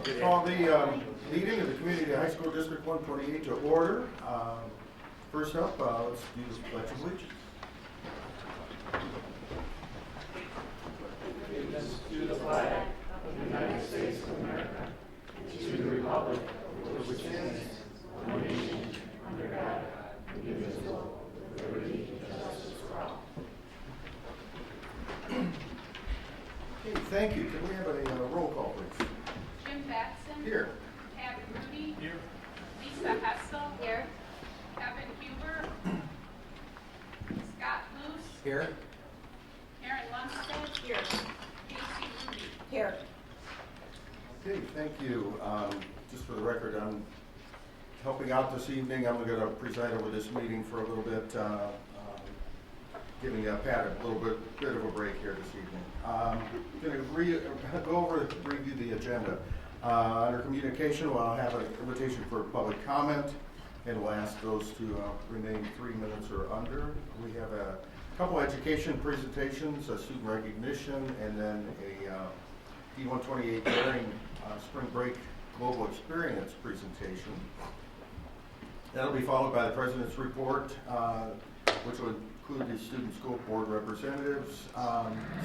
Call the meeting of the Community High School District 128 to order. First up, let's do the Pledge of Allegiance. Allegiance to the flag of the United States of America and to the republic for which it stands, one nation, under God, indivisible, with liberty and justice for all. Okay, thank you. Can we have a roll call, please? Jim Batson. Here. Tabby Rudy. Here. Ihsa. Here. Kevin Huber. Scott Luce. Here. Aaron Lundstedt. Here. Casey Rudy. Here. Okay, thank you. Just for the record, I'm helping out this evening. I'm going to preside over this meeting for a little bit, giving Pat a little bit of a break here this evening. Going to go over and review the agenda. Under communication, we'll have an invitation for public comment, and we'll ask those to remain 3 minutes or under. We have a couple education presentations, a student recognition, and then a D128 during spring break global experience presentation. That'll be followed by the President's report, which will include the student school board representatives,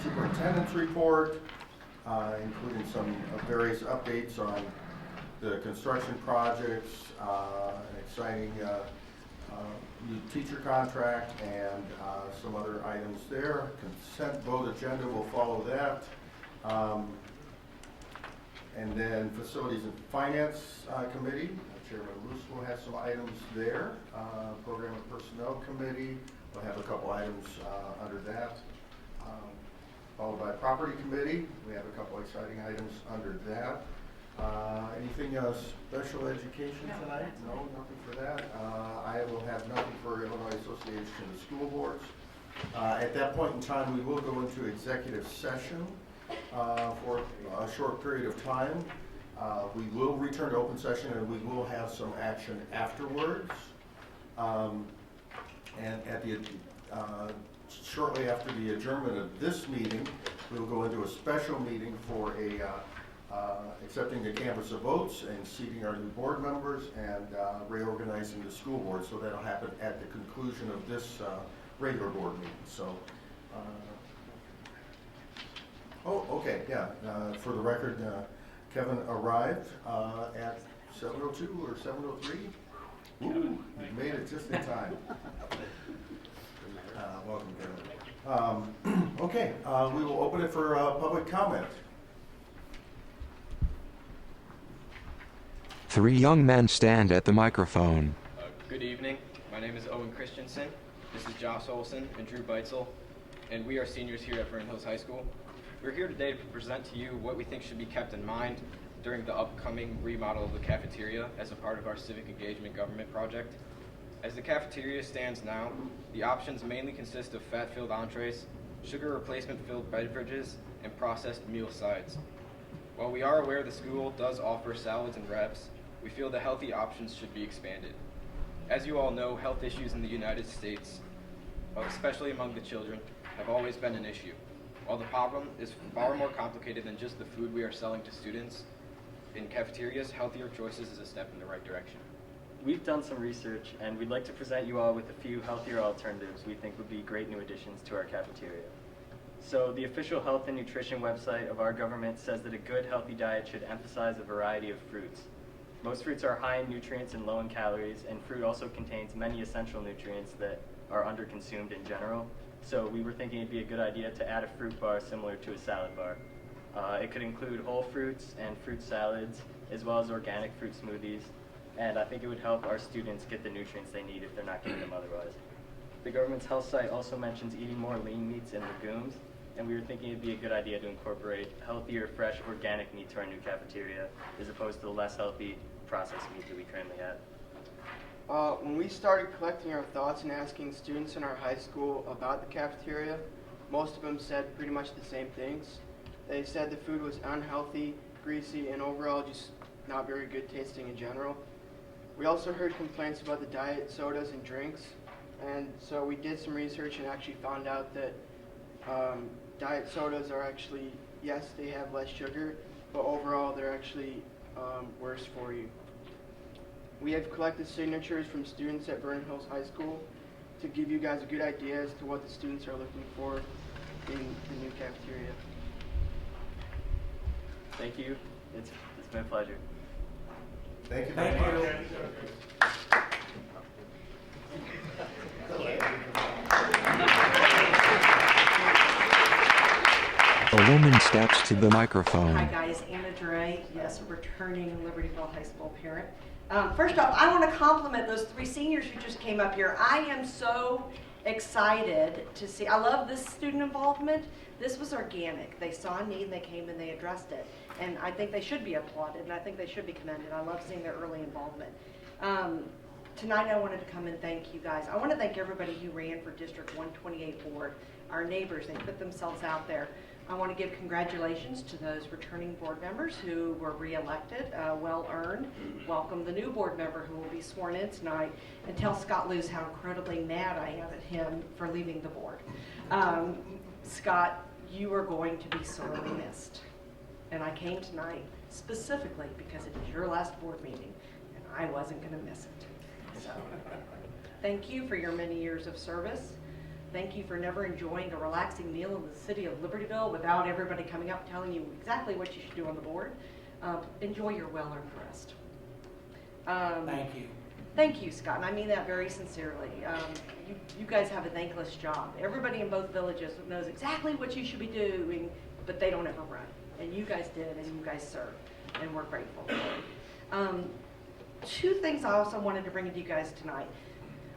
superintendent's report, including some various updates on the construction projects, an exciting new teacher contract, and some other items there. Consent vote agenda will follow that. And then Facilities and Finance Committee, Chairman Luce will have some items there. Program and Personnel Committee will have a couple items under that. Followed by Property Committee, we have a couple exciting items under that. Anything special education tonight? No, nothing for that. I will have nothing for Illinois Association of School Boards. At that point in time, we will go into executive session for a short period of time. We will return to open session and we will have some action afterwards. And at the shortly after the adjournment of this meeting, we will go into a special meeting for accepting the canvass of votes and seating our new board members and reorganizing the school board. So that'll happen at the conclusion of this regular board meeting. So. Okay, yeah. For the record, Kevin arrived at 7:02 or 7:03. Ooh, you made it just in time. Welcome, Kevin. Okay, we will open it for public comment. 3 young men stand at the microphone. Good evening. My name is Owen Christensen. This is Josh Olson and Drew Beitzel, and we are seniors here at Vernon Hills High School. We're here today to present to you what we think should be kept in mind during the upcoming remodel of the cafeteria as a part of our civic engagement government project. As the cafeteria stands now, the options mainly consist of fat-filled entrees, sugar replacement-filled beverages, and processed meal sides. While we are aware the school does offer salads and wraps, we feel the healthy options should be expanded. As you all know, health issues in the United States, especially among the children, have always been an issue. While the problem is far more complicated than just the food we are selling to students, in cafeterias, healthier choices is a step in the right direction. We've done some research, and we'd like to present you all with a few healthier alternatives we think would be great new additions to our cafeteria. So the official health and nutrition website of our government says that a good, healthy diet should emphasize a variety of fruits. Most fruits are high in nutrients and low in calories, and fruit also contains many essential nutrients that are underconsumed in general. So we were thinking it'd be a good idea to add a fruit bar similar to a salad bar. It could include whole fruits and fruit salads, as well as organic fruit smoothies, and I think it would help our students get the nutrients they need if they're not getting them otherwise. The government's health site also mentions eating more lean meats and legumes, and we were thinking it'd be a good idea to incorporate healthier, fresh, organic meat to our new cafeteria, as opposed to the less healthy processed meat that we currently have. When we started collecting our thoughts and asking students in our high school about the cafeteria, most of them said pretty much the same things. They said the food was unhealthy, greasy, and overall just not very good tasting in general. We also heard complaints about the diet sodas and drinks, and so we did some research and actually found out that diet sodas are actually, yes, they have less sugar, but overall they're actually worse for you. We have collected signatures from students at Vernon Hills High School to give you guys a good idea as to what the students are looking for in the new cafeteria. Thank you. It's been a pleasure. Thank you. Thank you. A woman steps to the microphone. Hi guys, Anna Dre, yes, returning Libertyville High School parent. First off, I want to compliment those 3 seniors who just came up here. I am so excited to see, I love this student involvement. This was organic. They saw a need and they came and they addressed it. And I think they should be applauded and I think they should be commended. I love seeing their early involvement. Tonight I wanted to come and thank you guys. I want to thank everybody who ran for District 128 board. Our neighbors, they put themselves out there. I want to give congratulations to those returning board members who were re-elected, well earned. Welcome the new board member who will be sworn in tonight, and tell Scott Luce how incredibly mad I am at him for leaving the board. Scott, you are going to be sorely missed. And I came tonight specifically because it is your last board meeting, and I wasn't going to miss it. So, thank you for your many years of service. Thank you for never enjoying a relaxing meal in the city of Libertyville without everybody coming up telling you exactly what you should do on the board. Enjoy your well-earned rest. Thank you. Thank you, Scott, and I mean that very sincerely. You guys have a thankless job. Everybody in both villages knows exactly what you should be doing, but they don't ever run. And you guys did, and you guys served, and we're grateful for it. 2 things I also wanted to bring to you guys tonight.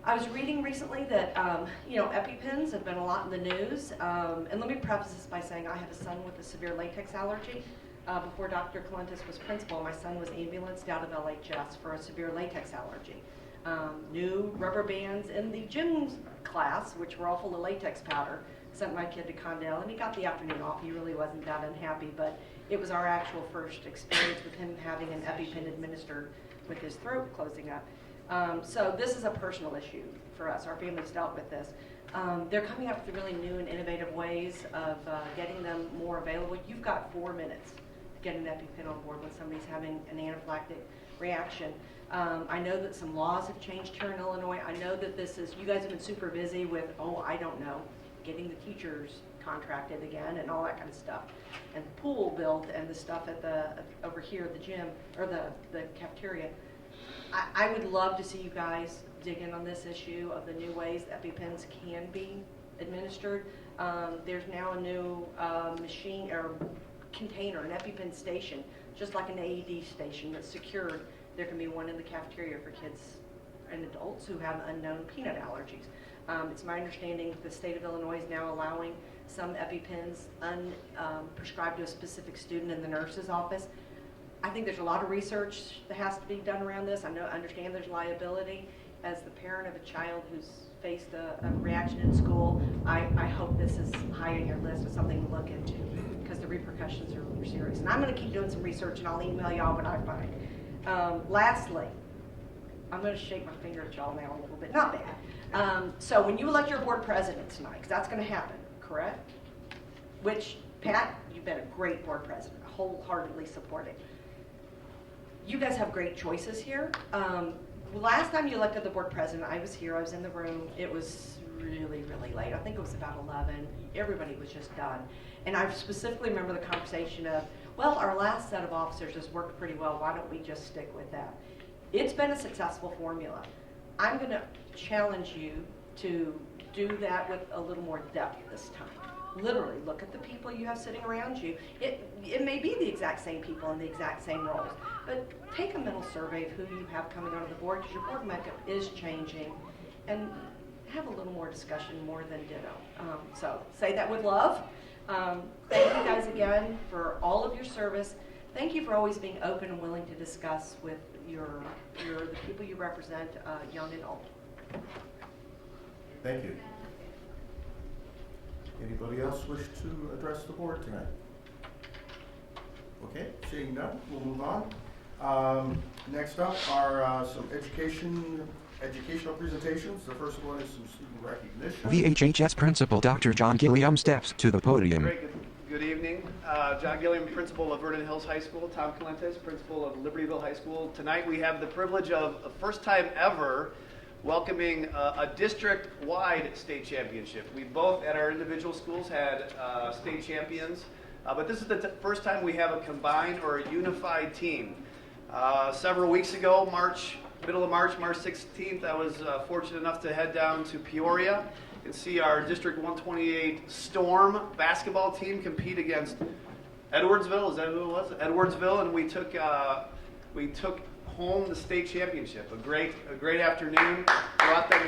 I was reading recently that, EpiPens have been a lot in the news. And let me preface this by saying I have a son with a severe latex allergy. Before Dr. Calentis was principal, my son was ambulanced out of LHS for a severe latex allergy. New rubber bands in the gym class, which were all full of latex powder, sent my kid to Condell, and he got the afternoon off. He really wasn't that unhappy, but it was our actual first experience with him having an EpiPen administered with his throat closing up. So this is a personal issue for us. Our family's dealt with this. They're coming up with really new and innovative ways of getting them more available. You've got 4 minutes to get an EpiPen on board when somebody's having an anaphylactic reaction. I know that some laws have changed here in Illinois. I know that you guys have been super busy with, getting the teachers contracted again and all that kind of stuff. And the pool built and the stuff at over here at the gym, or the cafeteria. I would love to see you guys dig in on this issue of the new ways EpiPens can be administered. There's now a new machine or container, an EpiPen station, just like an AED station that's secured. There can be one in the cafeteria for kids and adults who have unknown peanut allergies. It's my understanding that the state of Illinois is now allowing some EpiPens prescribed to a specific student in the nurse's office. I think there's a lot of research that has to be done around this. I understand there's liability. As the parent of a child who's faced a reaction in school, I hope this is high on your list of something to look into because the repercussions are serious. And I'm going to keep doing some research and I'll email y'all what I find. Lastly, I'm going to shake my finger at y'all now a little bit. Not bad. So when you elect your board president tonight, because that's going to happen, correct? Which, Pat, you've been a great board president, wholeheartedly supporting. You guys have great choices here. Last time you elected the board president, I was here, I was in the room. It was really, really late. I think it was about 11. Everybody was just done. And I specifically remember the conversation of, well, our last set of officers has worked pretty well. Why don't we just stick with that? It's been a successful formula. I'm going to challenge you to do that with a little more depth this time. Literally, look at the people you have sitting around you. It may be the exact same people in the exact same roles, but take a mental survey of who you have coming onto the board, because your board makeup is changing, and have a little more discussion, more than ditto. So say that with love. Thank you guys again for all of your service. Thank you for always being open and willing to discuss with the people you represent, young and old. Thank you. Anybody else wish to address the board tonight? Okay, seeing none, we'll move on. Next up are some educational presentations. The first one is some student recognition. VHHS Principal Dr. John Gilliam steps to the podium. Great. Good evening. John Gilliam, principal of Vernon Hills High School. Tom Calentes, principal of Libertyville High School. Tonight we have the privilege of, first time ever, welcoming a district-wide state championship. We both, at our individual schools, had state champions, but this is the first time we have a combined or a unified team. Several weeks ago, middle of March 16th, I was fortunate enough to head down to Peoria and see our District 128 Storm basketball team compete against Edwardsville. Is that who it was? Edwardsville, and we took home the state championship. A great afternoon. Brought them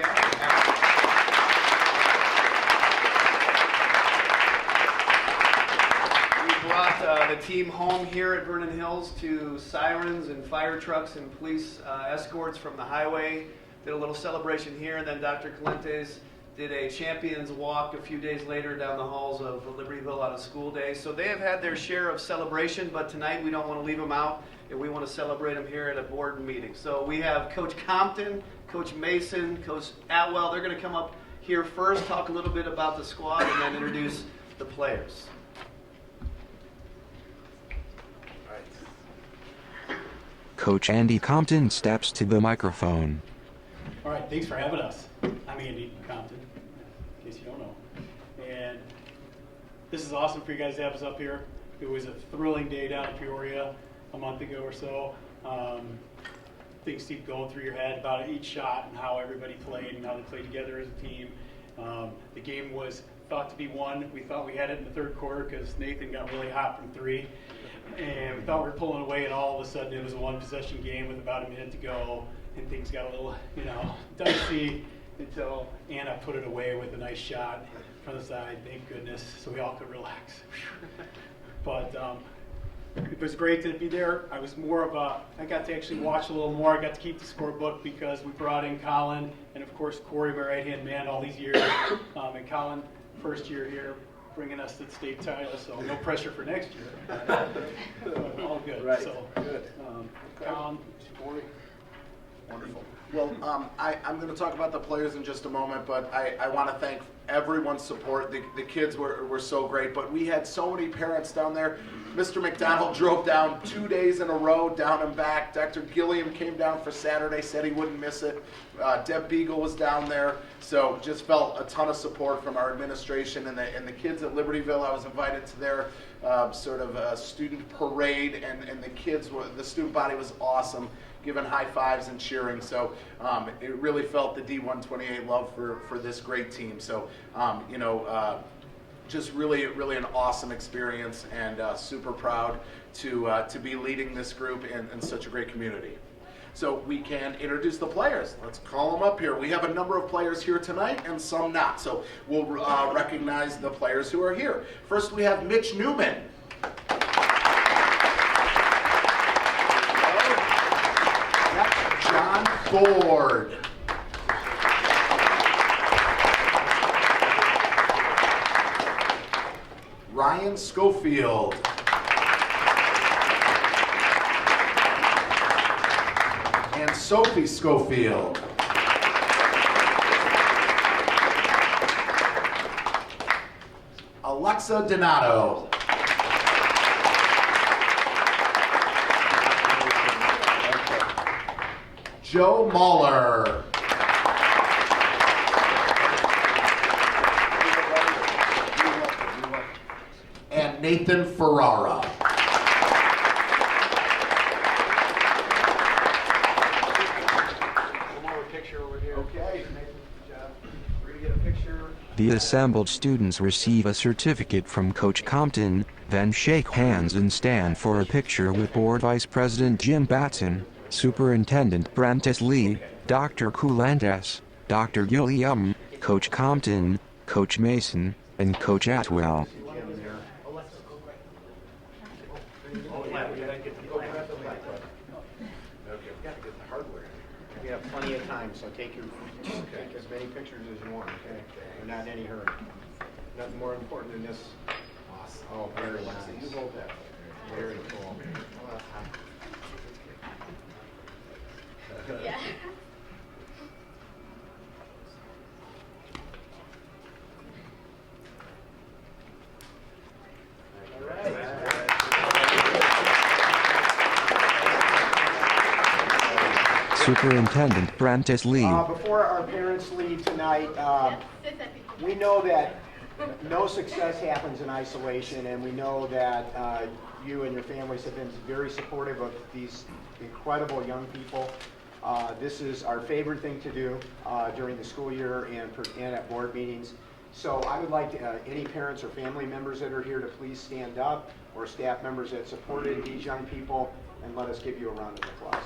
We brought the team home here at Vernon Hills to sirens and fire trucks and police escorts from the highway. Did a little celebration here, and then Dr. Calentes did a champions walk a few days later down the halls of Libertyville on a school day. So they have had their share of celebration, but tonight we don't want to leave them out, and we want to celebrate them here at a board meeting. So we have Coach Compton, Coach Mason, Coach Atwell. They're going to come up here first, talk a little bit about the squad, and then introduce the players. Coach Andy Compton steps to the microphone. All right, thanks for having us. I'm Andy Compton, in case you don't know. And this is awesome for you guys to have us up here. It was a thrilling day down in Peoria a month ago or so. Things keep going through your head about each shot and how everybody played and how they played together as a team. The game was thought to be won. We thought we had it in the third quarter because Nathan got really hot from three. And we thought we were pulling away, and all of a sudden it was a one-possession game with about a minute to go, and things got a little, dicey until Anna put it away with a nice shot from the side, thank goodness, so we all could relax. But it was great to be there. I got to actually watch a little more. I got to keep the scorebook because we brought in Colin, and of course Corey, my right-hand man, all these years. And Colin, first year here, bringing us to the state title, so no pressure for next year. All good. Right. So, good. Colin, Corey. Wonderful. Well, I'm going to talk about the players in just a moment, but I want to thank everyone's support. The kids were so great, but we had so many parents down there. Mr. McDonald drove down 2 days in a row, down and back. Dr. Gilliam came down for Saturday, said he wouldn't miss it. Deb Beagle was down there, so just felt a ton of support from our administration and the kids at Libertyville. I was invited to their sort of student parade, and the student body was awesome, giving high fives and cheering. So it really felt the D128 love for this great team. So just really an awesome experience, and super proud to be leading this group in such a great community. So we can introduce the players. Let's call them up here. We have a number of players here tonight and some not. So we'll recognize the players who are here. First we have Mitch Newman. John Ford. Ryan Schofield. And Sophie Schofield. Alexa Donato. Joe Muller. And Nathan Ferrara. Okay. The assembled students receive a certificate from Coach Compton, then shake hands and stand for a picture with Board Vice President Jim Batson, Superintendent Prentice Lee, Dr. Coulantes, Dr. Gilliam, Coach Compton, Coach Mason, and Coach Atwell. We have plenty of time, so take as many pictures as you want, okay? We're not in any hurry. Nothing more important than this. Awesome. Oh, very nice. You hold that. Very cool. Yeah. Superintendent Prentice Lee. Before our parents leave tonight, we know that no success happens in isolation, and we know that you and your families have been very supportive of these incredible young people. This is our favorite thing to do during the school year and at board meetings. So I would like any parents or family members that are here to please stand up, or staff members that supported these young people, and let us give you a round of applause.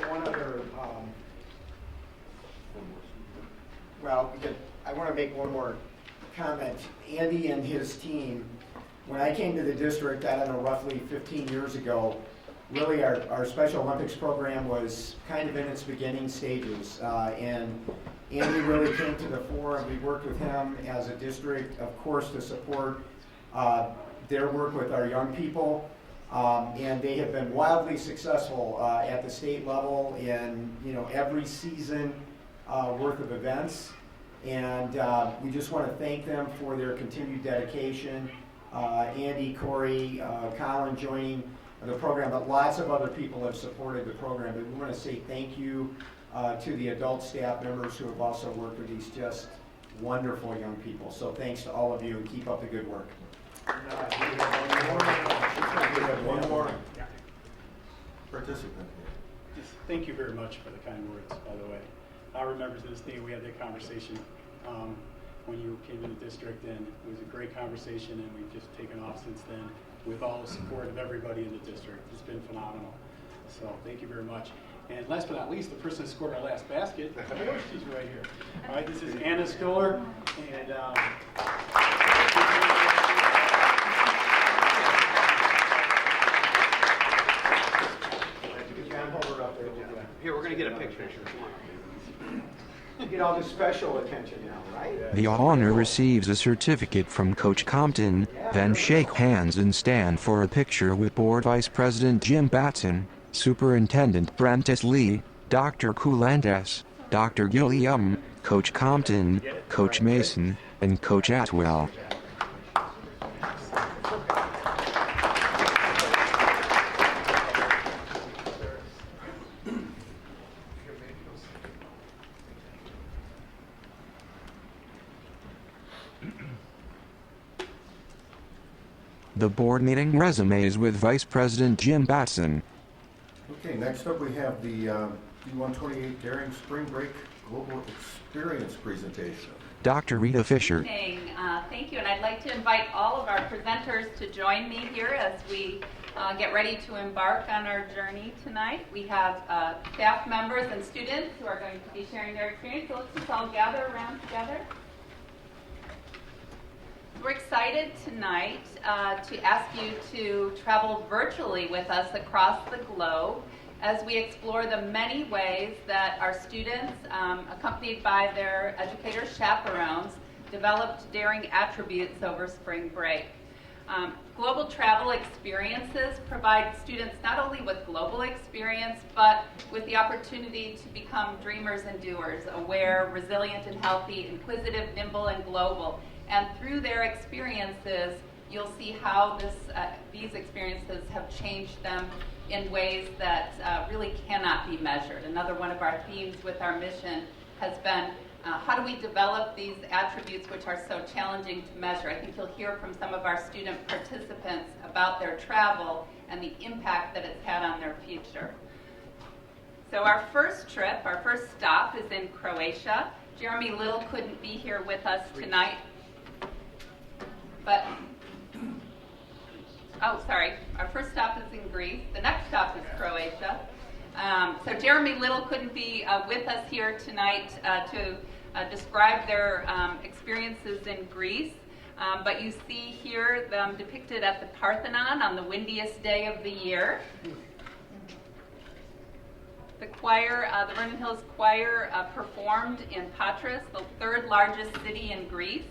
One other, well, I want to make one more comment. Andy and his team, when I came to the district, I don't know, roughly 15 years ago, really our Special Olympics program was kind of in its beginning stages. And Andy really came to the fore, and we worked with him as a district, of course, to support their work with our young people. And they have been wildly successful at the state level in every season worth of events. And we just want to thank them for their continued dedication. Andy, Corey, Colin joining the program, but lots of other people have supported the program. But we want to say thank you to the adult staff members who have also worked with these just wonderful young people. So thanks to all of you, and keep up the good work. We have one more participant here. Just thank you very much for the kind words, by the way. I remember to this day we had that conversation when you came to the district, and it was a great conversation, and we've just taken off since then with all the support of everybody in the district. It's been phenomenal. So thank you very much. And last but not least, the person who scored our last basket, she's right here. All right, this is Anna Spiller, and Here, we're going to get a picture. You get all this special attention now, right? The honor receives a certificate from Coach Compton, then shake hands and stand for a picture with Board Vice President Jim Batson, Superintendent Prentice Lee, Dr. Coulantes, Dr. Gilliam, Coach Compton, Coach Mason, and Coach Atwell. The board meeting resumes with Vice President Jim Batson. Okay, next up we have the D128 Daring Spring Break Global Experience presentation. Dr. Rita Fisher. Thank you, and I'd like to invite all of our presenters to join me here as we get ready to embark on our journey tonight. We have staff members and students who are going to be sharing their experience, so let's just all gather around together. We're excited tonight to ask you to travel virtually with us across the globe as we explore the many ways that our students, accompanied by their educator chaperones, developed daring attributes over spring break. Global travel experiences provide students not only with global experience, but with the opportunity to become dreamers and doers, aware, resilient and healthy, inquisitive, nimble and global. And through their experiences, you'll see how these experiences have changed them in ways that really cannot be measured. Another one of our themes with our mission has been how do we develop these attributes which are so challenging to measure? I think you'll hear from some of our student participants about their travel and the impact that it's had on their future. So our first trip, our first stop is in Croatia. Jeremy Little couldn't be here with us tonight. But, our first stop is in Greece. The next stop is Croatia. So Jeremy Little couldn't be with us here tonight to describe their experiences in Greece. But you see here them depicted at the Parthenon on the windiest day of the year. The choir, the Vernon Hills Choir, performed in Patras, the third largest city in Greece.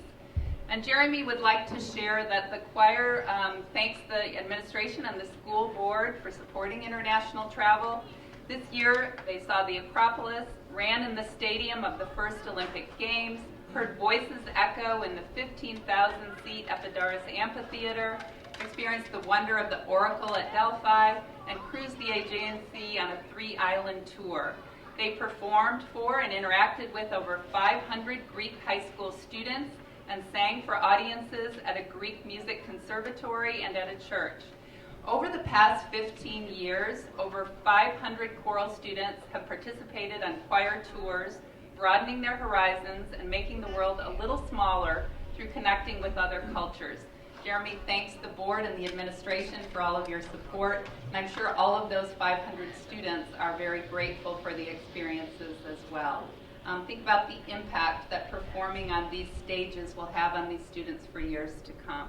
And Jeremy would like to share that the choir thanks the administration and the school board for supporting international travel. This year, they saw the Acropolis, ran in the stadium of the first Olympic Games, heard voices echo in the 15,000-seat Epidaurus Amphitheater, experienced the wonder of the Oracle at Delphi, and cruised the Aegean Sea on a 3-island tour. They performed for and interacted with over 500 Greek high school students and sang for audiences at a Greek music conservatory and at a church. Over the past 15 years, over 500 choral students have participated on choir tours, broadening their horizons and making the world a little smaller through connecting with other cultures. Jeremy thanks the board and the administration for all of your support, and I'm sure all of those 500 students are very grateful for the experiences as well. Think about the impact that performing on these stages will have on these students for years to come.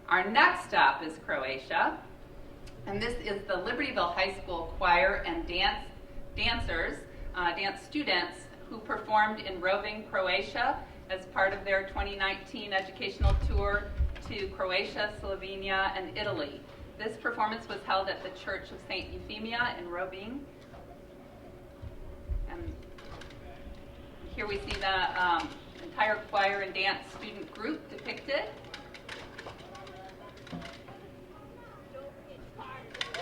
Our next stop is Croatia, and this is the Libertyville High School choir and dance students who performed in Rovinj, Croatia as part of their 2019 educational tour to Croatia, Slovenia, and Italy. This performance was held at the Church of St. Euphemia in Rovinj. And here we see the entire choir and dance student group depicted.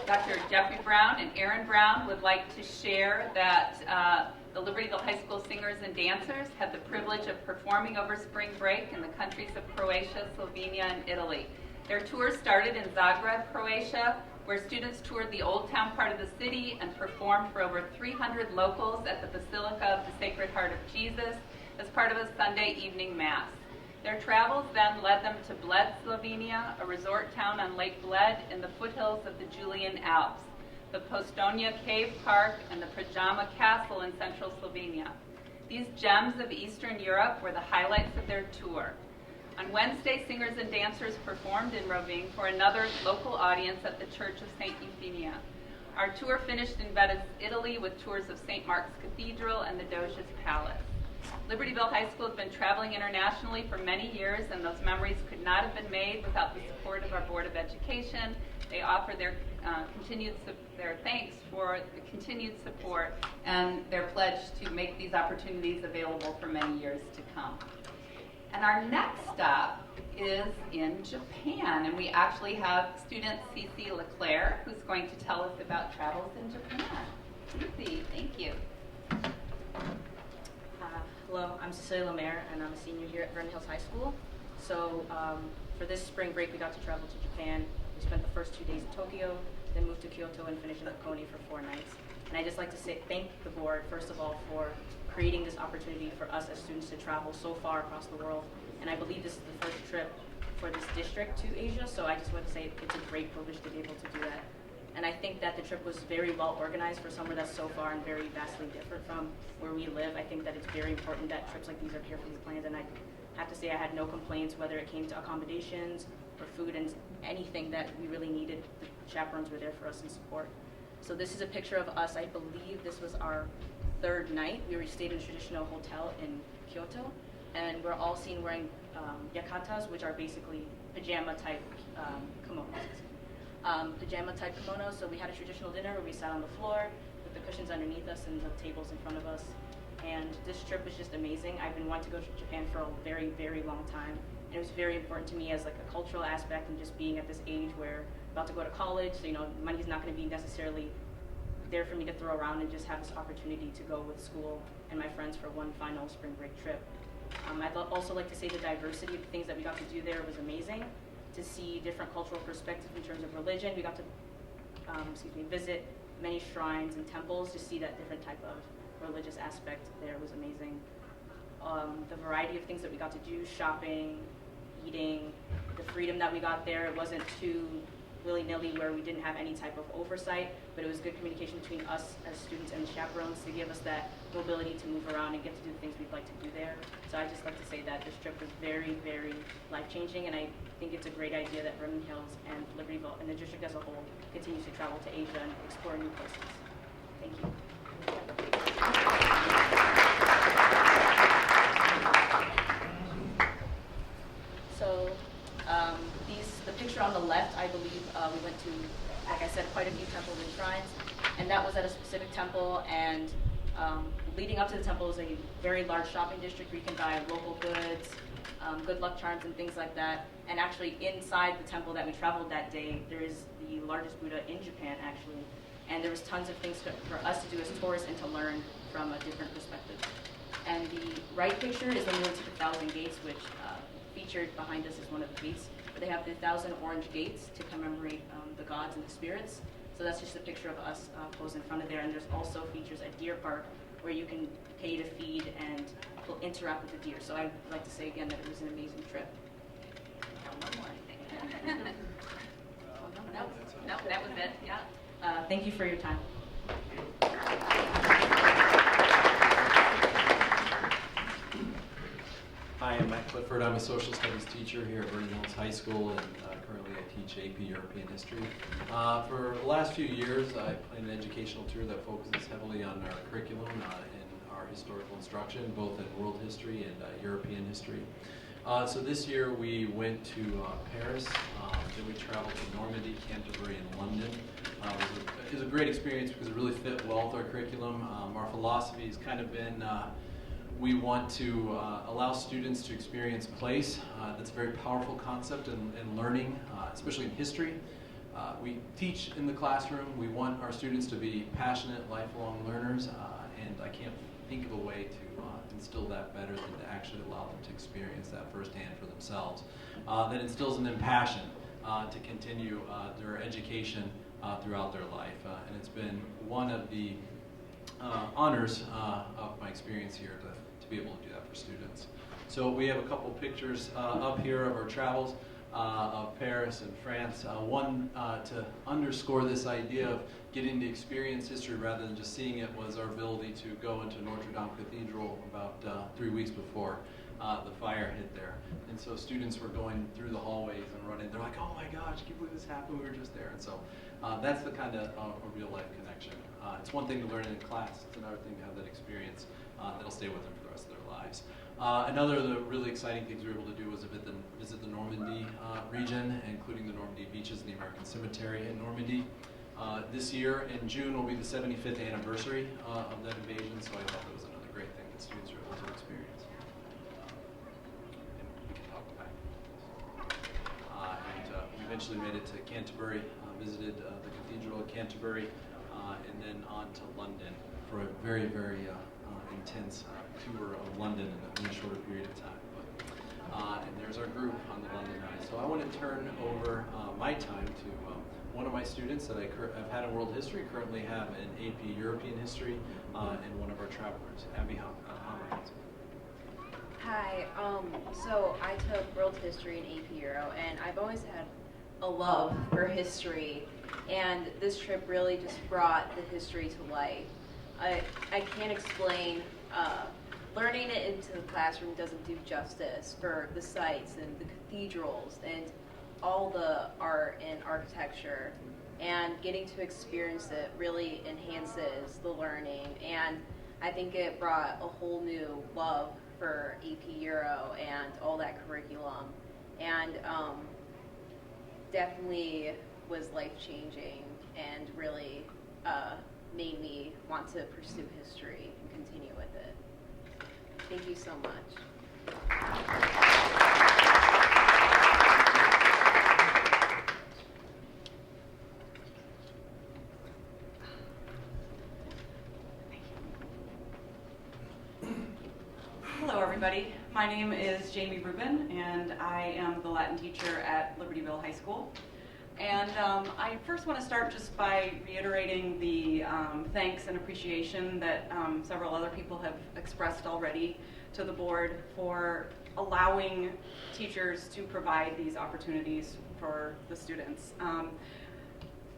Dr. Jeffrey Brown and Aaron Brown would like to share that the Libertyville High School singers and dancers had the privilege of performing over spring break in the countries of Croatia, Slovenia, and Italy. Their tour started in Zagreb, Croatia, where students toured the Old Town part of the city and performed for over 300 locals at the Basilica of the Sacred Heart of Jesus as part of a Sunday evening mass. Their travels then led them to Bled, Slovenia, a resort town on Lake Bled in the foothills of the Julian Alps, the Postojna Cave Park, and the Prajama Castle in central Slovenia. These gems of Eastern Europe were the highlights of their tour. On Wednesday, singers and dancers performed in Rovinj for another local audience at the Church of St. Euphemia. Our tour finished in Venice, Italy, with tours of St. Mark's Cathedral and the Doge's Palace. Libertyville High School has been traveling internationally for many years, and those memories could not have been made without the support of our Board of Education. They offer their thanks for the continued support and their pledge to make these opportunities available for many years to come. And our next stop is in Japan, and we actually have student Cece Leclerc, who's going to tell us about travels in Japan. Cece, thank you. Hello, I'm Cecilia Lemaire, and I'm a senior here at Vernon Hills High School. So for this spring break, we got to travel to Japan. We spent the first 2 days in Tokyo, then moved to Kyoto and finished in Hakone for 4 nights. And I'd just like to thank the board, first of all, for creating this opportunity for us as students to travel so far across the world. And I believe this is the first trip for this district to Asia, so I just want to say it's a great privilege to be able to do that. And I think that the trip was very well organized for somewhere that's so far and very vastly different from where we live. I think that it's very important that trips like these are carefully planned, and I have to say I had no complaints whether it came to accommodations or food and anything that we really needed. The chaperones were there for us in support. So this is a picture of us. I believe this was our 3rd night. We stayed in a traditional hotel in Kyoto, and we're all seen wearing yakatas, which are basically pajama-type kimonos. Pajama-type kimonos. So we had a traditional dinner where we sat on the floor with the cushions underneath us and the tables in front of us. And this trip was just amazing. I've been wanting to go to Japan for a very, very long time. And it was very important to me as like a cultural aspect and just being at this age where I'm about to go to college, so money's not going to be necessarily there for me to throw around, and just have this opportunity to go with school and my friends for one final spring break trip. I'd also like to say the diversity of the things that we got to do there was amazing. To see different cultural perspectives in terms of religion, we got to visit many shrines and temples to see that different type of religious aspect there was amazing. The variety of things that we got to do, shopping, eating, the freedom that we got there, it wasn't too willy-nilly where we didn't have any type of oversight, but it was good communication between us as students and chaperones to give us that mobility to move around and get to do the things we'd like to do there. So I just like to say that this trip was very, very life-changing, and I think it's a great idea that Vernon Hills and Libertyville and the district as a whole continues to travel to Asia and explore new places. Thank you. So the picture on the left, I believe we went to, like I said, quite a few temples and shrines, and that was at a specific temple, and leading up to the temple is a very large shopping district where you can buy local goods, good luck charms and things like that. And actually inside the temple that we traveled that day, there is the largest Buddha in Japan actually. And there was tons of things for us to do as tourists and to learn from a different perspective. And the right picture is when we went to the Thousand Gates, which featured behind us is one of the gates. But they have the 1,000 orange gates to commemorate the gods and the spirits. So that's just a picture of us posed in front of there. And there's also features a deer park where you can pay to feed and interact with the deer. So I'd like to say again that it was an amazing trip. One more, I think. No, that was it. Yeah. Thank you for your time. Hi, I'm Matt Clifford. I'm a social studies teacher here at Vernon Hills High School, and currently I teach AP European History. For the last few years, I planned an educational tour that focuses heavily on our curriculum and our historical instruction, both in world history and European history. So this year we went to Paris, then we traveled to Normandy, Canterbury, and London. It was a great experience because it really fit well with our curriculum. Our philosophy has kind of been we want to allow students to experience place. That's a very powerful concept in learning, especially in history. We teach in the classroom. We want our students to be passionate, lifelong learners, and I can't think of a way to instill that better than to actually allow them to experience that firsthand for themselves. That instills in them passion to continue their education throughout their life, and it's been one of the honors of my experience here to be able to do that for students. So we have a couple pictures up here of our travels of Paris and France. One to underscore this idea of getting to experience history rather than just seeing it was our ability to go into Notre Dame Cathedral about 3 weeks before the fire hit there. And so students were going through the hallways and running. They're like, oh my gosh, can you believe this happened? We were just there. And so that's the kind of a real life connection. It's one thing to learn it in class. It's another thing to have that experience that'll stay with them for the rest of their lives. Another of the really exciting things we were able to do was visit the Normandy region, including the Normandy beaches and the American Cemetery in Normandy. This year in June will be the 75th anniversary of that invasion, so I thought that was another great thing that students were able to experience. And we can talk about it. We eventually made it to Canterbury, visited the Cathedral of Canterbury, and then on to London for a very, very intense tour of London in a shorter period of time. And there's our group on the London Eye. So I want to turn over my time to one of my students that I've had in world history, currently have in AP European history, and one of our travelers, Abby Hammer. Hi, so I took world history and AP Euro, and I've always had a love for history, and this trip really just brought the history to life. I can't explain, learning it into the classroom doesn't do justice for the sites and the cathedrals and all the art and architecture, and getting to experience it really enhances the learning, and I think it brought a whole new love for AP Euro and all that curriculum, and definitely was life-changing and really made me want to pursue history and continue with it. Thank you so much. Hello everybody, my name is Jamie Rubin and I am the Latin teacher at Libertyville High School. And I first want to start just by reiterating the thanks and appreciation that several other people have expressed already to the board for allowing teachers to provide these opportunities for the students.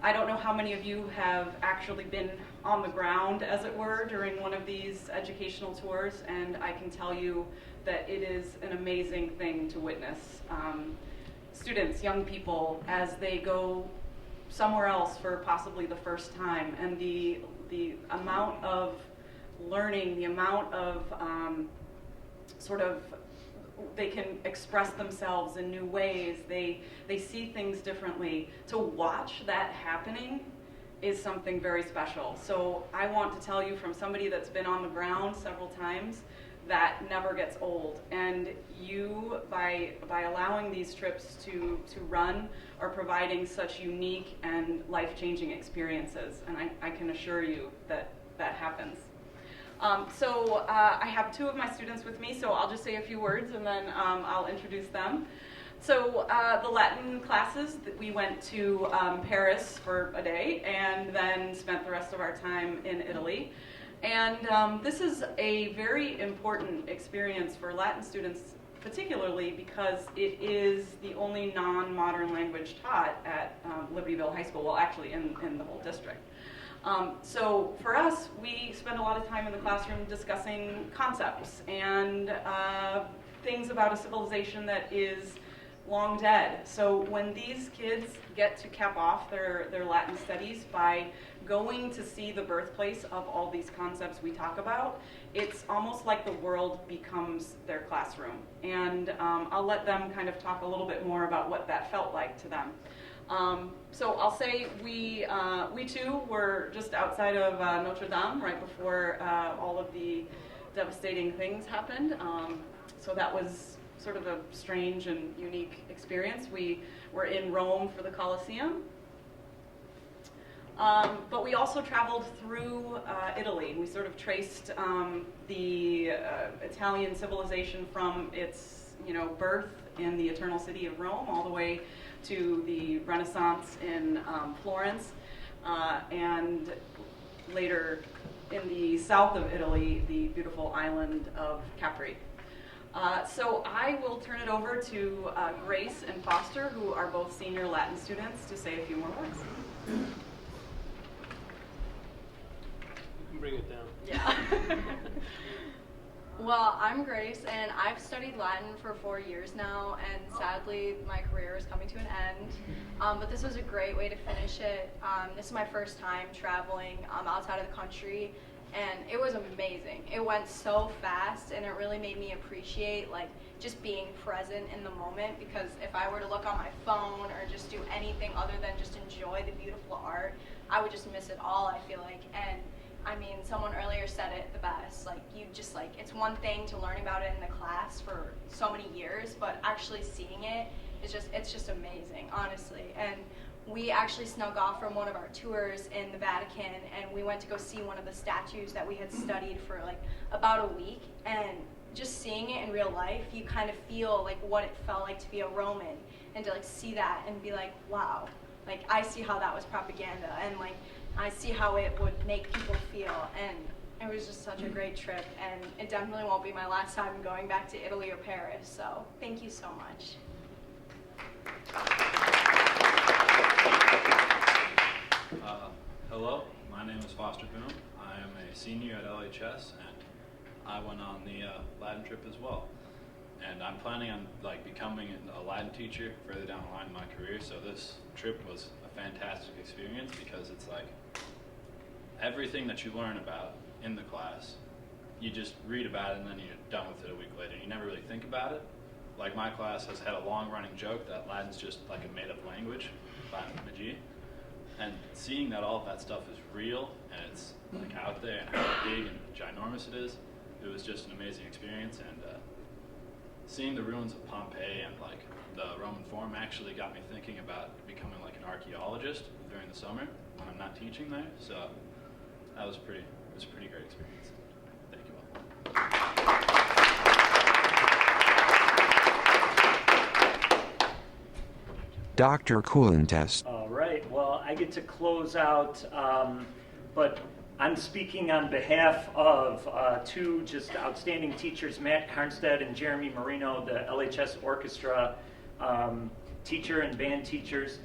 I don't know how many of you have actually been on the ground, as it were, during one of these educational tours, and I can tell you that it is an amazing thing to witness. Students, young people, as they go somewhere else for possibly the first time, and the amount of learning, the amount of they can express themselves in new ways, they see things differently. To watch that happening is something very special. So I want to tell you from somebody that's been on the ground several times, that never gets old. And you, by allowing these trips to run, are providing such unique and life-changing experiences. And I can assure you that that happens. So I have two of my students with me, so I'll just say a few words and then I'll introduce them. So the Latin classes, we went to Paris for a day and then spent the rest of our time in Italy. And this is a very important experience for Latin students, particularly because it is the only non-modern language taught at Libertyville High School, well actually in the whole district. So for us, we spend a lot of time in the classroom discussing concepts and things about a civilization that is long dead. So when these kids get to cap off their Latin studies by going to see the birthplace of all these concepts we talk about, it's almost like the world becomes their classroom. And I'll let them kind of talk a little bit more about what that felt like to them. So I'll say we too were just outside of Notre Dame right before all of the devastating things happened. So that was sort of a strange and unique experience. We were in Rome for the Colosseum. But we also traveled through Italy. We sort of traced the Italian civilization from its birth in the Eternal City of Rome all the way to the Renaissance in Florence, and later in the south of Italy, the beautiful island of Capri. So I will turn it over to Grace and Foster, who are both senior Latin students, to say a few more words. Bring it down. Yeah. Well, I'm Grace, and I've studied Latin for 4 years now, and sadly, my career is coming to an end. But this was a great way to finish it. This is my first time traveling outside of the country, and it was amazing. It went so fast, and it really made me appreciate just being present in the moment, because if I were to look on my phone or just do anything other than just enjoy the beautiful art, I would just miss it all, I feel like. And I mean, someone earlier said it the best, it's one thing to learn about it in the class for so many years, but actually seeing it is it's just amazing, honestly. And we actually snuck off from one of our tours in the Vatican, and we went to go see one of the statues that we had studied for about a week, and just seeing it in real life, you kind of feel what it felt like to be a Roman, and to see that and be like, wow, I see how that was propaganda, and I see how it would make people feel, and it was just such a great trip, and it definitely won't be my last time going back to Italy or Paris, so thank you so much. Hello, my name is Foster Boone. I am a senior at LHS, and I went on the Latin trip as well. And I'm planning on becoming a Latin teacher further down the line in my career, so this trip was a fantastic experience because it's everything that you learn about in the class, you just read about it and then you're done with it a week later. You never really think about it. My class has had a long-running joke that Latin's just a made-up language, Latin magie. And seeing that all of that stuff is real and it's out there and how big and ginormous it is, it was just an amazing experience. And seeing the ruins of Pompeii and the Roman Forum actually got me thinking about becoming an archaeologist during the summer when I'm not teaching there. So that was it was a pretty great experience. Thank you all. Dr. Coolentest. All right, well, I get to close out, but I'm speaking on behalf of two just outstanding teachers, Matt Carnstead and Jeremy Marino, the LHS Orchestra teacher and band teachers.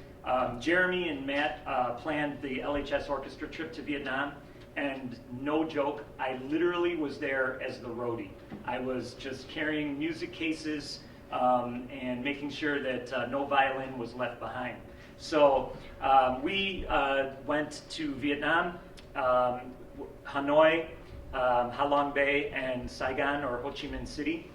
Jeremy and Matt planned the LHS Orchestra trip to Vietnam, and no joke, I literally was there as the roadie. I was just carrying music cases and making sure that no violin was left behind. So we went to Vietnam, Hanoi, Ha Long Bay, and Saigon, or Ho Chi Minh City.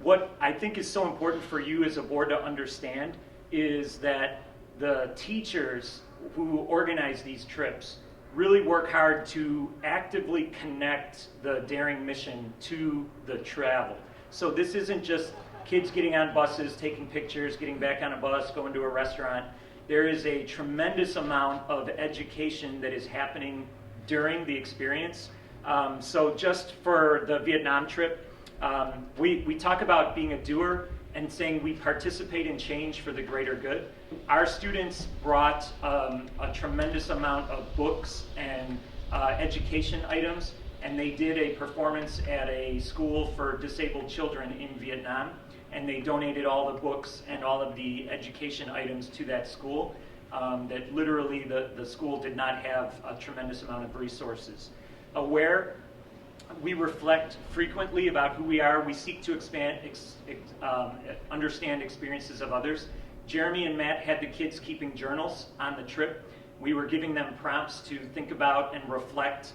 What I think is so important for you as a board to understand is that the teachers who organize these trips really work hard to actively connect the Daring mission to the travel. So this isn't just kids getting on buses, taking pictures, getting back on a bus, going to a restaurant. There is a tremendous amount of education that is happening during the experience. So just for the Vietnam trip, we talk about being a doer and saying we participate in change for the greater good. Our students brought a tremendous amount of books and education items, and they did a performance at a school for disabled children in Vietnam, and they donated all the books and all of the education items to that school. That literally the school did not have a tremendous amount of resources. Aware, we reflect frequently about who we are. We seek to understand experiences of others. Jeremy and Matt had the kids keeping journals on the trip. We were giving them prompts to think about and reflect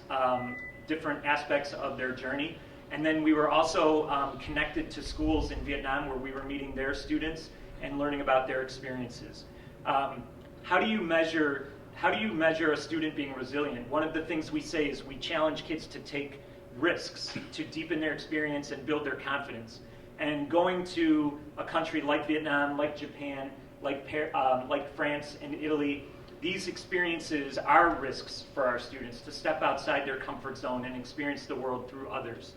different aspects of their journey. And then we were also connected to schools in Vietnam where we were meeting their students and learning about their experiences. How do you measure a student being resilient? One of the things we say is we challenge kids to take risks to deepen their experience and build their confidence. And going to a country like Vietnam, like Japan, like France and Italy, these experiences are risks for our students to step outside their comfort zone and experience the world through others.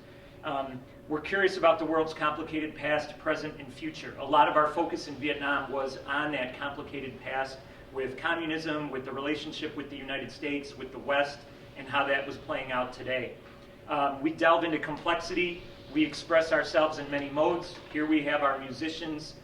We're curious about the world's complicated past, present, and future. A lot of our focus in Vietnam was on that complicated past with communism, with the relationship with the United States, with the West, and how that was playing out today. We delve into complexity. We express ourselves in many modes. Here we have our musicians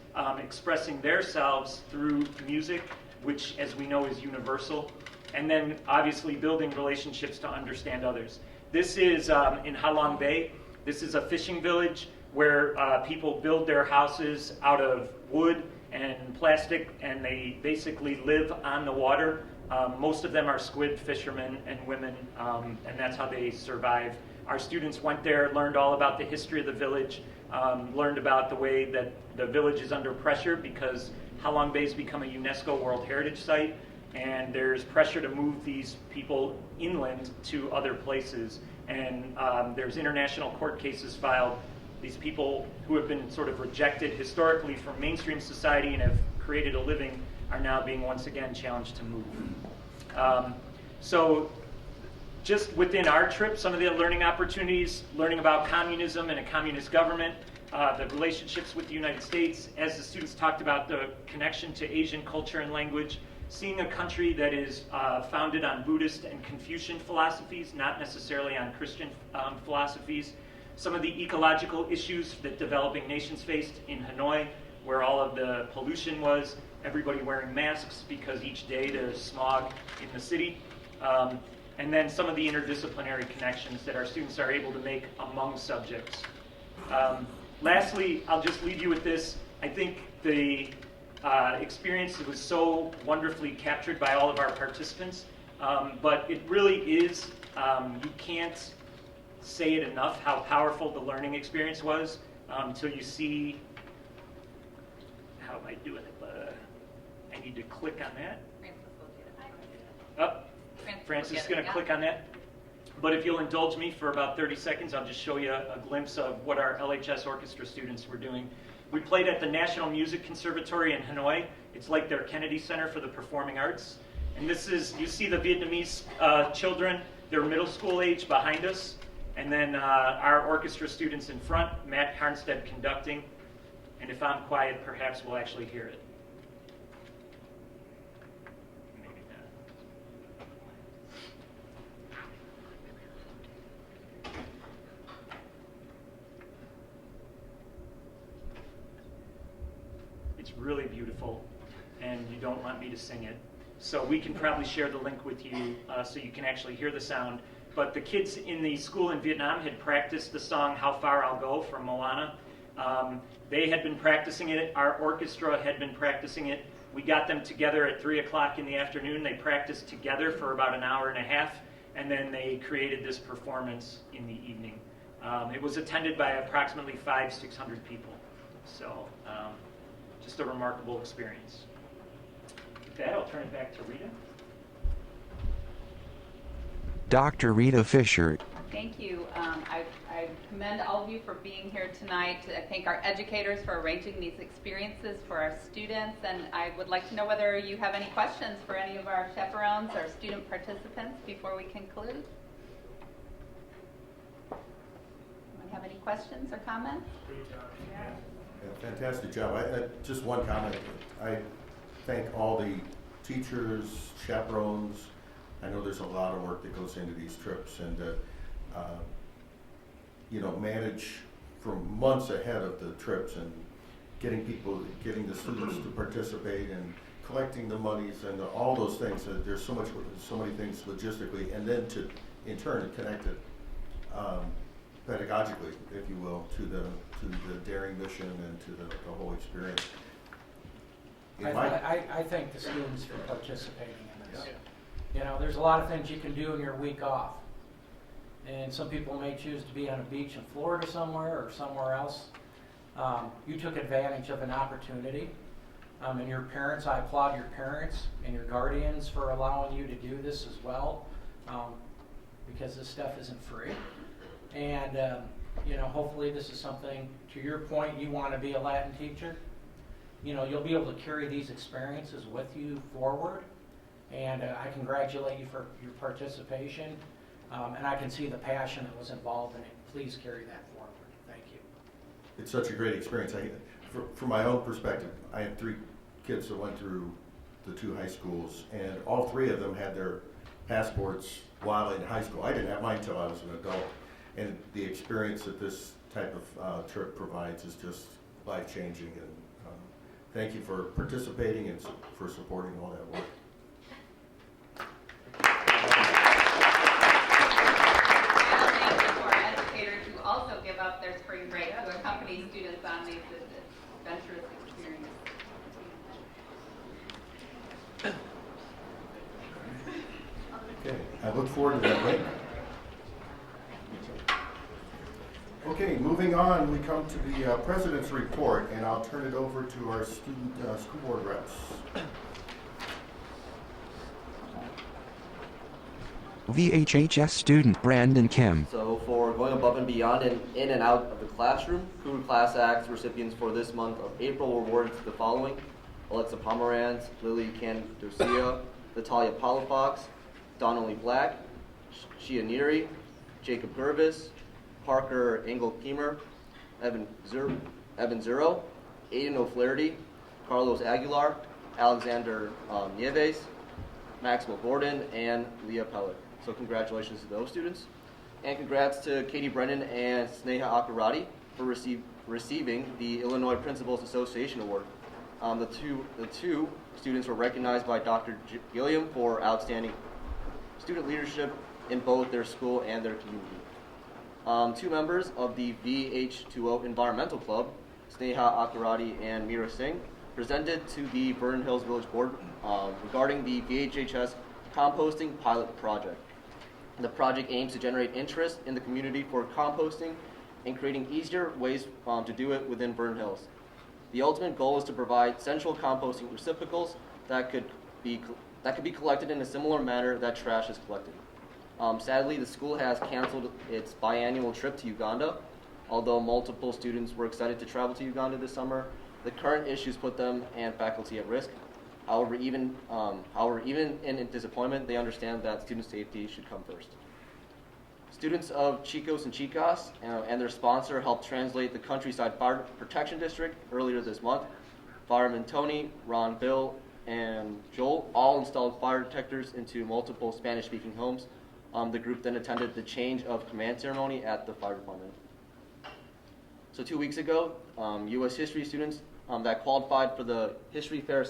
expressing themselves through music, which, as we know, is universal. And then, obviously, building relationships to understand others. This is in Ha Long Bay. This is a fishing village where people build their houses out of wood and plastic, and they basically live on the water. Most of them are squid fishermen and women, and that's how they survive. Our students went there, learned all about the history of the village, learned about the way that the village is under pressure because Ha Long Bay's become a UNESCO World Heritage Site, and there's pressure to move these people inland to other places. And there's international court cases filed. These people who have been sort of rejected historically from mainstream society and have created a living are now being once again challenged to move. So just within our trip, some of the learning opportunities, learning about communism and a communist government, the relationships with the United States, as the students talked about the connection to Asian culture and language, seeing a country that is founded on Buddhist and Confucian philosophies, not necessarily on Christian philosophies. Some of the ecological issues that developing nations faced in Hanoi, where all of the pollution was, everybody wearing masks because each day there's smog in the city. And then some of the interdisciplinary connections that our students are able to make among subjects. Lastly, I'll just leave you with this. I think the experience was so wonderfully captured by all of our participants, but it really is, you can't say it enough how powerful the learning experience was until you see, how am I doing it? I need to click on that. Francis is going to click on that. But if you'll indulge me for about 30 seconds, I'll just show you a glimpse of what our LHS orchestra students were doing. We played at the National Music Conservatory in Hanoi. It's like their Kennedy Center for the Performing Arts. And this is, you see the Vietnamese children, they're middle school age behind us. And then our orchestra students in front, Matt Harnstead conducting. And if I'm quiet, perhaps we'll actually hear it. Maybe not. It's really beautiful, and you don't want me to sing it. So we can probably share the link with you so you can actually hear the sound. But the kids in the school in Vietnam had practiced the song How Far I'll Go from Moana. They had been practicing it. Our orchestra had been practicing it. We got them together at 3 o'clock in the afternoon. They practiced together for about an hour and a half, and then they created this performance in the evening. It was attended by approximately 500-600 people. So just a remarkable experience. With that, I'll turn it back to Rita. Dr. Rita Fisher. Thank you. I commend all of you for being here tonight. I thank our educators for arranging these experiences for our students, and I would like to know whether you have any questions for any of our chaperones or student participants before we conclude. Anyone have any questions or comments? Yeah, fantastic job. Just one comment. I thank all the teachers, chaperones. I know there's a lot of work that goes into these trips, and manage from months ahead of the trips and getting the students to participate and collecting the monies and all those things. There's so many things logistically, and then to in turn connect it pedagogically, if you will, to the daring mission and to the whole experience. I thank the students for participating in this. There's a lot of things you can do in your week off. And some people may choose to be on a beach in Florida somewhere or somewhere else. You took advantage of an opportunity. And your parents, I applaud your parents and your guardians for allowing you to do this as well, because this stuff isn't free. And hopefully this is something, to your point, you want to be a Latin teacher. You'll be able to carry these experiences with you forward. And I congratulate you for your participation. And I can see the passion that was involved in it. Please carry that forward. Thank you. It's such a great experience. From my own perspective, I had 3 kids that went through the 2 high schools, and all 3 of them had their passports while in high school. I didn't have mine until I was an adult. And the experience that this type of trip provides is just life-changing. And thank you for participating and for supporting all that work. Also give up their spring break to accompany students on these adventurous experiences. Okay, I look forward to that link. Okay, moving on, we come to the President's report, and I'll turn it over to our student school board reps. VHHS student Brandon Kim. So for going above and beyond and in and out of the classroom, Cougar Class Act recipients for this month of April were awarded to the following: Alexa Pomeranz, Lily Candosia, Natalia Palafox, Donnelly Black, Shia Neary, Jacob Gervis, Parker Engel-Keemer, Evan Zero, Aiden O'Flaherty, Carlos Aguilar, Alexander Nieves, Maxwell Gordon, and Leah Pellet. So congratulations to those students. And congrats to Katie Brennan and Sneha Akarati for receiving the Illinois Principals Association Award. The two students were recognized by Dr. Gilliam for outstanding student leadership in both their school and their community. 2 members of the VH2O Environmental Club, Sneha Akarati and Meera Singh, presented to the Vernon Hills Village Board regarding the VHHS composting pilot project. The project aims to generate interest in the community for composting and creating easier ways to do it within Vernon Hills. The ultimate goal is to provide central composting receptacles that could be collected in a similar manner that trash is collected. Sadly, the school has canceled its biannual trip to Uganda. Although multiple students were excited to travel to Uganda this summer, the current issues put them and faculty at risk. However, even in disappointment, they understand that student safety should come first. Students of Chicos and Chicas and their sponsor helped translate the Countryside Fire Protection District earlier this month. Firemen Tony, Ron, Bill, and Joel all installed fire detectors into multiple Spanish-speaking homes. The group then attended the change of command ceremony at the fire department. So 2 weeks ago, U.S. history students that qualified for the History Fair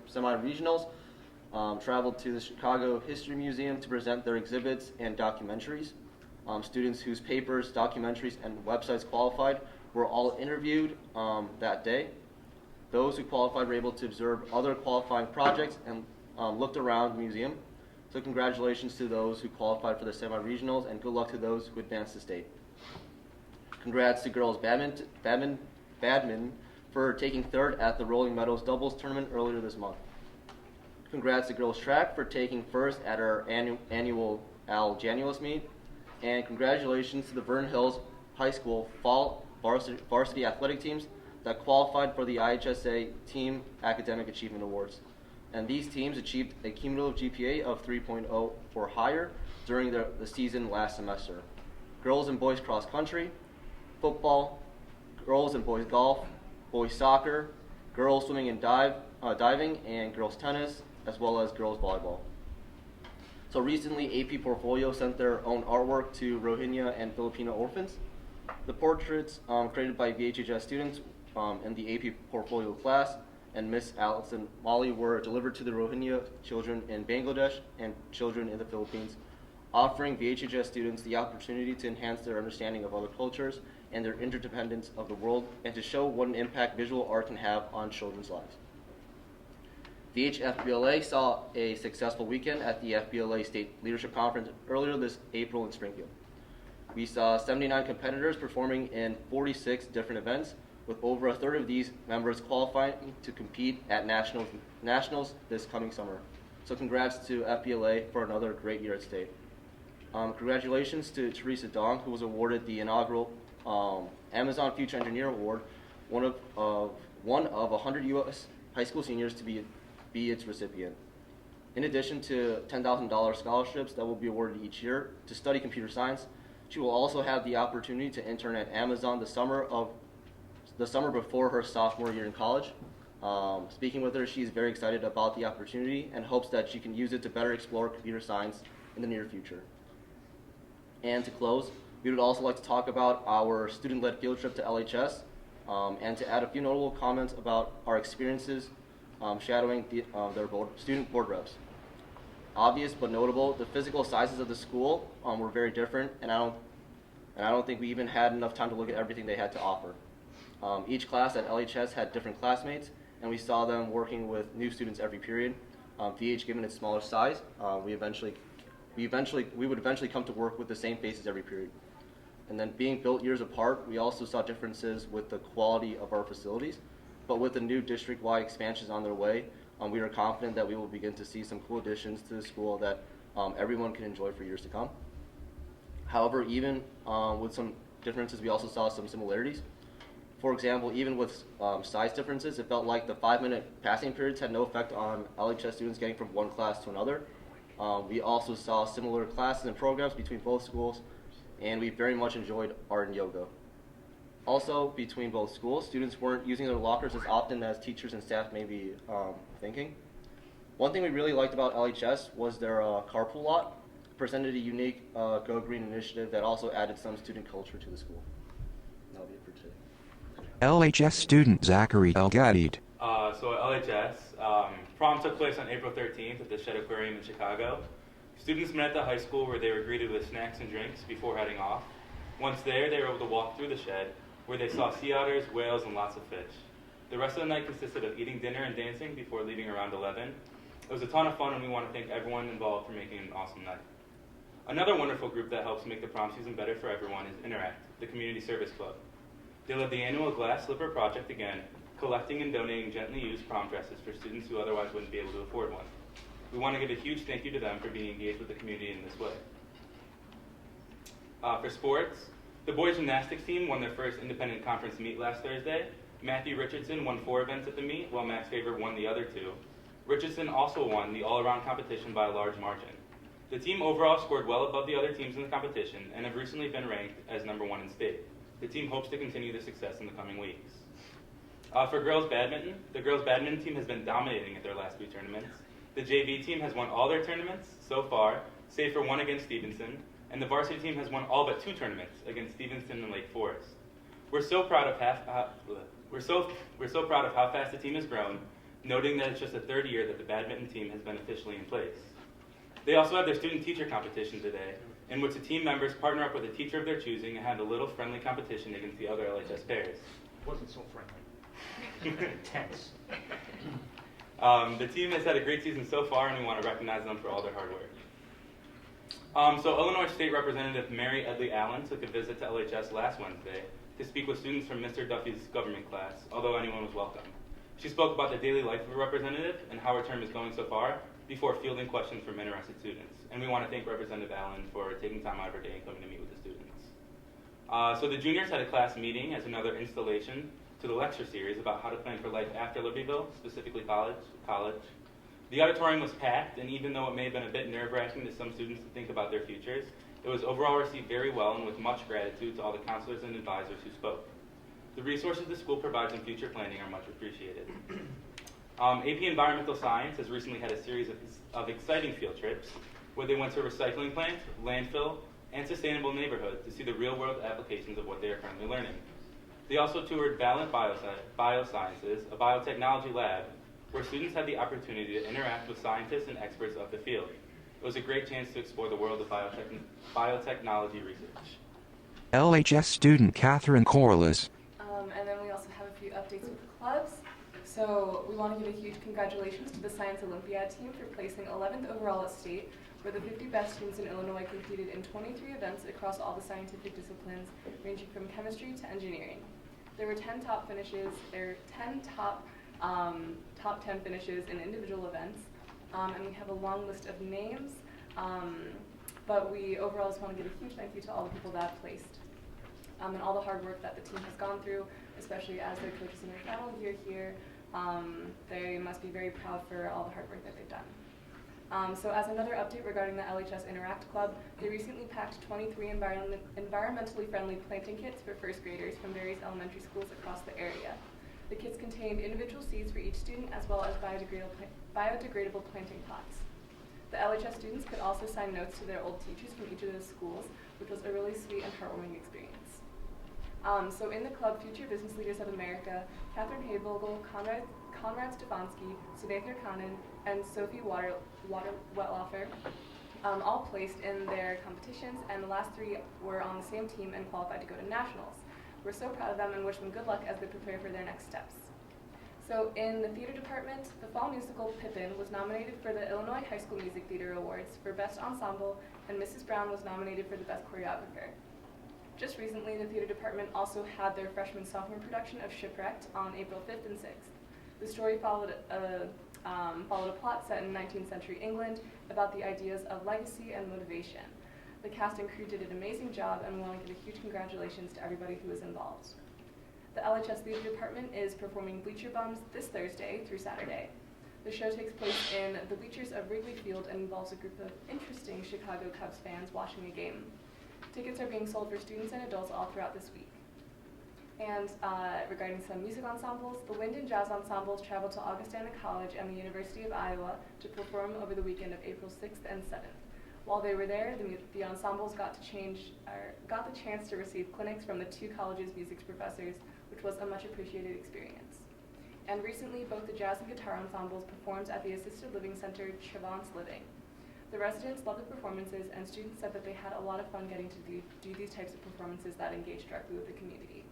semi-regionals traveled to the Chicago History Museum to present their exhibits and documentaries. Students whose papers, documentaries, and websites qualified were all interviewed that day. Those who qualified were able to observe other qualifying projects and looked around the museum. So congratulations to those who qualified for the semi-regionals, and good luck to those who advanced to state. Congrats to girls badminton for taking 3rd at the Rolling Meadows doubles tournament earlier this month. Congrats to girls track for taking 1st at our annual Al Janulis meet. And congratulations to the Vernon Hills High School fall varsity athletic teams that qualified for the IHSA Team Academic Achievement Awards. And these teams achieved a cumulative GPA of 3.0 or higher during the season last semester. Girls and boys cross country, football, girls and boys golf, boys soccer, girls swimming and diving, and girls tennis, as well as girls volleyball. So recently, AP Portfolio sent their own artwork to Rohingya and Filipino orphans. The portraits created by VHHS students in the AP Portfolio class and Miss Allison Molly were delivered to the Rohingya children in Bangladesh and children in the Philippines, offering VHHS students the opportunity to enhance their understanding of other cultures and their interdependence of the world, and to show what an impact visual art can have on children's lives. VHFBLA saw a successful weekend at the FBLA State Leadership Conference earlier this April in Springfield. We saw 79 competitors performing in 46 different events, with over a third of these members qualifying to compete at nationals this coming summer. So congrats to FBLA for another great year at state. Congratulations to Teresa Dong, who was awarded the inaugural Amazon Future Engineer Award, one of 100 U.S. high school seniors to be its recipient. In addition to $10,000 scholarships that will be awarded each year to study computer science, she will also have the opportunity to intern at Amazon the summer before her sophomore year in college. Speaking with her, she's very excited about the opportunity and hopes that she can use it to better explore computer science in the near future. And to close, we would also like to talk about our student-led field trip to LHS and to add a few notable comments about our experiences shadowing their student board reps. Obvious but notable, the physical sizes of the school were very different, and I don't think we even had enough time to look at everything they had to offer. Each class at LHS had different classmates, and we saw them working with new students every period. VH, given its smaller size, we would eventually come to work with the same faces every period. And then being built years apart, we also saw differences with the quality of our facilities. But with the new district-wide expansions on their way, we are confident that we will begin to see some cool additions to the school that everyone can enjoy for years to come. However, even with some differences, we also saw some similarities. For example, even with size differences, it felt like the 5-minute passing periods had no effect on LHS students getting from one class to another. We also saw similar classes and programs between both schools, and we very much enjoyed art and yoga. Also, between both schools, students weren't using their lockers as often as teachers and staff may be thinking. One thing we really liked about LHS was their carpool lot, presented a unique Go Green initiative that also added some student culture to the school. That'll be it for today. LHS student Zachary Elgadid. So at LHS, prom took place on April 13th at the Shed Aquarium in Chicago. Students met at the high school where they were greeted with snacks and drinks before heading off. Once there, they were able to walk through the shed where they saw sea otters, whales, and lots of fish. The rest of the night consisted of eating dinner and dancing before leaving around 11. It was a ton of fun, and we want to thank everyone involved for making it an awesome night. Another wonderful group that helps make the prom season better for everyone is Interact, the community service club. They led the annual Glass Slipper Project again, collecting and donating gently used prom dresses for students who otherwise wouldn't be able to afford one. We want to give a huge thank you to them for being engaged with the community in this way. For sports, the boys gymnastics team won their first independent conference meet last Thursday. Matthew Richardson won 4 events at the meet, while Max Faber won the other 2. Richardson also won the all-around competition by a large margin. The team overall scored well above the other teams in the competition and have recently been ranked as #1 in state. The team hopes to continue this success in the coming weeks. For girls badminton, the girls badminton team has been dominating at their last 2 tournaments. The JV team has won all their tournaments so far, save for 1 against Stevenson, and the varsity team has won all but 2 tournaments against Stevenson and Lake Forest. We're so proud of how fast the team has grown, noting that it's just the 3rd year that the badminton team has been officially in place. They also have their student-teacher competition today, in which the team members partner up with a teacher of their choosing and have a little friendly competition against the other LHS pairs. It wasn't so friendly. Intense. The team has had a great season so far, and we want to recognize them for all their hard work. So Illinois State Representative Mary Edley Allen took a visit to LHS last Wednesday to speak with students from Mr. Duffy's government class, although anyone was welcome. She spoke about the daily life of a representative and how her term is going so far before fielding questions from interested students. And we want to thank Representative Allen for taking time out of her day and coming to meet with the students. So the juniors had a class meeting as another installation to the lecture series about how to plan for life after Libertyville, specifically college. The auditorium was packed, and even though it may have been a bit nerve-wracking to some students to think about their futures, it was overall received very well and with much gratitude to all the counselors and advisors who spoke. The resources the school provides in future planning are much appreciated. AP Environmental Science has recently had a series of exciting field trips where they went to a recycling plant, landfill, and sustainable neighborhood to see the real-world applications of what they are currently learning. They also toured Valent Biosciences, a biotechnology lab, where students had the opportunity to interact with scientists and experts of the field. It was a great chance to explore the world of biotechnology research. LHS student Catherine Corliss. And then we also have a few updates with the clubs. So we want to give a huge congratulations to the Science Olympiad team for placing 11th overall at state, where the 50 best students in Illinois competed in 23 events across all the scientific disciplines, ranging from chemistry to engineering. There were 10 top finishes. There are 10 top 10 finishes in individual events, and we have a long list of names. But we overall just want to give a huge thank you to all the people that placed, and all the hard work that the team has gone through, especially as their coaches in their final year here. They must be very proud for all the hard work that they've done. So as another update regarding the LHS Interact Club, they recently packed 23 environmentally friendly planting kits for first graders from various elementary schools across the area. The kits contained individual seeds for each student as well as biodegradable planting pots. The LHS students could also sign notes to their old teachers from each of those schools, which was a really sweet and heartwarming experience. So in the club, future business leaders of America, Catherine Hayvogel, Conrad Stefanski, Subathar Khannan, and Sophie Wettloffer all placed in their competitions, and the last three were on the same team and qualified to go to nationals. We're so proud of them and wish them good luck as they prepare for their next steps. So in the theater department, the fall musical Pippin was nominated for the Illinois High School Music Theater Awards for Best Ensemble, and Mrs. Brown was nominated for the Best Choreographer. Just recently, the theater department also had their freshman-sophomore production of Shipwrecked on April 5th and 6th. The story followed a plot set in 19th century England about the ideas of legacy and motivation. The cast and crew did an amazing job, and we want to give a huge congratulations to everybody who was involved. The LHS Theater Department is performing Bleacher Bums this Thursday through Saturday. The show takes place in the bleachers of Wrigley Field and involves a group of interesting Chicago Cubs fans watching a game. Tickets are being sold for students and adults all throughout this week. And regarding some music ensembles, the Wind and Jazz Ensembles traveled to Augustana College and the University of Iowa to perform over the weekend of April 6th and 7th. While they were there, the ensembles got the chance to receive clinics from the two colleges' music professors, which was a much appreciated experience. And recently, both the jazz and guitar ensembles performed at the Assisted Living Center Chavance Living. The residents loved the performances, and students said that they had a lot of fun getting to do these types of performances that engage directly with the community.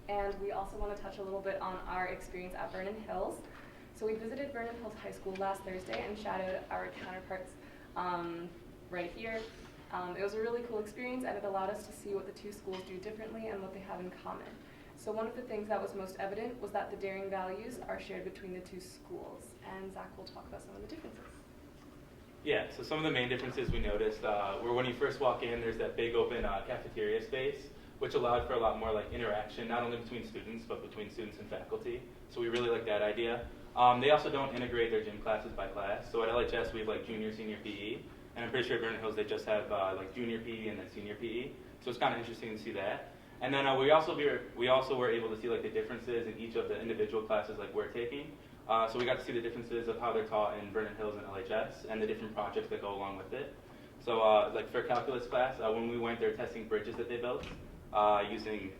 And we also want to touch a little bit on our experience at Vernon Hills. So we visited Vernon Hills High School last Thursday and shadowed our counterparts right here. It was a really cool experience, and it allowed us to see what the two schools do differently and what they have in common. So one of the things that was most evident was that the daring values are shared between the two schools. And Zach will talk about some of the differences. Yeah, so some of the main differences we noticed were when you first walk in, there's that big open cafeteria space, which allowed for a lot more interaction, not only between students, but between students and faculty. So we really like that idea. They also don't integrate their gym classes by class. So at LHS, we have junior, senior PE, and I'm pretty sure at Vernon Hills they just have junior PE and then senior PE. So it's kind of interesting to see that. And then we also were able to see the differences in each of the individual classes we're taking. So we got to see the differences of how they're taught in Vernon Hills and LHS and the different projects that go along with it. So for calculus class, when we went, they're testing bridges that they built using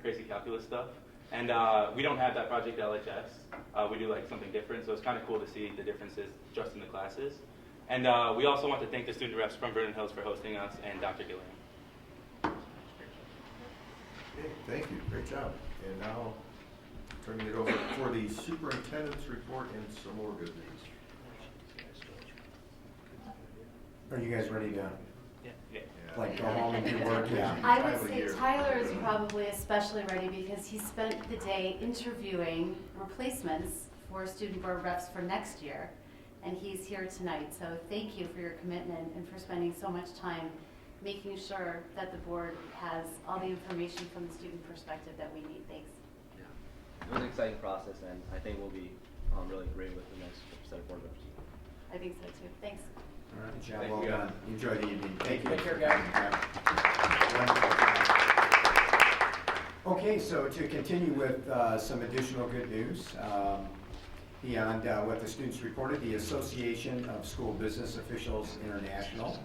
crazy calculus stuff. And we don't have that project at LHS. We do something different, so it's kind of cool to see the differences just in the classes. And we also want to thank the student reps from Vernon Hills for hosting us and Dr. Gilliam. Okay, thank you. Great job. And now, turning it over for the superintendent's report and some more good news. Are you guys ready to? Yeah. like go home and do work? Yeah. I would say Tyler is probably especially ready because he spent the day interviewing replacements for student board reps for next year, and he's here tonight. So thank you for your commitment and for spending so much time making sure that the board has all the information from the student perspective that we need. Thanks. Yeah. It was an exciting process, and I think we'll be really great with the next set of board members. I think so too. Thanks. All right, job well done. Enjoy the evening. Thank you. Take care, guys. Okay, so to continue with some additional good news, beyond what the students reported, the Association of School Business Officials International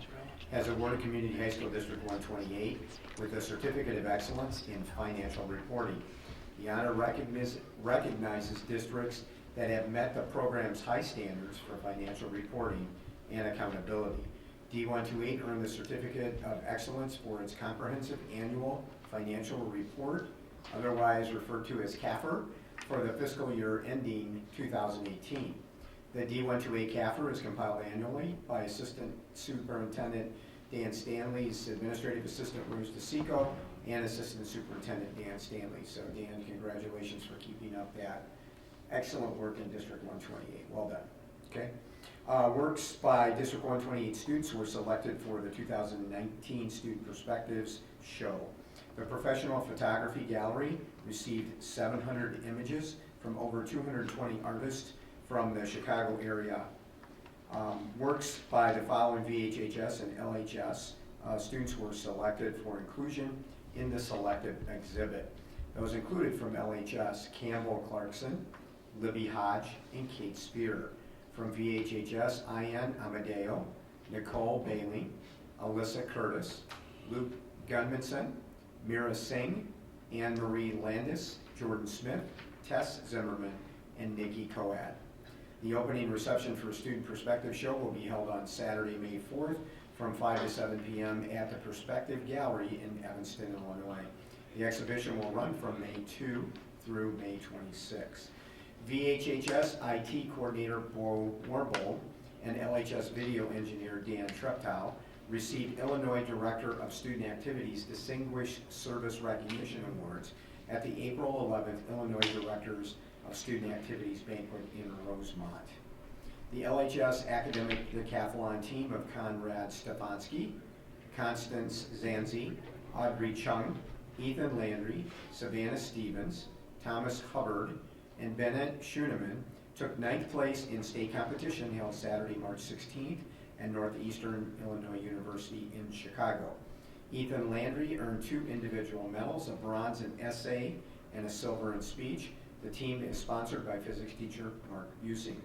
has awarded Community High School District 128 with a Certificate of Excellence in Financial Reporting. The honor recognizes districts that have met the program's high standards for financial reporting and accountability. D128 earned the Certificate of Excellence for its comprehensive annual financial report, otherwise referred to as CAFR, for the fiscal year ending 2018. The D128 CAFR is compiled annually by Assistant Superintendent Dan Stanley's Administrative Assistant Rose DeSico and Assistant Superintendent Dan Stanley. So Dan, congratulations for keeping up that excellent work in District 128. Well done. Okay. Works by District 128 students were selected for the 2019 Student Perspectives Show. The Professional Photography Gallery received 700 images from over 220 artists from the Chicago area. Works by the following VHHS and LHS students were selected for inclusion in the selected exhibit. Those included from LHS, Campbell Clarkson, Libby Hodge, and Kate Spear. From VHHS, Ian Amadeo, Nicole Bailey, Alyssa Curtis, Luke Gunmanson, Mira Singh, Anne Marie Landis, Jordan Smith, Tess Zimmerman, and Nikki Coad. The opening reception for Student Perspective Show will be held on Saturday, May 4th from 5 to 7 p.m. at the Perspective Gallery in Evanston, Illinois. The exhibition will run from May 2 through May 26. VHHS IT Coordinator Bo Warble and LHS Video Engineer Dan Treptow received Illinois Director of Student Activities Distinguished Service Recognition Awards at the April 11th Illinois Directors of Student Activities Banquet in Rosemont. The LHS Academic Decathlon team of Conrad Stefanski, Constance Zanzi, Audrey Chung, Ethan Landry, Savannah Stevens, Thomas Hubbard, and Bennett Schuneman took 9th place in state competition held Saturday, March 16th at Northeastern Illinois University in Chicago. Ethan Landry earned 2 individual medals, a bronze in essay and a silver in speech. The team is sponsored by physics teacher Mark Busing.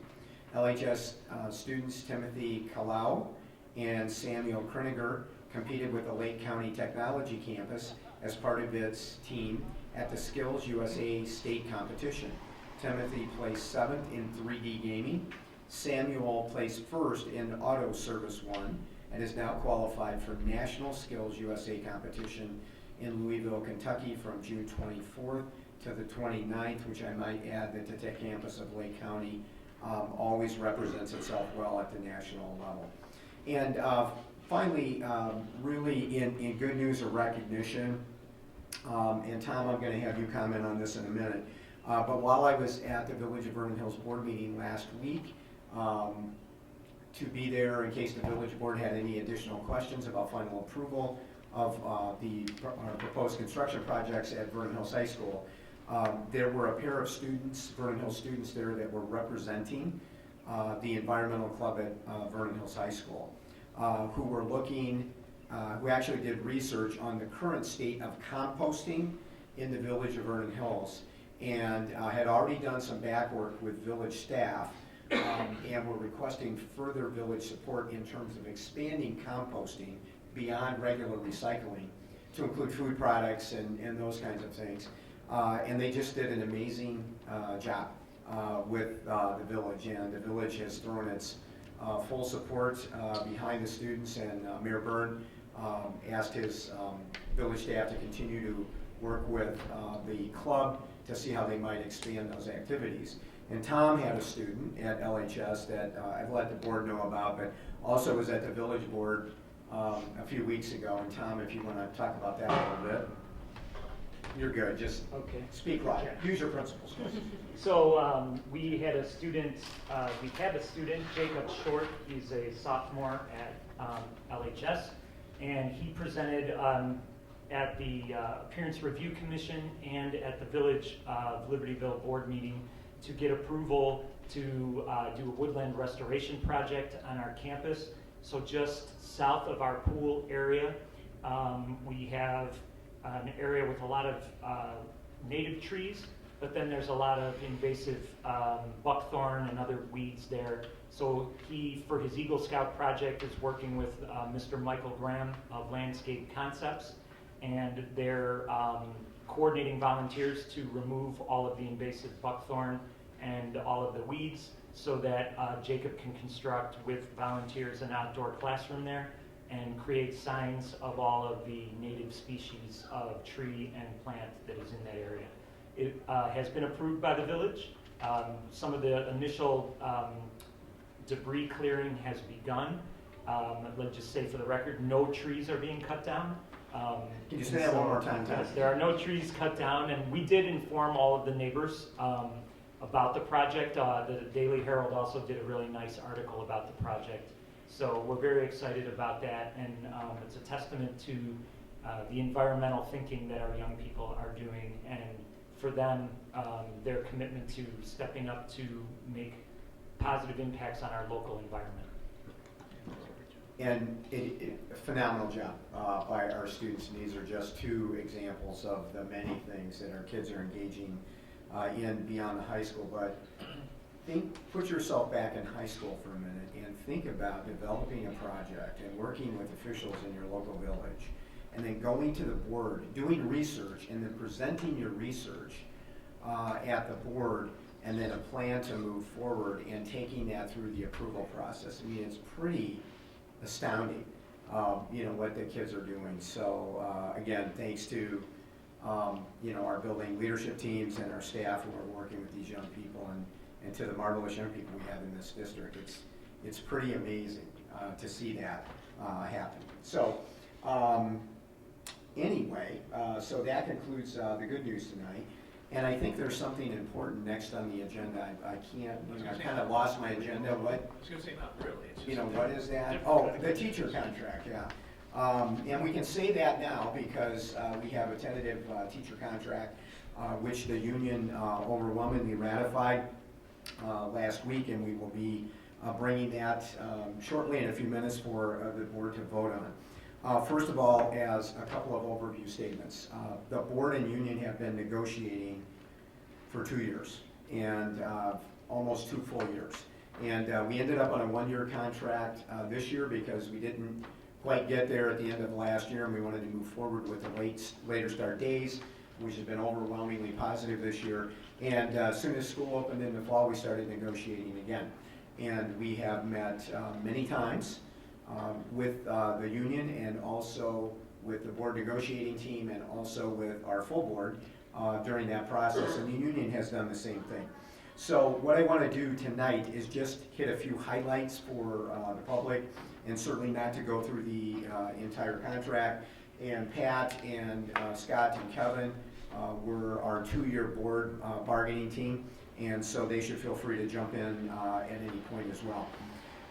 LHS students Timothy Kalau and Samuel Kriniger competed with the Lake County Technology Campus as part of its team at the Skills USA state competition. Timothy placed 7th in 3D gaming. Samuel placed 1st in Auto Service 1 and is now qualified for National Skills USA competition in Louisville, Kentucky from June 24th to the 29th, which I might add that the tech campus of Lake County always represents itself well at the national level. And finally, really in good news or recognition, and Tom, I'm going to have you comment on this in a minute, but while I was at the Village of Vernon Hills board meeting last week, to be there in case the village board had any additional questions about final approval of the proposed construction projects at Vernon Hills High School. There were a pair of students, Vernon Hills students there that were representing the environmental club at Vernon Hills High School, who were looking, who actually did research on the current state of composting in the village of Vernon Hills, and had already done some back work with village staff, and were requesting further village support in terms of expanding composting beyond regular recycling to include food products and those kinds of things. And they just did an amazing job with the village, and the village has thrown its full support behind the students, and Mayor Byrne asked his village staff to continue to work with the club to see how they might expand those activities. And Tom had a student at LHS that I've let the board know about, but also was at the village board a few weeks ago. And Tom, if you want to talk about that a little bit. You're good, just speak loud. Use your principles. So we had a student, Jacob Short. He's a sophomore at LHS, and he presented at the Appearance Review Commission and at the Village of Libertyville board meeting to get approval to do a woodland restoration project on our campus. So just south of our pool area, we have an area with a lot of native trees, but then there's a lot of invasive buckthorn and other weeds there. So he, for his Eagle Scout project, is working with Mr. Michael Graham of Landscape Concepts, and they're coordinating volunteers to remove all of the invasive buckthorn and all of the weeds so that Jacob can construct with volunteers an outdoor classroom there and create signs of all of the native species of tree and plant that is in that area. It has been approved by the village. Some of the initial debris clearing has begun. Let's just say for the record, no trees are being cut down. Can you say that one more time? Yes, there are no trees cut down, and we did inform all of the neighbors about the project. The Daily Herald also did a really nice article about the project. So we're very excited about that, and it's a testament to the environmental thinking that our young people are doing, and for them, their commitment to stepping up to make positive impacts on our local environment. And a phenomenal job by our students, and these are just two examples of the many things that our kids are engaging in beyond the high school. But put yourself back in high school for a minute and think about developing a project and working with officials in your local village, and then going to the board, doing research, and then presenting your research at the board, and then a plan to move forward and taking that through the approval process. I mean, it's pretty astounding, what the kids are doing. So again, thanks to our building leadership teams and our staff who are working with these young people, and to the marvelous young people we have in this district. It's pretty amazing to see that happen. So anyway, so that concludes the good news tonight. And I think there's something important next on the agenda. I kind of lost my agenda. What? I was going to say not really. It's just what is that? Oh, the teacher contract, yeah. And we can say that now because we have a tentative teacher contract, which the union overwhelmingly ratified last week, and we will be bringing that shortly in a few minutes for the board to vote on. First of all, as a couple of overview statements, the board and union have been negotiating for 2 years, and almost 2 full years. And we ended up on a 1-year contract this year because we didn't quite get there at the end of last year, and we wanted to move forward with the later start days, which has been overwhelmingly positive this year. And as soon as school opened in the fall, we started negotiating again. And we have met many times with the union, and also with the board negotiating team, and also with our full board during that process. And the union has done the same thing. So what I want to do tonight is just hit a few highlights for the public, and certainly not to go through the entire contract. And Pat and Scott and Kevin were our 2-year board bargaining team, and so they should feel free to jump in at any point as well.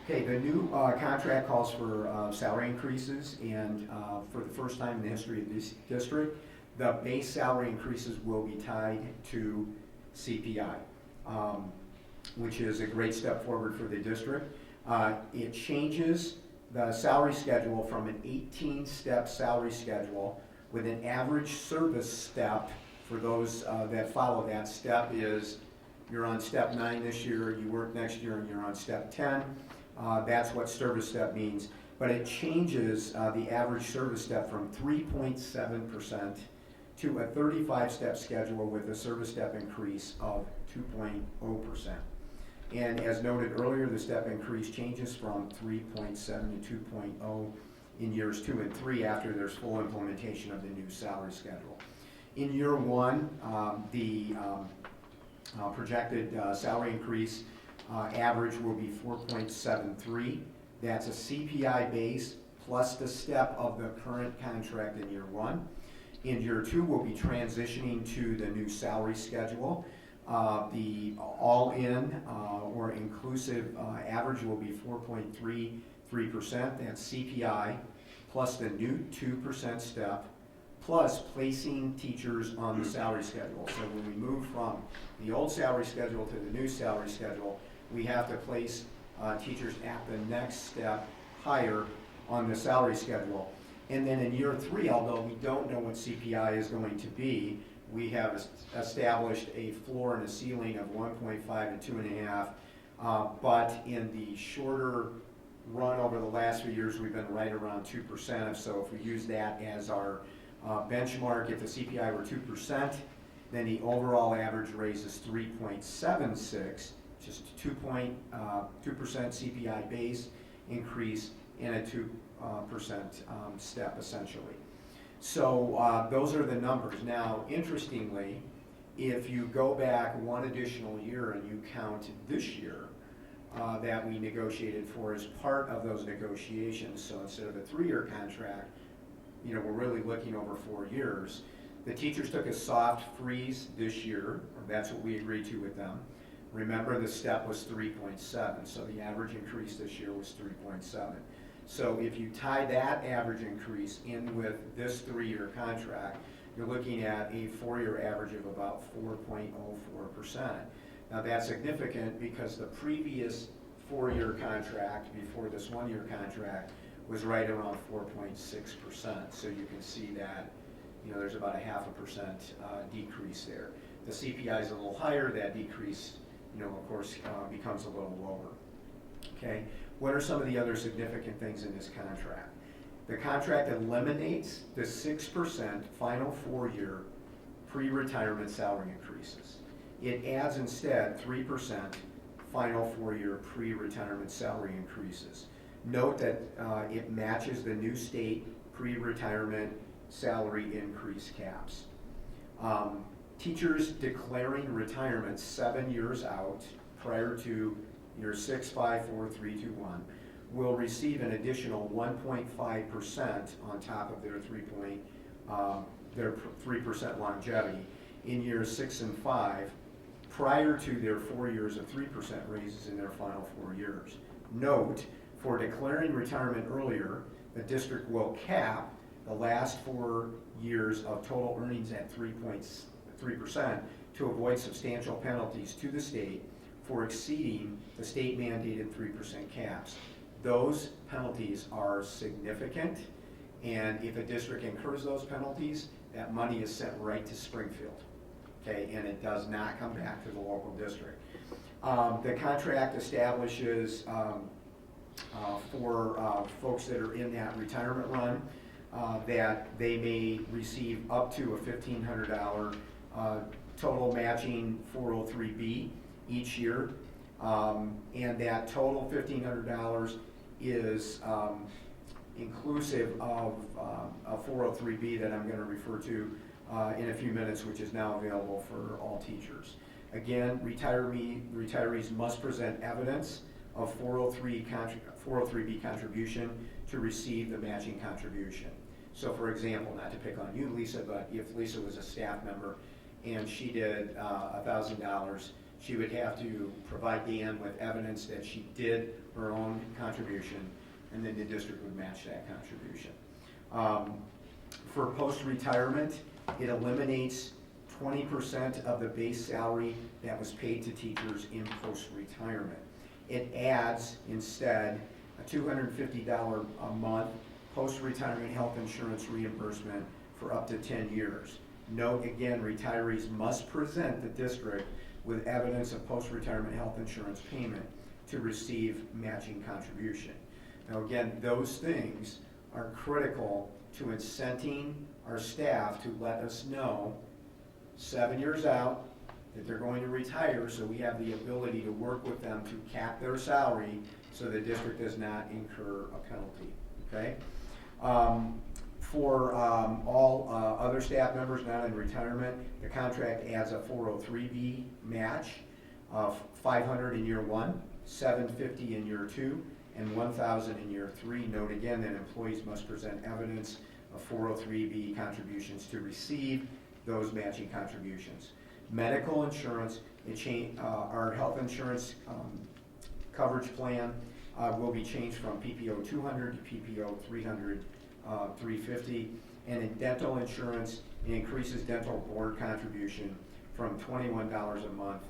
Okay, the new contract calls for salary increases, and for the first time in the history of this district, the base salary increases will be tied to CPI, which is a great step forward for the district. It changes the salary schedule from an 18-step salary schedule with an average service step. For those that follow that step, is you're on step 9 this year, you work next year, and you're on step 10. That's what service step means. But it changes the average service step from 3.7% to a 35-step schedule with a service step increase of 2.0%. And as noted earlier, the step increase changes from 3.7 to 2.0 in years 2 and 3 after there's full implementation of the new salary schedule. In year 1, the projected salary increase average will be 4.73. That's a CPI base plus the step of the current contract in year 1. In year 2, we'll be transitioning to the new salary schedule. The all-in or inclusive average will be 4.33%. That's CPI plus the new 2% step, plus placing teachers on the salary schedule. So when we move from the old salary schedule to the new salary schedule, we have to place teachers at the next step higher on the salary schedule. And then in year 3, although we don't know what CPI is going to be, we have established a floor and a ceiling of 1.5 and 2.5. But in the shorter run over the last few years, we've been right around 2%. So if we use that as our benchmark, if the CPI were 2%, then the overall average raise is 3.76, just 2% CPI base increase and a 2% step essentially. So those are the numbers. Now, interestingly, if you go back one additional year and you count this year that we negotiated for as part of those negotiations, so instead of a 3-year contract, you know, we're really looking over 4 years. The teachers took a soft freeze this year, or that's what we agreed to with them. Remember, the step was 3.7, so the average increase this year was 3.7. So if you tie that average increase in with this 3-year contract, you're looking at a 4-year average of about 4.04%. Now that's significant because the previous 4-year contract before this 1-year contract was right around 4.6%. So you can see that, you know, there's about a 0.5% decrease there. The CPI is a little higher. That decrease, you know, of course, becomes a little lower. Okay. What are some of the other significant things in this contract? The contract eliminates the 6% final 4-year pre-retirement salary increases. It adds instead 3% final 4-year pre-retirement salary increases. Note that it matches the new state pre-retirement salary increase caps. Teachers declaring retirement 7 years out prior to year 6, 5, 4, 3, 2, 1 will receive an additional 1.5% on top of their 3% longevity in years 6 and 5 prior to their 4 years of 3% raises in their final 4 years. Note, for declaring retirement earlier, the district will cap the last 4 years of total earnings at 3.3% to avoid substantial penalties to the state for exceeding the state mandated 3% caps. Those penalties are significant, and if a district incurs those penalties, that money is sent right to Springfield, okay, and it does not come back to the local district. The contract establishes for folks that are in that retirement run that they may receive up to a $1,500 total matching 403B each year, and that total $1,500 is inclusive of a 403B that I'm going to refer to in a few minutes, which is now available for all teachers. Again, retirees must present evidence of 403B contribution to receive the matching contribution. So for example, not to pick on you, Lisa, but if Lisa was a staff member and she did $1,000, she would have to provide Dan with evidence that she did her own contribution, and then the district would match that contribution. For post-retirement, it eliminates 20% of the base salary that was paid to teachers in post-retirement. It adds instead a $250 a month post-retirement health insurance reimbursement for up to 10 years. Note again, retirees must present the district with evidence of post-retirement health insurance payment to receive matching contribution. Now again, those things are critical to incenting our staff to let us know 7 years out that they're going to retire, so we have the ability to work with them to cap their salary so the district does not incur a penalty, okay? For all other staff members not in retirement, the contract adds a 403B match of $500 in year 1, $750 in year 2, and $1,000 in year 3. Note again that employees must present evidence of 403B contributions to receive those matching contributions. Medical insurance, our health insurance coverage plan will be changed from PPO 200 to PPO 300, 350. And in dental insurance, it increases dental board contribution from $21 a month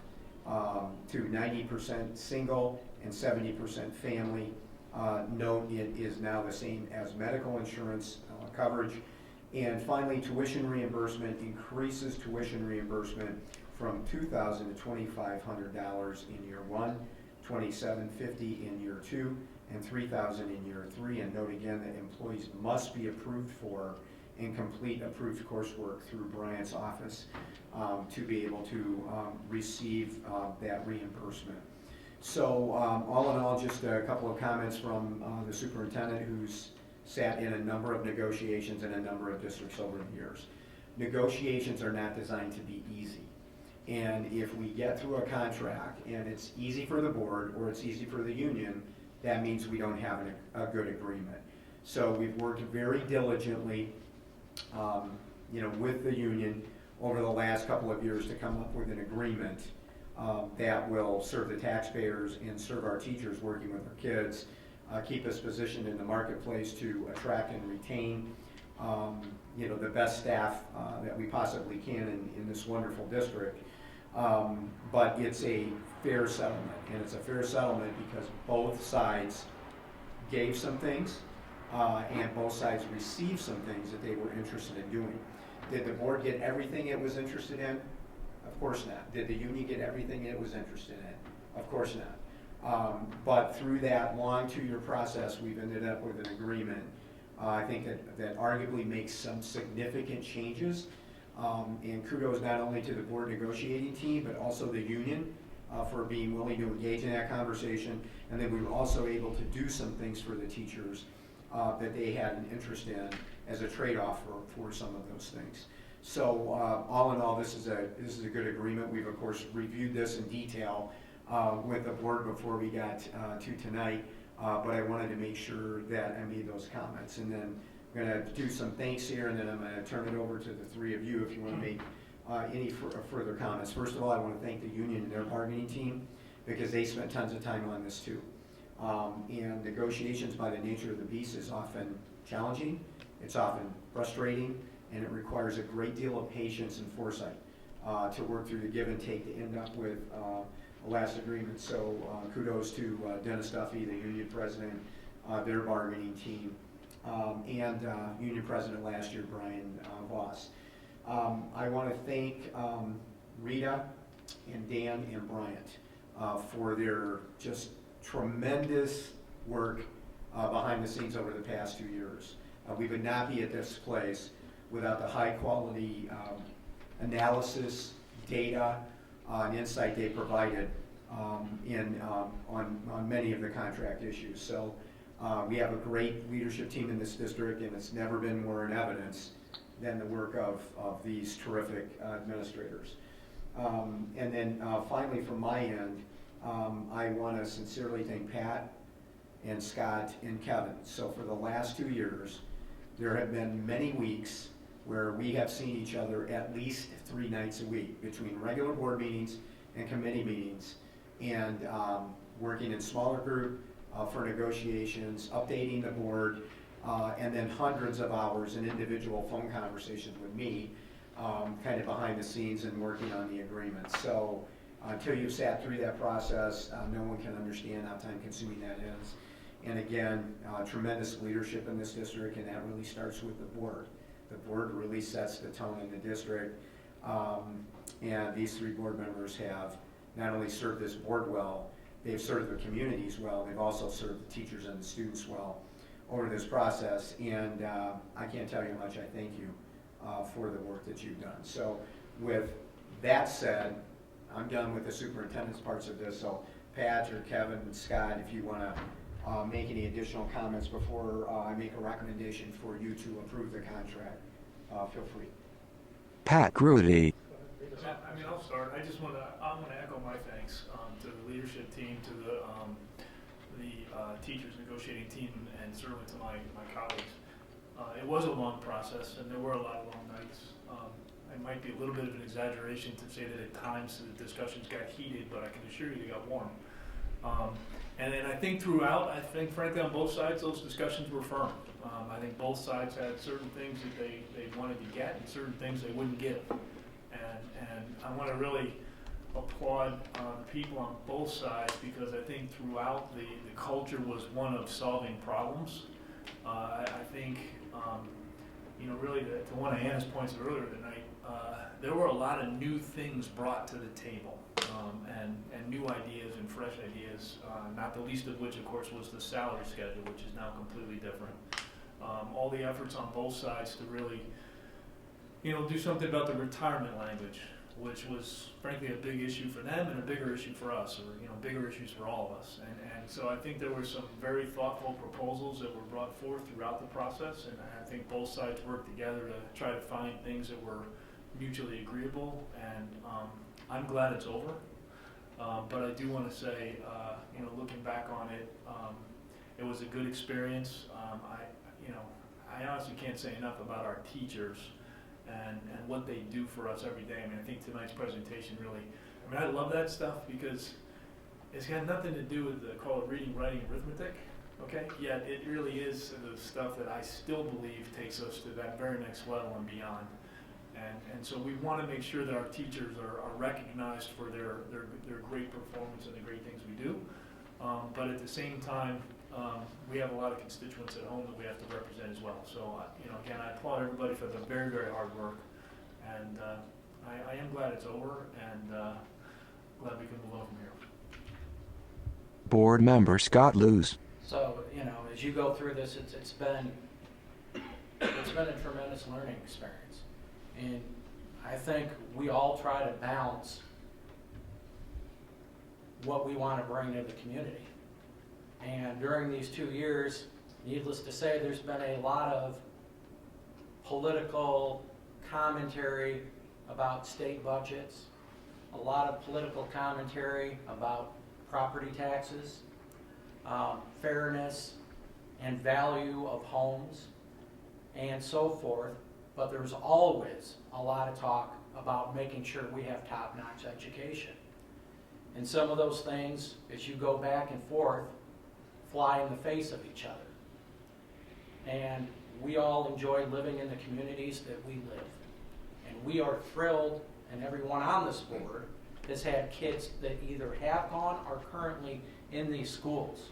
to 90% single and 70% family. Note it is now the same as medical insurance coverage. And finally, tuition reimbursement increases tuition reimbursement from $2,000 to $2,500 in year 1, $2,750 in year 2, and $3,000 in year 3. And note again that employees must be approved for and complete approved coursework through Bryant's office to be able to receive that reimbursement. So all in all, just a couple of comments from the superintendent, who's sat in a number of negotiations in a number of districts over the years. Negotiations are not designed to be easy. And if we get through a contract and it's easy for the board or it's easy for the union, that means we don't have a good agreement. So we've worked very diligently with the union over the last couple of years to come up with an agreement that will serve the taxpayers and serve our teachers working with our kids, keep us positioned in the marketplace to attract and retain the best staff that we possibly can in this wonderful district. But it's a fair settlement, and it's a fair settlement because both sides gave some things and both sides received some things that they were interested in doing. Did the board get everything it was interested in? Of course not. Did the union get everything it was interested in? Of course not. But through that long 2-year process, we've ended up with an agreement. I think that arguably makes some significant changes. And kudos not only to the board negotiating team, but also the union for being willing to engage in that conversation. And then we were also able to do some things for the teachers that they had an interest in as a trade-off for some of those things. So all in all, this is a good agreement. We've of course reviewed this in detail with the board before we got to tonight, but I wanted to make sure that I made those comments. And then I'm going to do some thanks here, and then I'm going to turn it over to the three of you if you want to make any further comments. First of all, I want to thank the union and their bargaining team because they spent tons of time on this too. And negotiations by the nature of the beast is often challenging, it's often frustrating, and it requires a great deal of patience and foresight to work through the give and take to end up with a last agreement. So kudos to Dennis Duffy, the union president, their bargaining team, and union president last year, Brian Voss. I want to thank Rita and Dan and Bryant for their just tremendous work behind the scenes over the past 2 years. We would not be at this place without the high quality analysis, data, and insight they provided on many of the contract issues. So we have a great leadership team in this district, and it's never been more in evidence than the work of these terrific administrators. And then finally, from my end, I want to sincerely thank Pat and Scott and Kevin. So for the last 2 years, there have been many weeks where we have seen each other at least 3 nights a week between regular board meetings and committee meetings, and working in smaller group for negotiations, updating the board, and then hundreds of hours in individual phone conversations with me, kind of behind the scenes and working on the agreement. So until you've sat through that process, no one can understand how time consuming that is. And again, tremendous leadership in this district, and that really starts with the board. The board really sets the tone in the district, and these 3 board members have not only served this board well, they've served the communities well, they've also served the teachers and the students well over this process, and I can't tell you how much I thank you for the work that you've done. So with that said, I'm done with the superintendent's parts of this, so Pat or Kevin and Scott, if you want to make any additional comments before I make a recommendation for you to approve the contract, feel free. Pat Grudy. I mean, I'll start. I want to echo my thanks to the leadership team, to the teachers negotiating team and certainly to my colleagues. It was a long process, and there were a lot of long nights. It might be a little bit of an exaggeration to say that at times the discussions got heated, but I can assure you they got warm. And then I think throughout, frankly on both sides, those discussions were firm. I think both sides had certain things that they wanted to get and certain things they wouldn't give. And I want to really applaud people on both sides, because I think throughout the culture was one of solving problems. I think, really to one of Anna's points earlier tonight, there were a lot of new things brought to the table, and new ideas and fresh ideas, not the least of which, of course, was the salary schedule, which is now completely different. All the efforts on both sides to really, do something about the retirement language, which was frankly a big issue for them and a bigger issue for us, or bigger issues for all of us. And so I think there were some very thoughtful proposals that were brought forth throughout the process, and I think both sides worked together to try to find things that were mutually agreeable. And I'm glad it's over. But I do want to say, looking back on it, it was a good experience. I honestly can't say enough about our teachers and what they do for us every day. I think tonight's presentation really, I love that stuff because it's got nothing to do with call it reading, writing, arithmetic, okay? Yet it really is the stuff that I still believe takes us to that very next level and beyond. And so we want to make sure that our teachers are recognized for their great performance and the great things we do. But at the same time, we have a lot of constituents at home that we have to represent as well. So, again, I applaud everybody for the very, very hard work. And I am glad it's over, and glad we can move on from here. Board Member Scott Lewis. So, as you go through this, it's been a tremendous learning experience. And I think we all try to balance what we want to bring to the community. And during these 2 years, needless to say, there's been a lot of political commentary about state budgets, a lot of political commentary about property taxes, fairness and value of homes, and so forth. But there's always a lot of talk about making sure we have top-notch education. And some of those things, as you go back and forth, fly in the face of each other. And we all enjoy living in the communities that we live. And we are thrilled, and everyone on this board has had kids that either have gone or currently in these schools.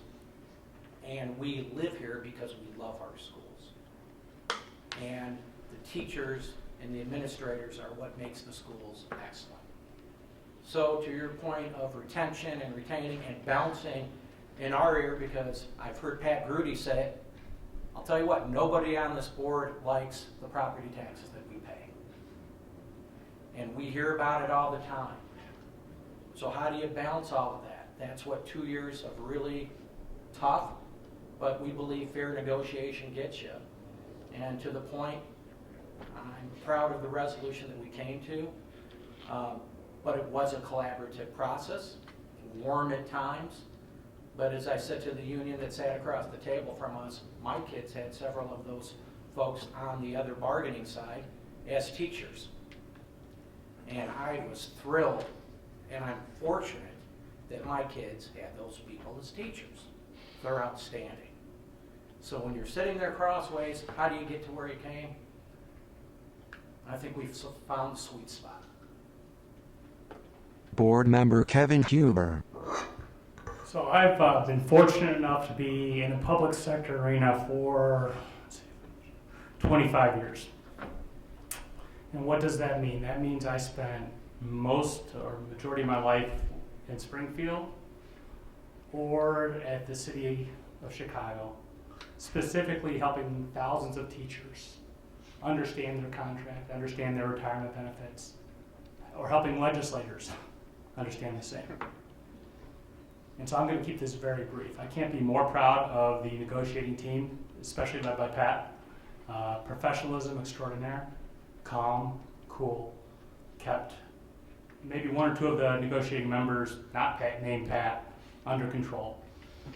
And we live here because we love our schools. And the teachers and the administrators are what makes the schools excellent. So to your point of retention and retaining and bouncing in our ear, because I've heard Pat Grudy say it, I'll tell you what, nobody on this board likes the property taxes that we pay. And we hear about it all the time. So how do you balance all of that? That's what 2 years of really tough, but we believe fair negotiation gets you. And to the point, I'm proud of the resolution that we came to, but it was a collaborative process, warm at times. But as I said to the union that sat across the table from us, my kids had several of those folks on the other bargaining side as teachers. And I was thrilled, and I'm fortunate that my kids had those people as teachers. They're outstanding. So when you're sitting there crossways, how do you get to where you came? I think we've found the sweet spot. Board Member Kevin Huber. So I've been fortunate enough to be in the public sector arena for 25 years. And what does that mean? That means I spent most or majority of my life in Springfield or at the city of Chicago, specifically helping thousands of teachers understand their contract, understand their retirement benefits, or helping legislators understand the same. And so I'm going to keep this very brief. I can't be more proud of the negotiating team, especially led by Pat. Professionalism extraordinaire, calm, cool, kept maybe one or two of the negotiating members, not Pat, named Pat, under control.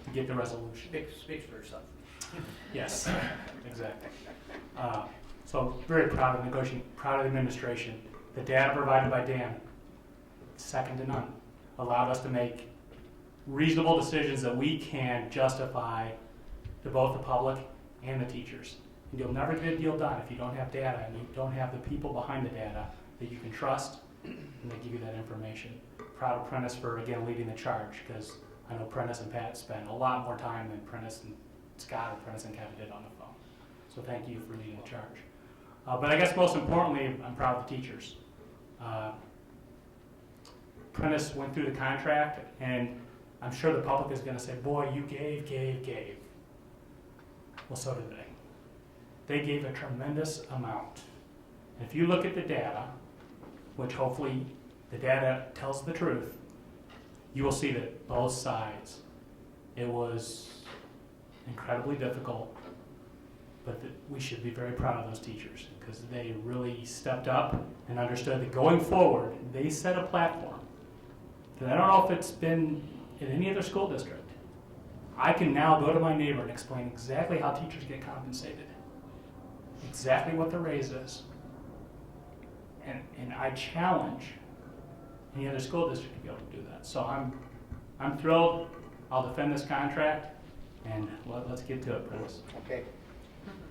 to get the resolution. Speaks for yourself. Yes, exactly. So very proud of negotiating, proud of the administration. The data provided by Dan, second to none, allowed us to make reasonable decisions that we can justify to both the public and the teachers. And you'll never get a deal done if you don't have data and you don't have the people behind the data that you can trust and they give you that information. Proud of Prentice for, again, leading the charge, because I know Prentice and Pat spent a lot more time than Prentice and Scott or Prentice and Kevin did on the phone. So thank you for leading the charge. But I guess most importantly, I'm proud of the teachers. Prentice went through the contract, and I'm sure the public is going to say, boy, you gave. Well, so did they. They gave a tremendous amount. And if you look at the data, which hopefully the data tells the truth, you will see that both sides, it was incredibly difficult, but we should be very proud of those teachers because they really stepped up and understood that going forward, they set a platform that I don't know if it's been in any other school district. I can now go to my neighbor and explain exactly how teachers get compensated, exactly what the raise is, and I challenge any other school district to be able to do that. So I'm thrilled. I'll defend this contract, and let's get to it, Prentice. Okay.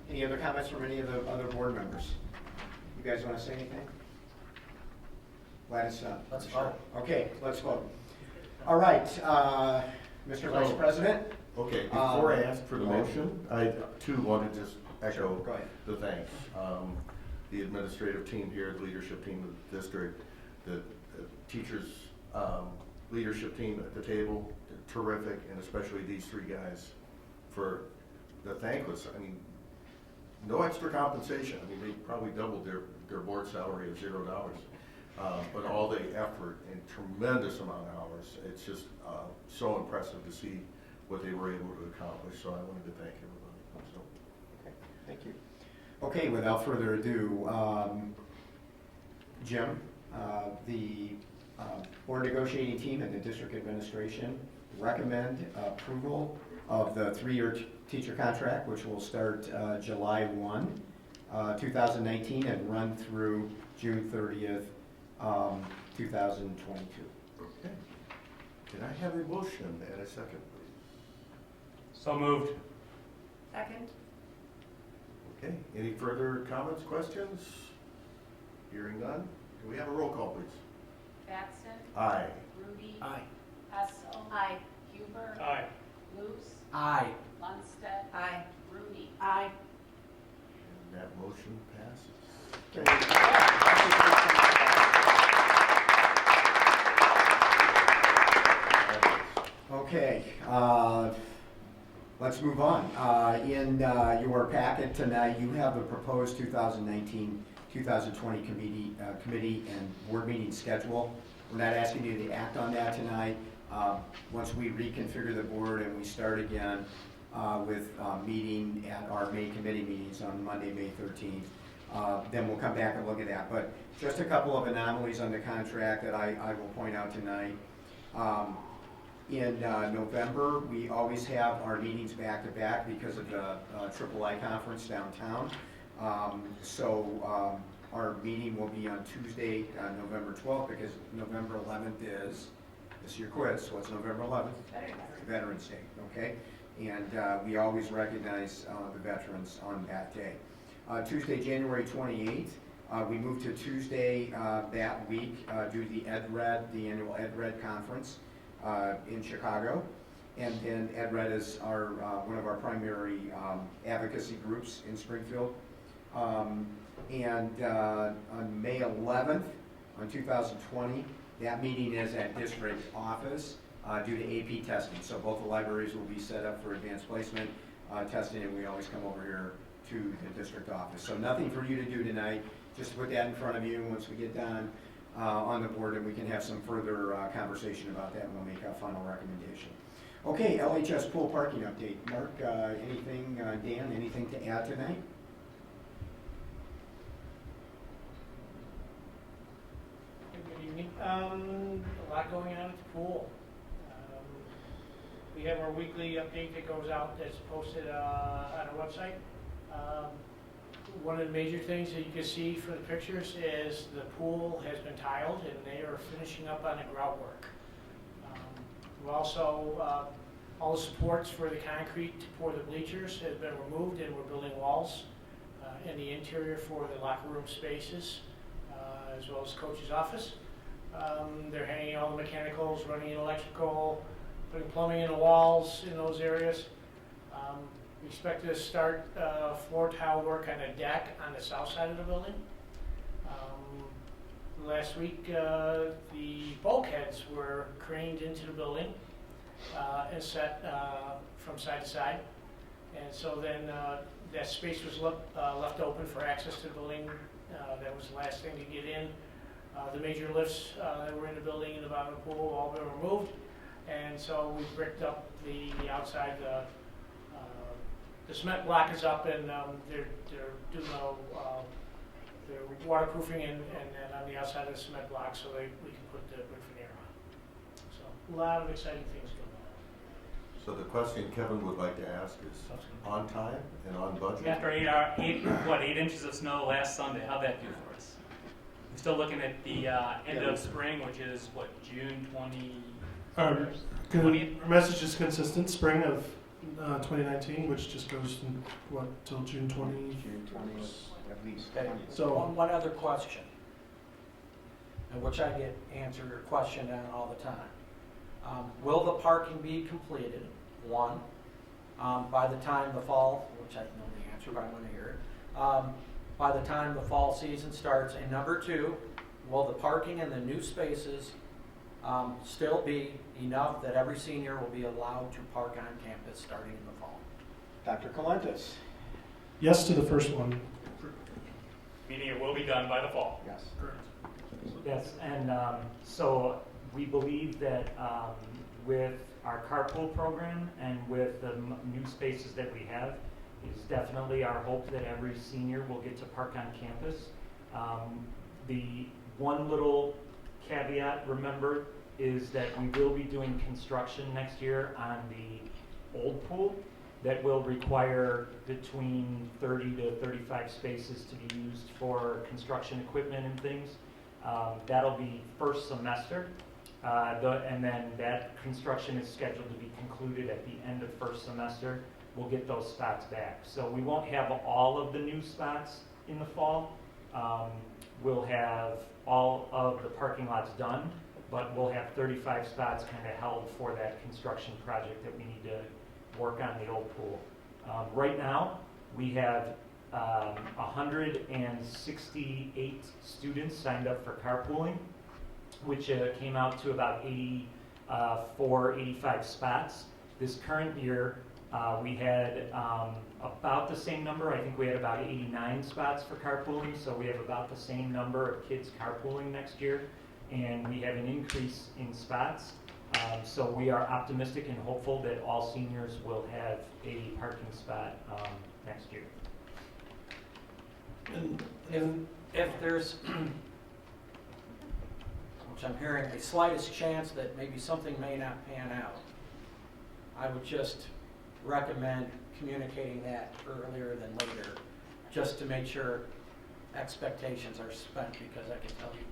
Any other comments from any of the other board members? You guys want to say anything? Let's vote. Okay, let's vote. All right, Mr. Vice President. Okay, before I ask for the motion, I too want to just echo the thanks. The administrative team here, the leadership team of the district, the teachers, leadership team at the table, terrific, and especially these three guys for the thankless. I mean, no extra compensation. I mean, they probably doubled their board salary of $0. But all the effort and tremendous amount of hours. It's just so impressive to see what they were able to accomplish. So I wanted to thank everybody. So. Okay, thank you. Okay, without further ado, Jim, the board negotiating team and the district administration recommend approval of the three-year teacher contract, which will start July 1, 2019 and run through June 30th, 2022. Okay. Can I have a motion and a second, please? So moved. Second. Okay. Any further comments, questions? Hearing none. Can we have a roll call, please? Batson. Aye. Rudy. Aye. Hessel. Aye. Huber. Aye. Luce. Aye. Lundstedt. Aye. Rudy. Aye. And that motion passes. Okay, let's move on. In your packet tonight, you have the proposed 2019-2020 committee and board meeting schedule. We're not asking you to act on that tonight. Once we reconfigure the board and we start again with meeting at our May committee meetings on Monday, May 13th, then we'll come back and look at that. But just a couple of anomalies on the contract that I will point out tonight. In November, we always have our meetings back-to-back because of the III conference downtown. So our meeting will be on Tuesday, November 12th, because November 11th is your quiz. So it's November 11th? Veterans Day, okay? And we always recognize the veterans on that day. Tuesday, January 28th, we moved to Tuesday that week due to the annual EdRed conference in Chicago. And then EdRed is one of our primary advocacy groups in Springfield. And on May 11th, on 2020, that meeting is at district office due to AP testing. So both the libraries will be set up for advanced placement testing, and we always come over here to the district office. So nothing for you to do tonight. Just put that in front of you once we get done on the board, and we can have some further conversation about that, and we'll make a final recommendation. Okay, LHS pool parking update. Mark, anything, Dan, anything to add tonight? Good evening. A lot going on at the pool. We We have our weekly update that goes out that's posted on our website. One of the major things that you can see from the pictures is the pool has been tiled and they are finishing up on the grout work. We're also, all the supports for the concrete for the bleachers have been removed and we're building walls in the interior for the locker room spaces as well as coach's office. They're hanging all the mechanicals, running in electrical, putting plumbing in the walls in those areas. We expect to start floor tile work on the deck on the south side of the building. Last week, the bulkheads were craned into the building and set from side to side. And so then that space was left open for access to the building. That was the last thing to get in. The major lifts that were in the building and the bottom of the pool all been removed. And so we bricked up the outside. The cement block is up and they're doing they're waterproofing and on the outside of the cement block so we can put the brick veneer on. So a lot of exciting things going on. So the question Kevin would like to ask is on time and on budget? After 8 inches of snow last Sunday, how'd that do for us? We're still looking at the end of spring, which is what, June 20th? Our message is consistent, spring of 2019, which just goes till June 20? June 20th, at least. So one other question, and which I get questioned on all the time. Will the parking be completed? One, by the time the fall, which I know the answer, but I want to hear it. By the time the fall season starts, and number two, will the parking in the new spaces still be enough that every senior will be allowed to park on campus starting in the fall? Dr. Colentus. Yes to the first one. Meaning it will be done by the fall. Yes. Correct. Yes, and so we believe that with our carpool program and with the new spaces that we have, it's definitely our hope that every senior will get to park on campus. The one little caveat, remember, is that we will be doing construction next year on the old pool that will require between 30 to 35 spaces to be used for construction equipment and things. That'll be first semester, and then that construction is scheduled to be concluded at the end of first semester. We'll get those spots back. So we won't have all of the new spots in the fall. We'll have all of the parking lots done, but we'll have 35 spots kind of held for that construction project that we need to work on the old pool. Right now, we have 168 students signed up for carpooling, which came out to about 85 spots. This current year, we had about the same number. I think we had about 89 spots for carpooling, so we have about the same number of kids carpooling next year, and we have an increase in spots. So we are optimistic and hopeful that all seniors will have a parking spot next year. If there's, which I'm hearing, the slightest chance that maybe something may not pan out, I would just recommend communicating that earlier than later, just to make sure expectations are spent, because I can tell you,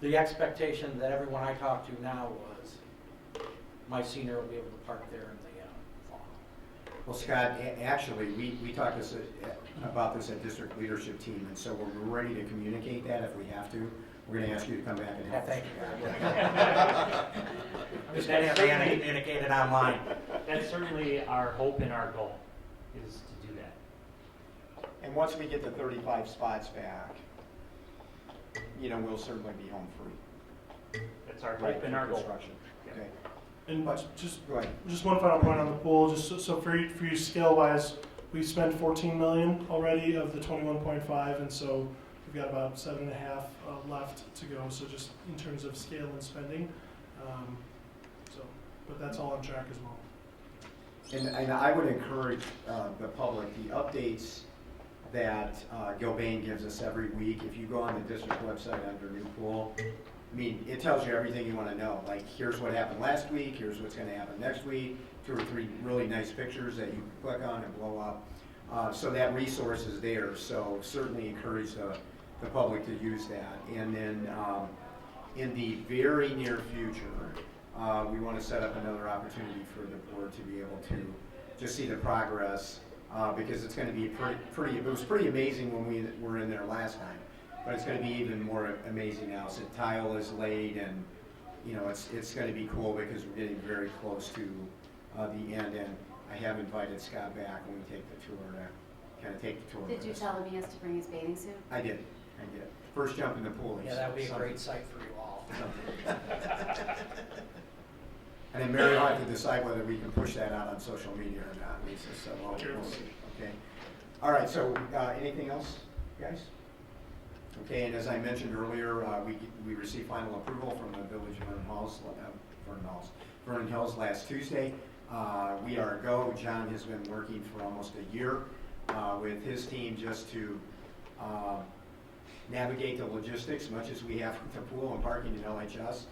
the expectation that everyone I talk to now was my senior will be able to park there in the fall. Well, Scott, actually, we talked about this at district leadership team, and so we're ready to communicate that if we have to. We're going to ask you to come back and help. Thank you. Just communicated online. That's certainly our hope and our goal, is to do that. And once we get the 35 spots back, we'll certainly be home free. That's our hope and our goal. Okay. And Go ahead. just one final point on the pool, just so for you scale-wise, we spent 14 million already of the 21.5, and so we've got about 7.5 left to go. So just in terms of scale and spending, but that's all on track as well. And I would encourage the public, the updates that Gilbane gives us every week. If you go on the district website under New Pool, it tells you everything you want to know. Like, here's what happened last week, here's what's going to happen next week, 2 or 3 really nice pictures that you can click on and blow up. So that resource is there, so certainly encourage the public to use that. And then in the very near future, we want to set up another opportunity for the board to be able to just see the progress, because it's going to be pretty, it was pretty amazing when we were in there last time, but it's going to be even more amazing now. So tile is laid, and you know, it's going to be cool because we're getting very close to the end, and I have invited Scott back when we take the tour to kind of take the tour. Did you tell him he has to bring his bathing suit? I did. First jump in the pool. Yeah, that would be a great sight for you all. And then Mary will have to decide whether we can push that out on social media or not, Lisa, so we'll see, okay? All right, so anything else, guys? Okay, and as I mentioned earlier, we received final approval from the Village of Vernon Hills last Tuesday. We are a go. John has been working for almost a year with his team just to navigate the logistics, much as we have with the pool and parking in LHS.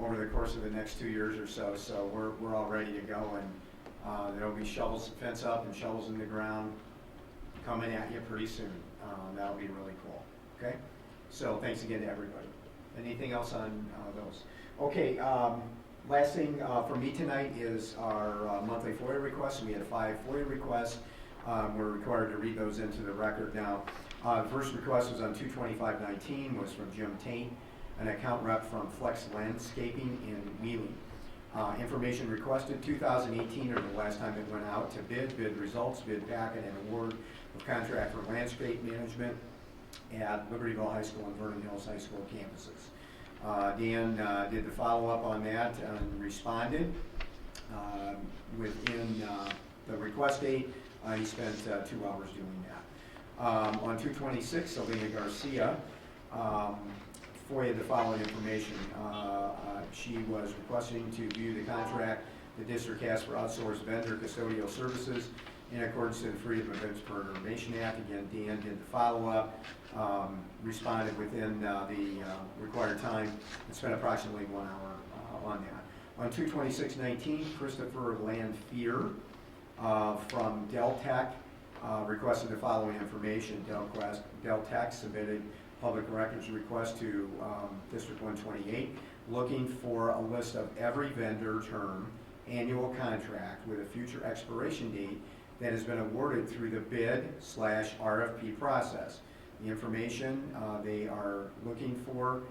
Over the course of the next 2 years or so. So we're all ready to go, and there'll be shovels, fence up and shovels in the ground coming at you pretty soon. That'll be really cool. Okay? So thanks again to everybody. Anything else on those? Okay, last thing for me tonight is our monthly FOIA requests. We had 5 FOIA requests. We're required to read those into the record now. The first request was on 2/25/19, was from Jim Taint, an account rep from Flex Landscaping in Wheeling. Information requested, 2018 or the last time it went out to bid results, bid packet, and award of contract for landscape management at Libertyville High School and Vernon Hills High School campuses. Dan did the follow-up on that and responded within the request date. He spent 2 hours doing that. On 2/26, Selena Garcia FOIA the following information. She was requesting to view the contract the district has for outsourced vendor custodial services in accordance to the Freedom of Information Act. Again, Dan did the follow-up, responded within the required time, and spent approximately 1 hour on that. On 2/26/19, Christopher Landfear from Del Tech requested the following information. Del Tech submitted public records request to District 128, looking for a list of every vendor term annual contract with a future expiration date that has been awarded through the bid/RFP process. The information they are looking for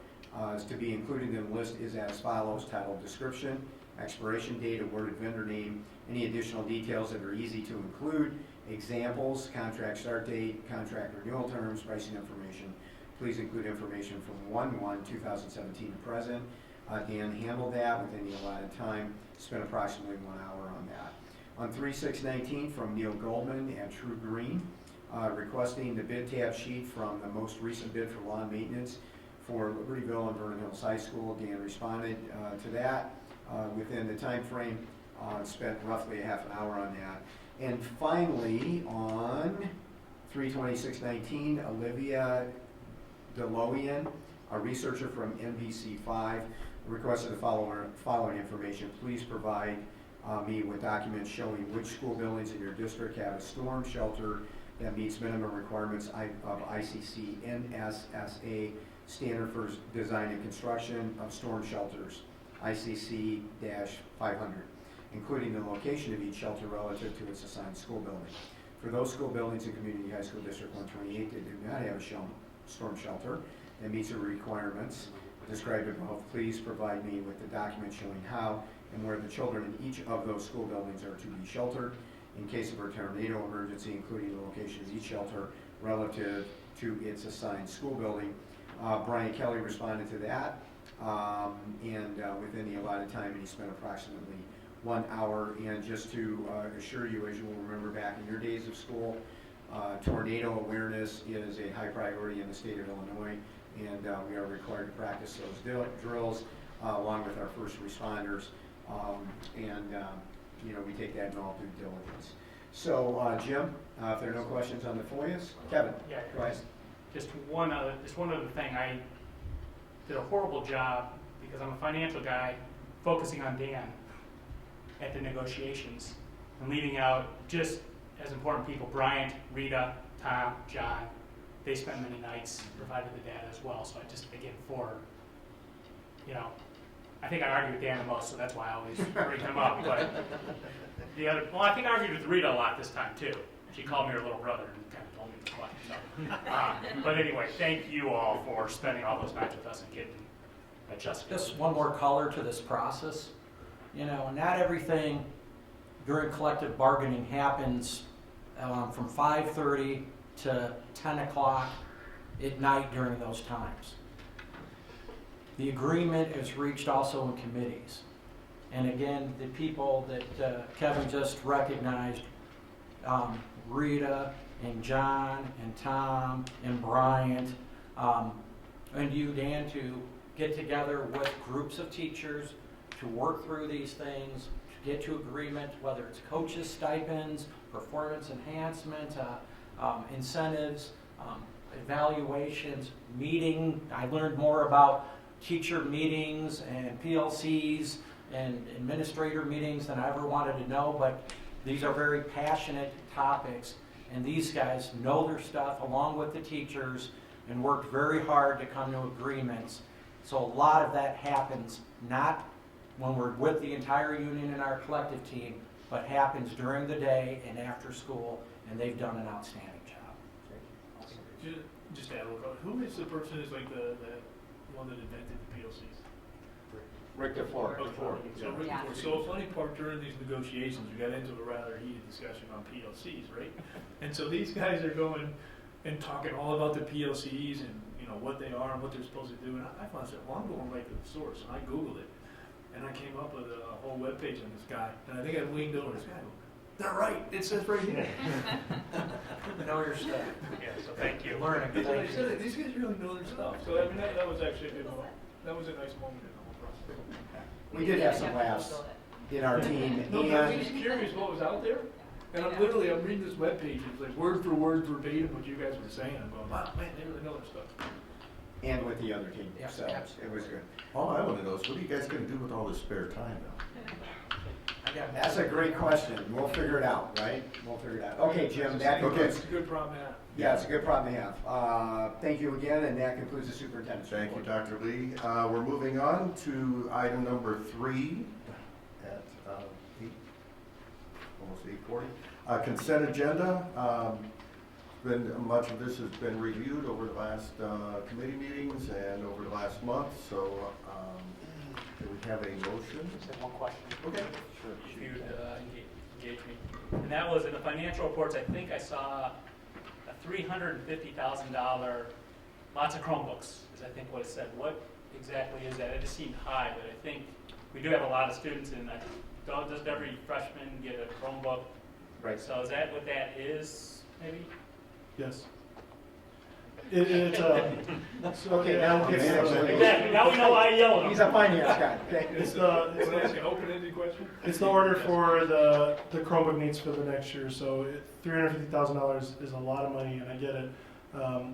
is to be included in the list is as follows: title, description, expiration date, awarded vendor name, any additional details that are easy to include, examples, contract start date, contract renewal terms, pricing information. Please include information from 1/1/2017 to present. Dan handled that within the allotted time, spent approximately 1 hour on that. On 3/6/19 from Neil Goldman at True Green, requesting the bid tab sheet from the most recent bid for lawn maintenance for Libertyville and Vernon Hills High School. Dan responded to that within the time frame, spent roughly a half an hour on that. And finally, on 3/26/19, Olivia DeLoian, a researcher from NBC5, requested the following information. Please provide me with documents showing which school buildings in your district have a storm shelter that meets minimum requirements of ICC NSSA standard for design and construction of storm shelters, ICC-500, including the location of each shelter relative to its assigned school building. For those school buildings in Community High School District 128 that do not have a storm shelter that meets the requirements described above, please provide me with the document showing how and where the children in each of those school buildings are to be sheltered in case of a tornado emergency, including the location of each shelter relative to its assigned school building. Brian Kelly responded to that and within the allotted time, and he spent approximately 1 hour. And just to assure you, as you will remember back in your days of school, tornado awareness is a high priority in the state of Illinois, and we are required to practice those drills along with our first responders, you know, we take that in all due diligence. So, Jim, if there are no questions on the FOIAs, Kevin, yeah, go ahead. Just one other thing. I did a horrible job because I'm a financial guy, focusing on Dan. at the negotiations, and leaving out just as important people, Bryant, Rita, Tom, John. They spent many nights providing the data as well, so I just, again, I think I argue with Dan the most, so that's why I always bring him up, but I think I argued with Rita a lot this time too. She called me her little brother and kind of told me to be quiet. So. But anyway, thank you all for spending all those nights with us and getting adjusted. Just one more color to this process. Not everything during collective bargaining happens from 5:30 to 10 o'clock at night during those times. The agreement is reached also in committees. And again, the people that Kevin just recognized, Rita and John and Tom and Bryant, and you, Dan, to get together with groups of teachers to work through these things, to get to agreement, whether it's coaches' stipends, performance enhancement, incentives, evaluations, meeting. I learned more about teacher meetings and PLCs and administrator meetings than I ever wanted to know, but these are very passionate topics, and these guys know their stuff along with the teachers and worked very hard to come to agreements. So a lot of that happens not when we're with the entire union and our collective team, but happens during the day and after school, and they've done an outstanding job. Just to add a little, who is the person who's like the one that invented the PLCs? Rick DeFleur. So Rick DeFleur. So a funny part during these negotiations, we got into a rather heated discussion on PLCs, right? And so these guys are going and talking all about the PLCs and what they are and what they're supposed to do. And I found that, well, I'm going right to the source, and I Googled it, and I came up with a whole web page on this guy. And I think I leaned over this guy. They're right. It says right here. Know your stuff. Yeah. So thank you. Learning. These guys really know their stuff. So I mean, that was actually a good moment. That was a nice moment in the whole process. We did have some laughs in our team. No, I'm just curious what was out there. And I'm reading this webpage, and it's like word for word, verbatim, what you guys were saying. I'm going, wow, man, they really know their stuff. And with the other team, so it was good. All I want to know is, what are you guys going to do with all this spare time now? That's a great question. We'll figure it out, right? We'll figure it out. Okay, Jim, that concludes. It's a good problem to have. Yeah, it's a good problem to have. Thank you again, and that concludes the superintendent's Thank report. you, Dr. Lee. We're moving on to item number 3 at 8, almost 8:40. Consent agenda. Much of this has been reviewed over the last committee meetings and over the last month, so do we have a motion? Just have one question. Okay. Sure. If you'd engage me. And that was in the financial reports, I think I saw a $350,000, lots of Chromebooks, is I think what it said. What exactly is that? It just seemed high, but I think we do have a lot of students, and doesn't every freshman get a Chromebook? Right. So is that what that is, maybe? Yes. Okay, now exactly. Now we know why I yelled. He's a finance guy. Okay. It's an open-ended question. It's the order for the Chromebook needs for the next year. So $350,000 is a lot of money, and I get it.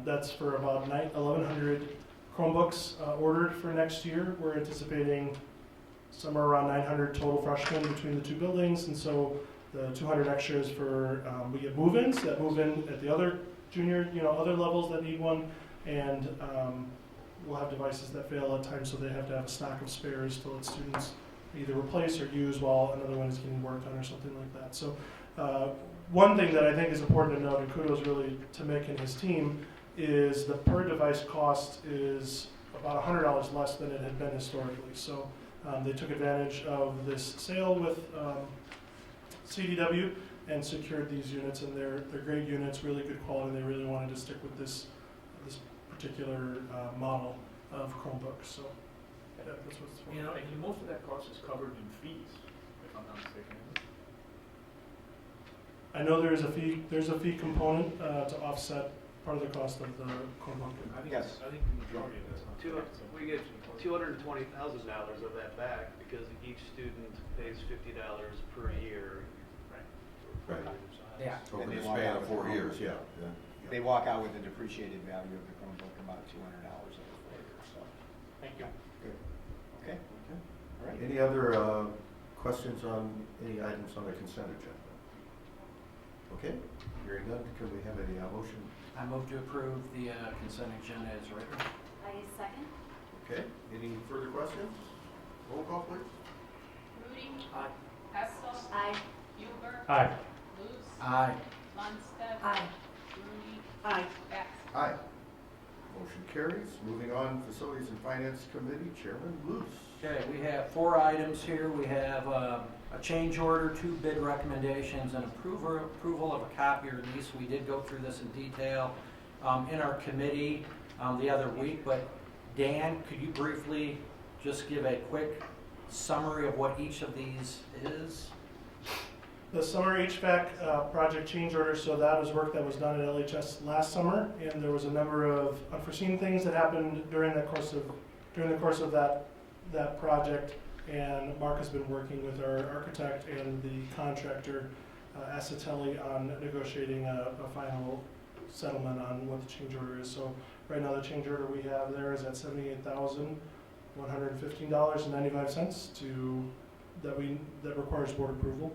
That's for about 1,100 Chromebooks ordered for next year. We're anticipating somewhere around 900 total freshmen between the two buildings, and so the 200 extras for we get move-ins that move in at the other junior, other levels that need one, and we'll have devices that fail at times, so they have to have a stock of spares to let students either replace or use while another one is getting worked on or something like that. So one thing that I think is important to note, and kudos really to Mick and his team, is the per device cost is about $100 less than it had been historically. So they took advantage of this sale with CDW and secured these units, and they're great units, really good quality. They really wanted to stick with this particular model of Chromebook. So yeah, that's what's for. And most of that cost is covered in fees, if I'm not mistaken. I know there's a fee component to offset part of the cost of the Chromebook. I think the majority of that's not. We get $220,000 of that back because each student pays $50 per year. Right. Yeah. Over the span of 4 years, yeah. They walk out with the depreciated value of the Chromebook about $200 over 4 years. So. Thank you. Good. Okay. All right. Any other questions on any items on the consent agenda? Okay, hearing none, can we have a motion? I move to approve the consent agenda as written. I second. Okay, any further questions? Roll call, please. Rudy. Aye. Hessel. Aye. Huber. Aye. Luce. Aye. Lundstedt. Aye. Rudy. Aye. Batson. Aye. Motion carries. Moving on, Facilities and Finance Committee, Chairman Luce. Okay, we have 4 items here. We have a change order, 2 bid recommendations, and approval of a copier lease. We did go through this in detail in our committee the other week, but Dan, could you briefly just give a quick summary of what each of these is? The summer HVAC project change order, so that was work that was done at LHS last summer, and there was a number of unforeseen things that happened during the course of that project, and Mark has been working with our architect and the contractor, Asatelli, on negotiating a final settlement on what the change order is. So right now the change order we have there is at $78,115.95 that requires board approval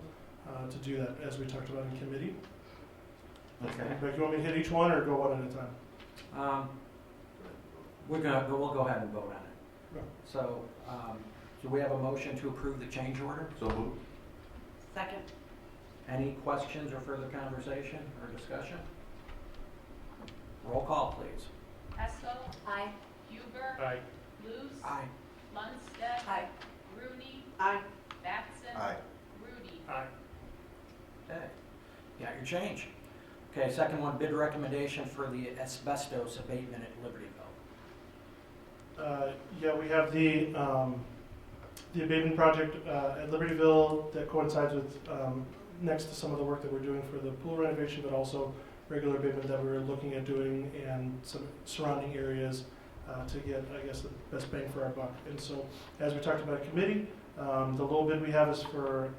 to do that, as we talked about in committee. Okay. But you want me to hit each one or go one at a time? We'll go ahead and vote on it. Sure. So, do we have a motion to approve the change order? So moved. Second. Any questions or further conversation or discussion? Roll call, please. Hessel. Aye. Huber. Aye. Luce. Aye. Lundstedt. Aye. Rudy. Aye. Batson. Aye. Rudy. Aye. Okay, got your change. Okay, second one, bid recommendation for the asbestos abatement at Libertyville. Yeah, we have the abatement project at Libertyville that coincides with next to some of the work that we're doing for the pool renovation, but also regular abatement that we're looking at doing and some surrounding areas to get, I guess, the best bang for our buck. And so, as we talked about in committee, the low bid we have is for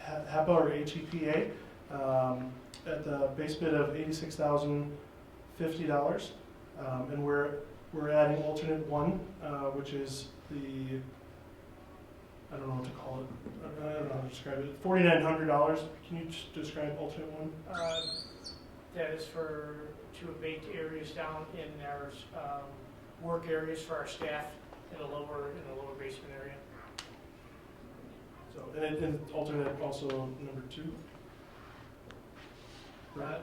HEPA or HEPA at the base bid of $86,050, and we're adding alternate 1, which is the, I don't know what to call it. I don't know how to describe it. $4,900. Can you just describe alternate 1? That is to abate areas down in our work areas for our staff in the lower basement area. So, and alternate also number 2.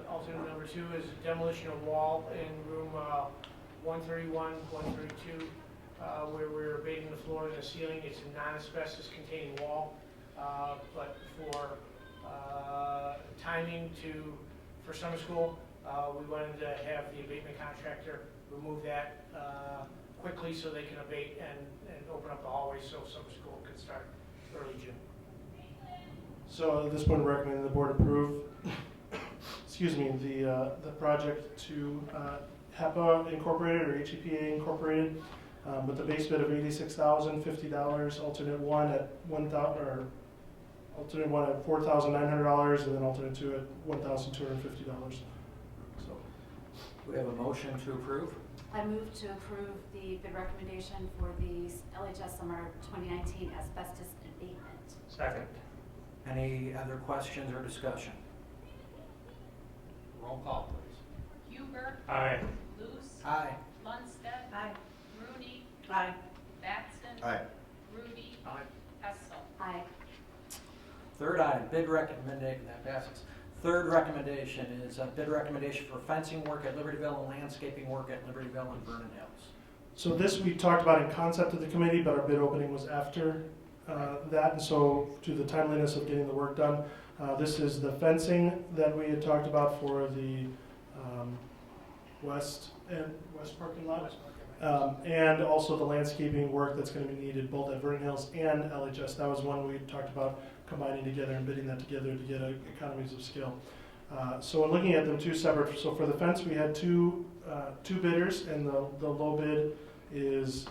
Alternate number 2 is demolition of wall in room 131, 132, where we're abating the floor and the ceiling. It's a non-asbestos containing wall, but for timing for summer school, we wanted to have the abatement contractor remove that quickly so they can abate and open up the hallways so summer school could start early June. So at this point, we're recommending the board approve, excuse me, the project to HEPA Incorporated or HEPA Incorporated, with the base bid of $86,050, alternate 1 at alternate 1 at $4,900, and then alternate 2 at $1,250. So, We have a motion to approve. I move to approve the bid recommendation for the LHS Summer 2019 asbestos abatement. Second. Any other questions or discussion? Roll call, please. Huber. Aye. Luce. Aye. Lundstedt. Aye. Rudy. Aye. Batson. Aye. Rudy. Aye. Hessel. Aye. Third item, bid recommendation, that passes. Third recommendation is a bid recommendation for fencing work at Libertyville and landscaping work at Libertyville and Vernon Hills. So this we talked about in concept of the committee, but our bid opening was after that, and so to the timeliness of getting the work done, this is the fencing that we had talked about for the west parking lot, and also the landscaping work that's going to be needed both at Vernon Hills and LHS. That was one we talked about combining together and bidding that together to get economies of scale. So in looking at them two separate, so for the fence we had two bidders, and the low bid is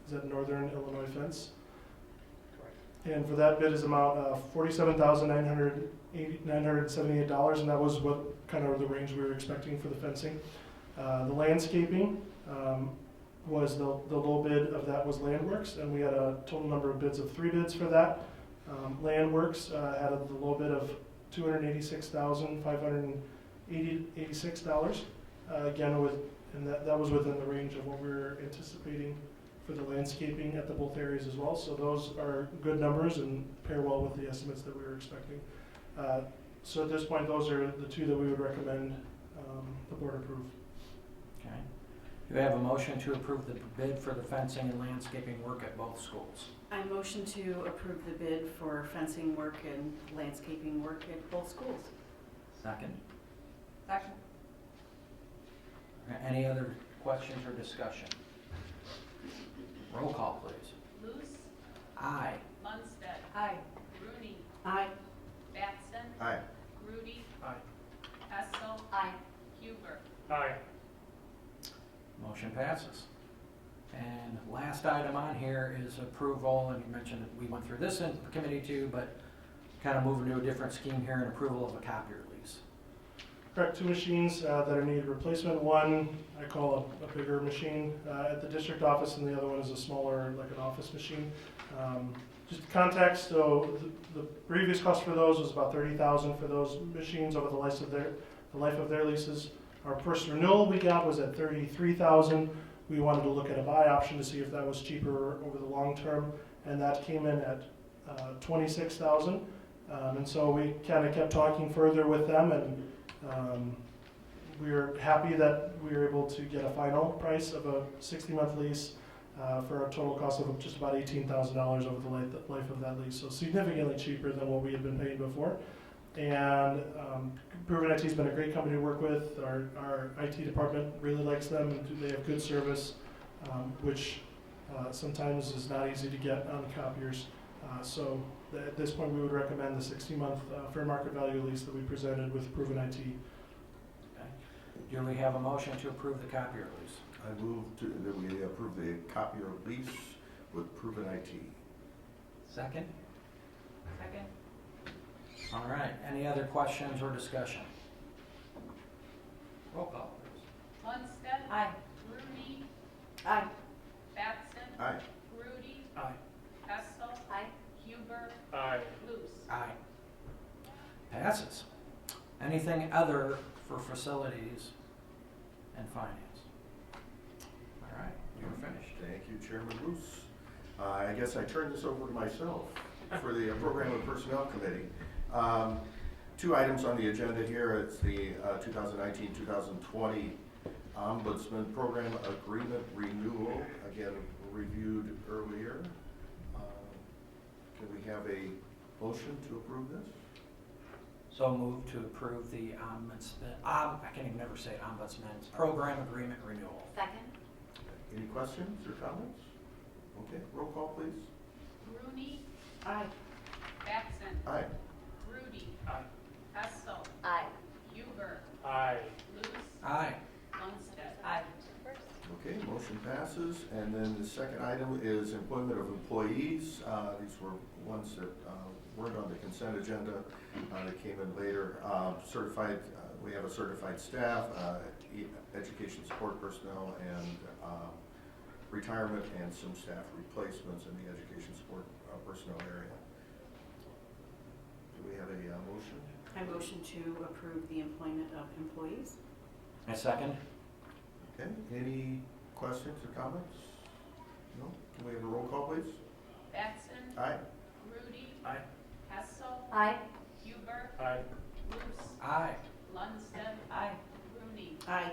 that Northern Illinois Fence. And for that bid is amount $47,978, and that was what kind of the range we were expecting for the fencing. The landscaping was the low bid of that was Landworks, and we had a total number of bids of 3 bids for that. Land Works had a low bid of $286,586. Again, that was within the range of what we were anticipating for the landscaping at the both areas as well. So those are good numbers and pair well with the estimates that we were expecting. So at this point, those are the two that we would recommend the board approve. Okay. Do we have a motion to approve the bid for the fencing and landscaping work at both schools? I motion to approve the bid for fencing work and landscaping work at both schools. Second. Second. Any other questions or discussion? Roll call, please. Luce. Aye. Lundstedt. Aye. Rooney. Aye. Batson. Aye. Rudy. Aye. Hessel. Aye. Huber. Aye. Motion passes. And last item on here is approval, and you mentioned that we went through this in committee too, but kind of moving to a different scheme here, and approval of a copier lease. Correct, two machines that are needed replacement. One I call a bigger machine at the district office, and the other one is a smaller, like an office machine. Just context, so the previous cost for those was about $30,000 for those machines over the life of their leases. Our first renewal we got was at $33,000. We wanted to look at a buy option to see if that was cheaper over the long term, and that came in at $26,000. And so we kind of kept talking further with them, and we were happy that we were able to get a final price of a 60-month lease for a total cost of just about $18,000 over the life of that lease. So significantly cheaper than what we had been paying before. And Proven IT has been a great company to work with. Our IT department really likes them, and they have good service, which sometimes is not easy to get on copiers. So at this point, we would recommend the 60-month fair market value lease that we presented with Proven IT. Okay. Do we have a motion to approve the copier lease? I move that we approve the copier lease with Proven IT. Second? Second. All right. Any other questions or discussion? Roll call, please. Lundstedt. Aye. Rooney. Aye. Batson. Aye. Rudy. Aye. Hessel. Aye. Huber. Aye. Luce. Aye. Passes. Anything other for facilities and finance? All right, you're finished. Thank you, Chairman Roos. I guess I turn this over to myself for the Program and Personnel Committee. Two items on the agenda here. It's the 2019-2020 Ombudsman Program Agreement Renewal, again reviewed earlier. Can we have a motion to approve this? So move to approve the ombudsman, I can even never say it, ombudsman's program agreement renewal. Second. Any questions or comments? Okay, roll call please. Rooney. Aye. Batson. Aye. Rudy. Aye. Hessel. Aye. Huber. Aye. Luce. Aye. Lundstedt. Aye. Okay, motion passes. And then the second item is employment of employees. These were ones that weren't on the consent agenda. They came in later. Certified, we have a certified staff, education support personnel, and retirement, and some staff replacements in the education support personnel area. Do we have a motion? I motion to approve the employment of employees. A second? Okay, any questions or comments? No? Can we have a roll call, please? Batson. Aye. Rudy. Aye. Hessel. Aye. Huber. Aye. Luce. Aye. Lundstedt. Aye. Rooney. Aye.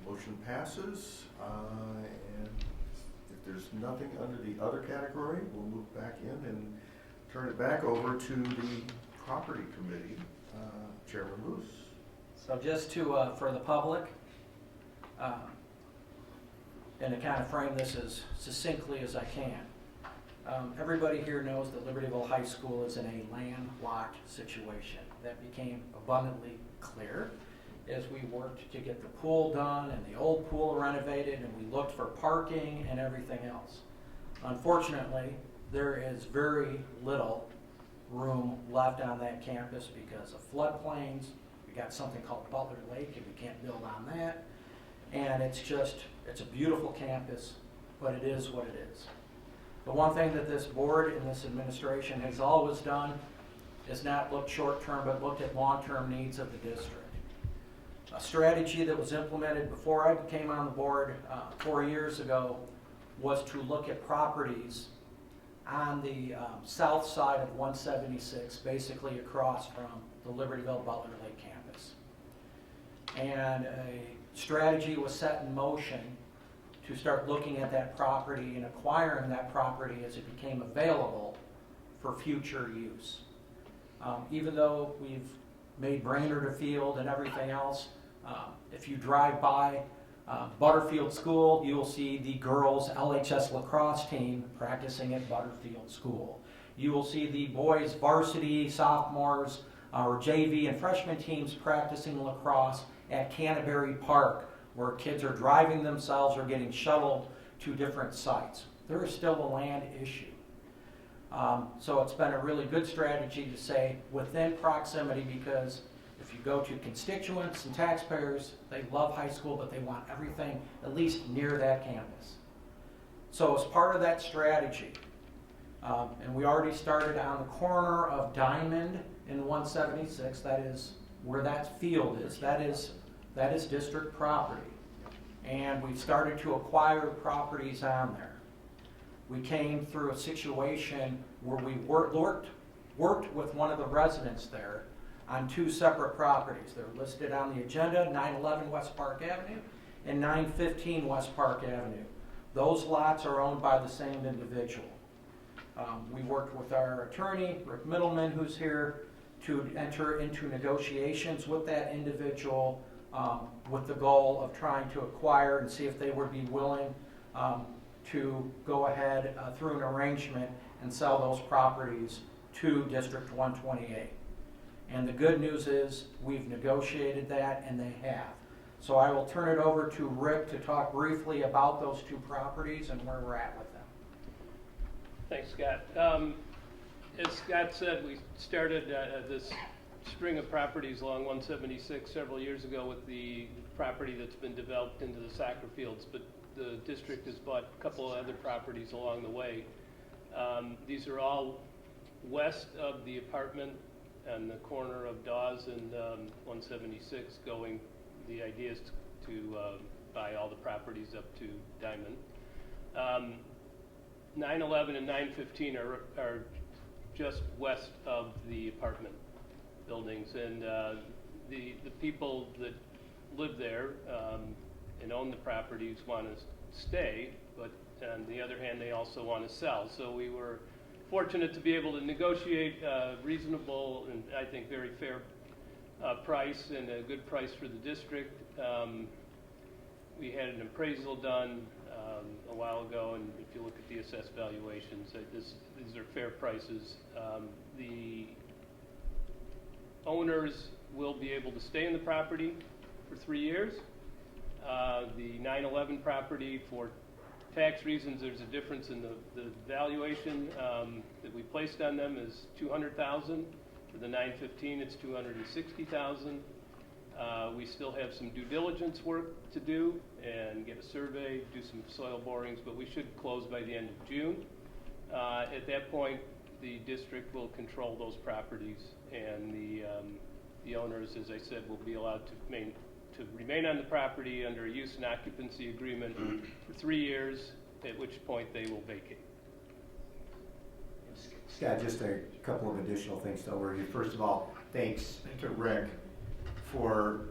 Motion passes, and if there's nothing under the other category, we'll move back in and turn it back over to the Property Committee. Chairman Luce. So just to, for the public, and to kind of frame this as succinctly as I can, everybody here knows that Libertyville High School is in a landlocked situation. That became abundantly clear as we worked to get the pool done and the old pool renovated, and we looked for parking and everything else. Unfortunately, there is very little room left on that campus because of floodplains. We got something called Butler Lake, and we can't build on that. And it's a beautiful campus, but it is what it is. The one thing that this board and this administration has always done is not look short-term, but looked at long-term needs of the district. A strategy that was implemented before I came on the board 4 years ago was to look at properties on the south side of 176, basically across from the Libertyville Butler Lake campus. And a strategy was set in motion to start looking at that property and acquiring that property as it became available for future use. Even though we've made Brainerd a field and everything else, if you drive by Butterfield School, you will see the girls' LHS lacrosse team practicing at Butterfield School. You will see the boys' varsity, sophomores, or JV and freshman teams practicing lacrosse at Canterbury Park, where kids are driving themselves or getting shuttled to different sites. There is still a land issue. So it's been a really good strategy to say within proximity, because if you go to constituents and taxpayers, they love high school, but they want everything at least near that campus. So as part of that strategy, and we already started on the corner of Diamond and 176, that is where that field is, that is district property. And we've started to acquire properties on there. We came through a situation where we worked with one of the residents there on 2 separate properties. They're listed on the agenda, 911 West Park Avenue and 915 West Park Avenue. Those lots are owned by the same individual. We worked with our attorney, Rick Middleman, who's here, to enter into negotiations with that individual with the goal of trying to acquire and see if they would be willing to go ahead through an arrangement and sell those properties to District 128. And the good news is we've negotiated that, and they have. So I will turn it over to Rick to talk briefly about those 2 properties and where we're at with them. Thanks, Scott. As Scott said, we started this string of properties along 176 several years ago with the property that's been developed into the soccer fields, but the district has bought a couple of other properties along the way. These are all west of the apartment on the corner of Dawes and 176 going. The idea is to buy all the properties up to Diamond. 911 and 915 are just west of the apartment buildings, and the people that live there and own the properties want to stay, but on the other hand, they also want to sell. So we were fortunate to be able to negotiate a reasonable and I think very fair price and a good price for the district. We had an appraisal done a while ago, and if you look at the assessed valuations, these are fair prices. The owners will be able to stay in the property for 3 years. The 911 property, for tax reasons, there's a difference in the valuation that we placed on them is $200,000. For the 915, it's $260,000. We still have some due diligence work to do and get a survey, do some soil borings, but we should close by the end of June. At that point, the district will control those properties, and the owners, as I said, will be allowed to remain on the property under a use and occupancy agreement for 3 years, at which point they will vacate. Scott, just a couple of additional things to overview. First of all, thanks to Rick for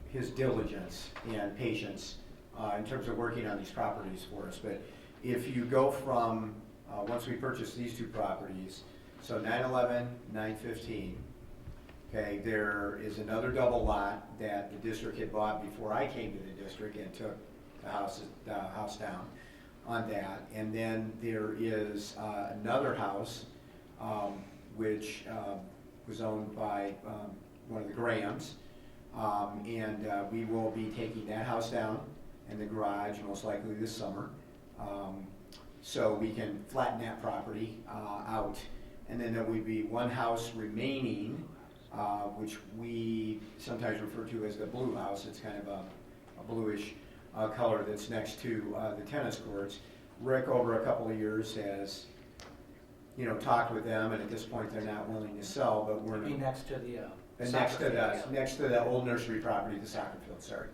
his diligence and patience in terms of working on these properties for us. But if you go from, once we purchased these 2 properties, so 911, 915, okay, there is another double lot that the district had bought before I came to the district and took the house down on that. And then there is another house which was owned by one of the Grahams, and we will be taking that house down and the garage most likely this summer, so we can flatten that property out. And then there will be one house remaining, which we sometimes refer to as the blue house. It's kind of a bluish color that's next to the tennis courts. Rick, over a couple of years, has, you know, talked with them, and at this point, they're not willing to sell, but we're. Be next to the, Next to the old nursery property, the soccer field, sorry.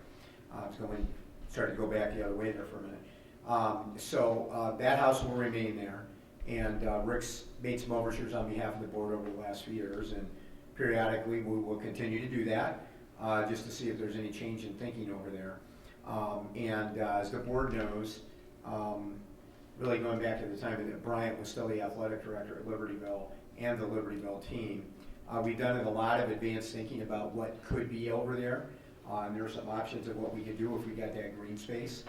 Started to go back the other way there for a minute. So that house will remain there, and Rick's made some overtures on behalf of the board over the last few years, and periodically we will continue to do that, just to see if there's any change in thinking over there. And as the board knows, really going back to the time that Bryant was still the athletic director at Libertyville and the Libertyville team, we've done a lot of advanced thinking about what could be over there. And there are some options of what we could do if we got that green space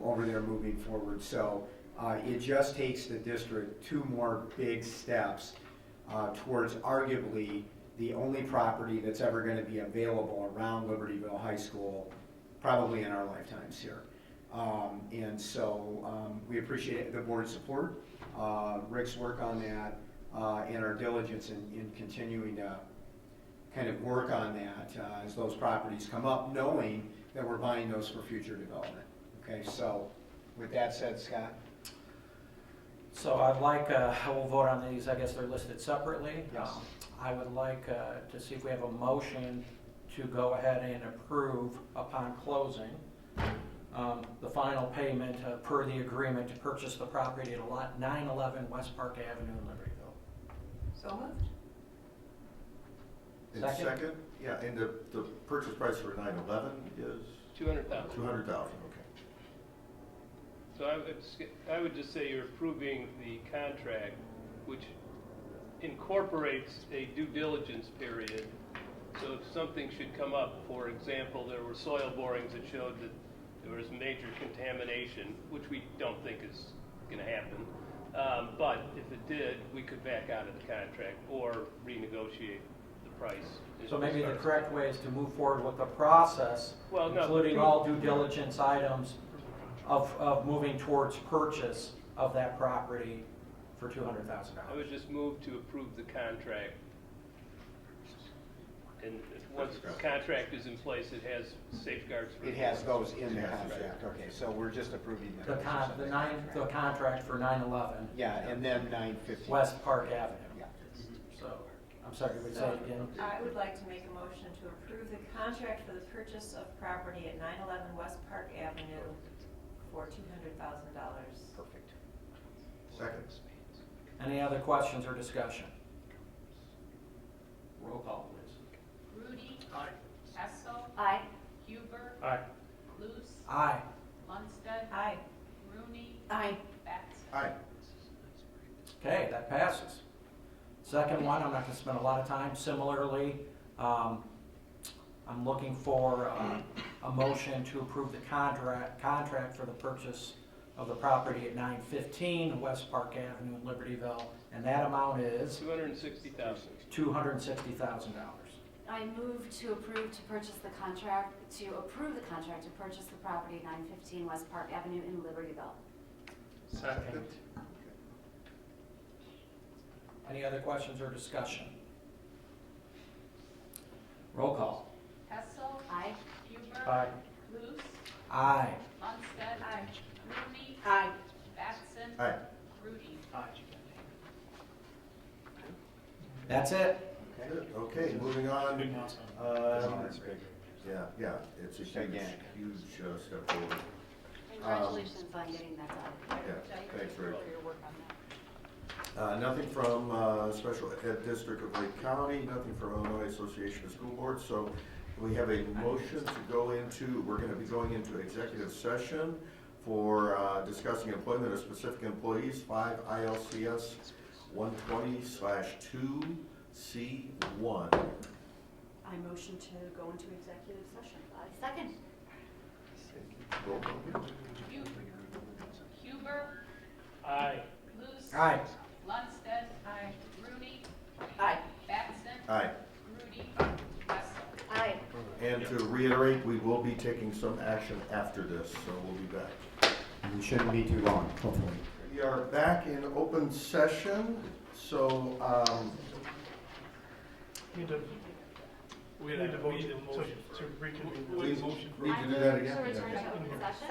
over there moving forward. So it just takes the district 2 more big steps towards arguably the only property that's ever going to be available around Libertyville High School, probably in our lifetimes here. And so we appreciate the board's support, Rick's work on that, and our diligence in continuing to kind of work on that as those properties come up, knowing that we're buying those for future development. Okay, so with that said, Scott? So I'd like, we'll vote on these, I guess they're listed separately. Yes. I would like to see if we have a motion to go ahead and approve upon closing the final payment per the agreement to purchase the property at lot 911 West Park Avenue in Libertyville. So moved. And second? Yeah, and the purchase price for 911 is? $200,000. $200,000, okay. So I would just say you're approving the contract, which incorporates a due diligence period. So if something should come up, for example, there were soil borings that showed that there was major contamination, which we don't think is going to happen. But if it did, we could back out of the contract or renegotiate the price. So maybe the correct way is to move forward with the process, Well, no, including all due diligence items of moving towards purchase of that property for $200,000. I would just move to approve the contract. And once the contract is in place, it has safeguards. It has those in the contract. Okay, so we're just approving The contract for 911. Yeah, and then 915. West Park Avenue. Yeah. So, I'm sorry, would you say it again? I would like to make a motion to approve the contract for the purchase of property at 911 West Park Avenue for $200,000. Perfect. Second. Any other questions or discussion? Roll call, please. Rudy. Aye. Hessel. Aye. Huber. Aye. Luce. Aye. Lundstedt. Aye. Rooney. Aye. Batson. Aye. Okay, that passes. Second one, I'm not going to spend a lot of time. Similarly, I'm looking for a motion to approve the contract for the purchase of the property at 915 West Park Avenue in Libertyville, and that amount is $260,000. $260,000. I move to approve to purchase the contract, to approve the contract to purchase the property at 915 West Park Avenue in Libertyville. Second. Any other questions or discussion? Roll call. Hessel. Aye. Huber. Aye. Luce. Aye. Lundstedt. Aye. Rooney. Aye. Batson. Aye. Rudy. Aye. That's it. Okay, moving on. Yeah, it's a Gigantic. huge step forward. Congratulations on getting that done. Yeah, thanks, Rick. For your work on that. Nothing from Special Ed District of Lake County, nothing from Illinois Association of School Boards, so we have a motion to go into, we're going to be going into executive session for discussing employment of specific employees, 5 ILCS 120/2C1. I motion to go into executive session. Second. Roll call. Huber. Aye. Luce. Aye. Lundstedt. Aye. Rooney. Aye. Batson. Aye. Rudy. Hessel. Aye. And to reiterate, we will be taking some action after this, so we'll be back. We shouldn't be too long, hopefully. We are back in open session, so We need to vote to reconvene. please need to do that again. So return to open session.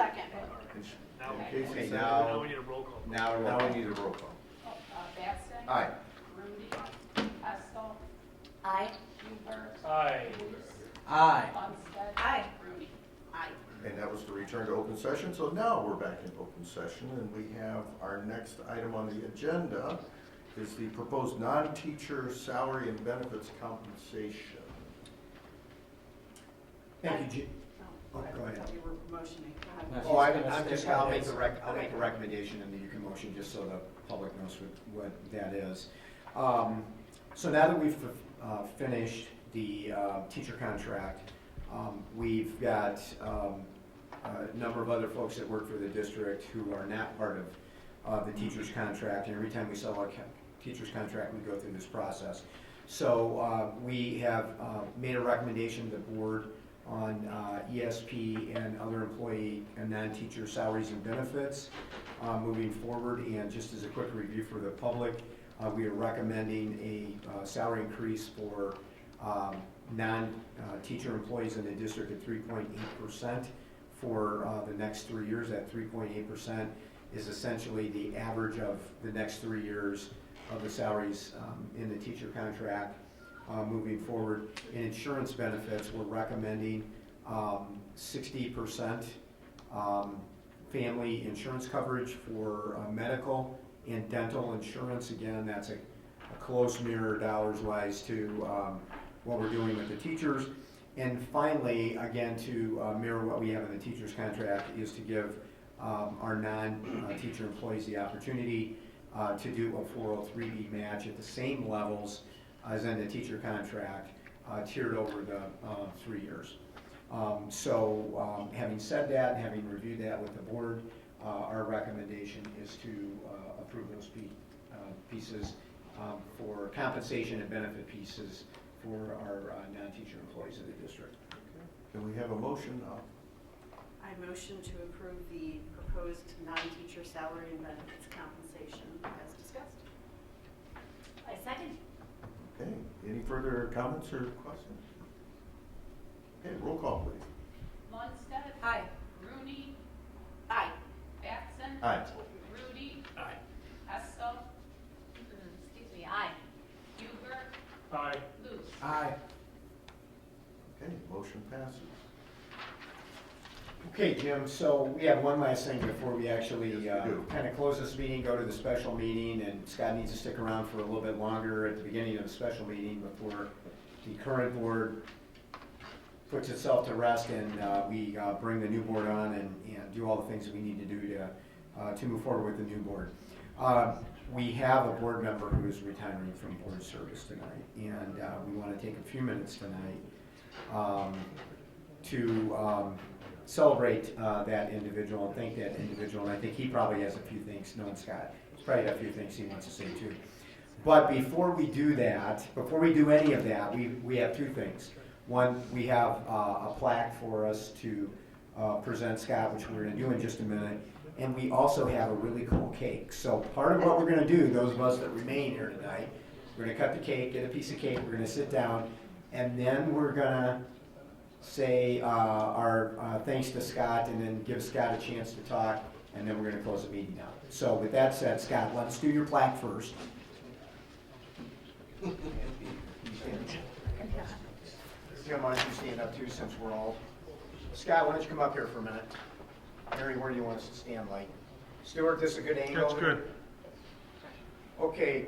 And Now, In case Okay, he said- now we need a roll call. Now, Now we need a roll call. Batson. Aye. Rudy. Hessel. Aye. Huber. Aye. Luce. Aye. Munstead. Aye. Rudy. Aye. And that was to return to open session, so now we're back in open session, and we have our next item on the agenda is the proposed non-teacher salary and benefits compensation. Thank you, Jim. Oh, go ahead. You were motioning. Go ahead. Oh, I'll make a recommendation and then you can motion just so the public knows what that is. So now that we've finished the teacher contract, we've got a number of other folks that work for the district who are not part of the teacher's contract, and every time we sell a teacher's contract, we go through this process. So we have made a recommendation to the board on ESP and other employee and non-teacher salaries and benefits moving forward. And just as a quick review for the public, we are recommending a salary increase for non-teacher employees in the district at 3.8% for the next 3 years. That 3.8% is essentially the average of the next 3 years of the salaries in the teacher contract. Moving forward, in insurance benefits, we're recommending 60% family insurance coverage for medical and dental insurance. Again, that's a close mirror dollars-wise to what we're doing with the teachers. And finally, again, to mirror what we have in the teacher's contract, is to give our non-teacher employees the opportunity to do a 403B match at the same levels as in the teacher contract, tiered over the 3 years. So having said that, and having reviewed that with the board, our recommendation is to approve those pieces for compensation and benefit pieces for our non-teacher employees of the district. Can we have a motion? I motion to approve the proposed non-teacher salary and benefits compensation as discussed. I second. Okay, any further comments or questions? Okay, roll call, please. Munstead. Aye. Rooney. Aye. Batson. Aye. Rudy. Aye. Hessel. Excuse me, aye. Huber. Aye. Luce. Aye. Okay, motion passes. Okay, Jim, so we have one last thing before we actually Yes, we do. kind of close this meeting, go to the special meeting, and Scott needs to stick around for a little bit longer at the beginning of the special meeting before the current board puts itself to rest and we bring the new board on and do all the things that we need to do to move forward with the new board. We have a board member who is retiring from board service tonight, and we want to take a few minutes tonight to celebrate that individual and thank that individual. And I think he probably has a few things, knowing Scott, he's probably got a few things he wants to say too. But before we do that, before we do any of that, we have two things. One, we have a plaque for us to present Scott, which we're going to do in just a minute. And we also have a really cool cake. So part of what we're going to do, those of us that remain here tonight, we're going to cut the cake, get a piece of cake, we're going to sit down, and then we're going to say our thanks to Scott, and then give Scott a chance to talk, and then we're going to close the meeting out. So with that said, Scott, let's do your plaque first. Jim, why don't you stand up too, since we're all... Scott, why don't you come up here for a minute? Mary, where do you want us to stand, like? Stuart, this is a good angle? That's good. Okay,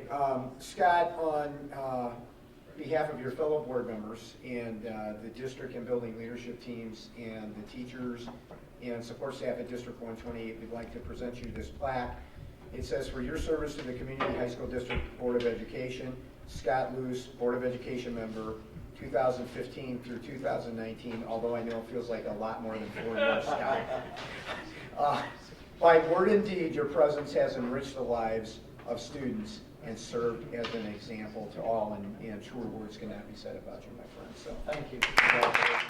Scott, on behalf of your fellow board members and the district and building leadership teams and the teachers and support staff at District 128, we'd like to present you this plaque. It says, for your service to the Community High School District Board of Education, Scott Luce, Board of Education member, 2015 through 2019, although I know it feels like a lot more than 4 years, Scott. By word and deed, your presence has enriched the lives of students and served as an example to all, and truer words cannot be said about you, my friend. So thank you.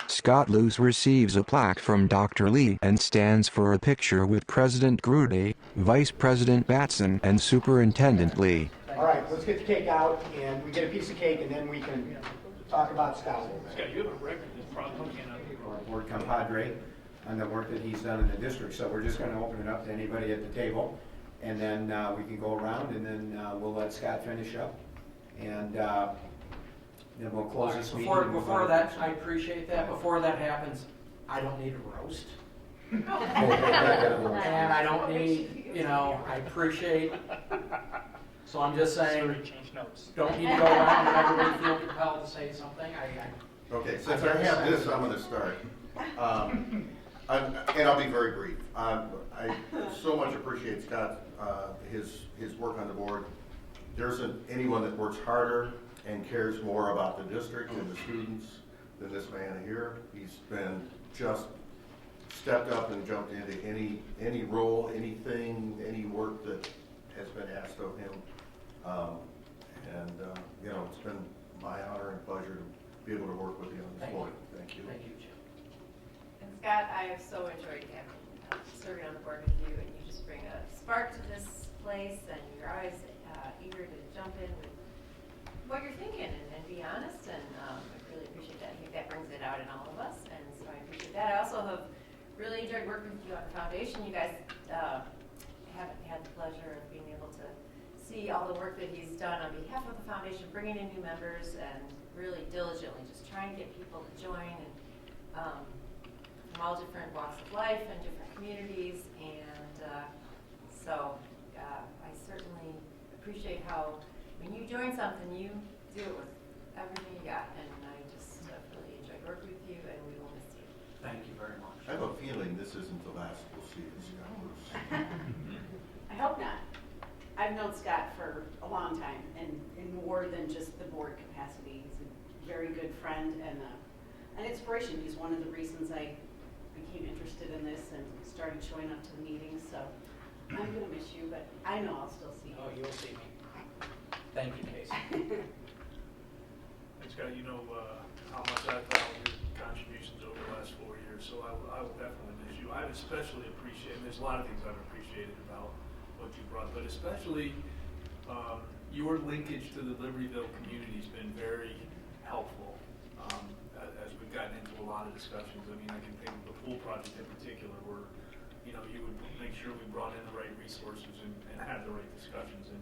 Scott Luce receives a plaque from Dr. Lee and stands for a picture with President Grude, Vice President Batson, and Superintendent Lee. All right, let's get the cake out, and we get a piece of cake, and then we can talk about Scott. Scott, you have a record that's probably can't Our board compadre. on the work that he's done in the district. So we're just gonna open it up to anybody at the table, and then we can go around, and then we'll let Scott finish up, and then we'll close this meeting. Before that, I appreciate that. Before that happens, I don't need a roast. And I don't need, I appreciate. So I'm just saying, don't need to go around and everybody feel compelled to say something. Okay, since I have this, I'm going to start. And I'll be very brief. I so much appreciate Scott, his work on the board. There isn't anyone that works harder and cares more about the district and the students than this man here. He's been just stepped up and jumped into any role, anything, any work that has been asked of him. It's been my honor and pleasure to be able to work with you on this board. Thank you. Thank you, Jim. And Scott, I have so enjoyed serving on the board with you, and you just bring a spark to this place, and you're always eager to jump in with what you're thinking and be honest, and I really appreciate that. I think that brings it out in all of us, and so I appreciate that. I also have really enjoyed working with you on the foundation. You guys haven't had the pleasure of being able to see all the work that he's done on behalf of the foundation, bringing in new members, and really diligently just trying to get people to join, and from all different walks of life and different communities, and so I certainly appreciate how when you join something, you do it with everything you got, and I just really enjoyed working with you, and we will miss you. Thank you very much. I have a feeling this isn't the last we'll see of Scott Bruce. I hope not. I've known Scott for a long time, and in more than just the board capacity. He's a very good friend and an inspiration. He's one of the reasons I became interested in this and started showing up to the meetings. So I'm going to miss you, but I know I'll still see you. Oh, you'll see me. Thank you, Casey. And Scott, you know how much I value your contributions over the last 4 years, so I will definitely miss you. I especially appreciate, and there's a lot of things I've appreciated about what you brought, but especially your linkage to the Libertyville community has been very helpful as we've gotten into a lot of discussions. I mean, I can think of the pool project in particular where, you would make sure we brought in the right resources and had the right discussions. And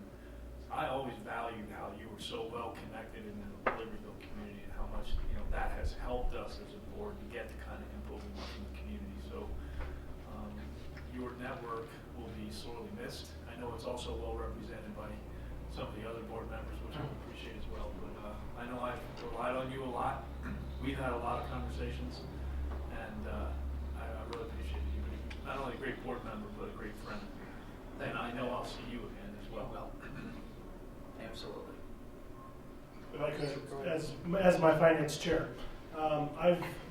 I always valued how you were so well connected in the Libertyville community and how much, that has helped us as a board to get the kind of input we want from the community. So your network will be sorely missed. I know it's also well represented by some of the other board members, which I appreciate as well. But I know I've relied on you a lot. We've had a lot of conversations, and I really appreciate you being not only a great board member, but a great friend. And I know I'll see you again as well. Absolutely. If I could, as my finance chair,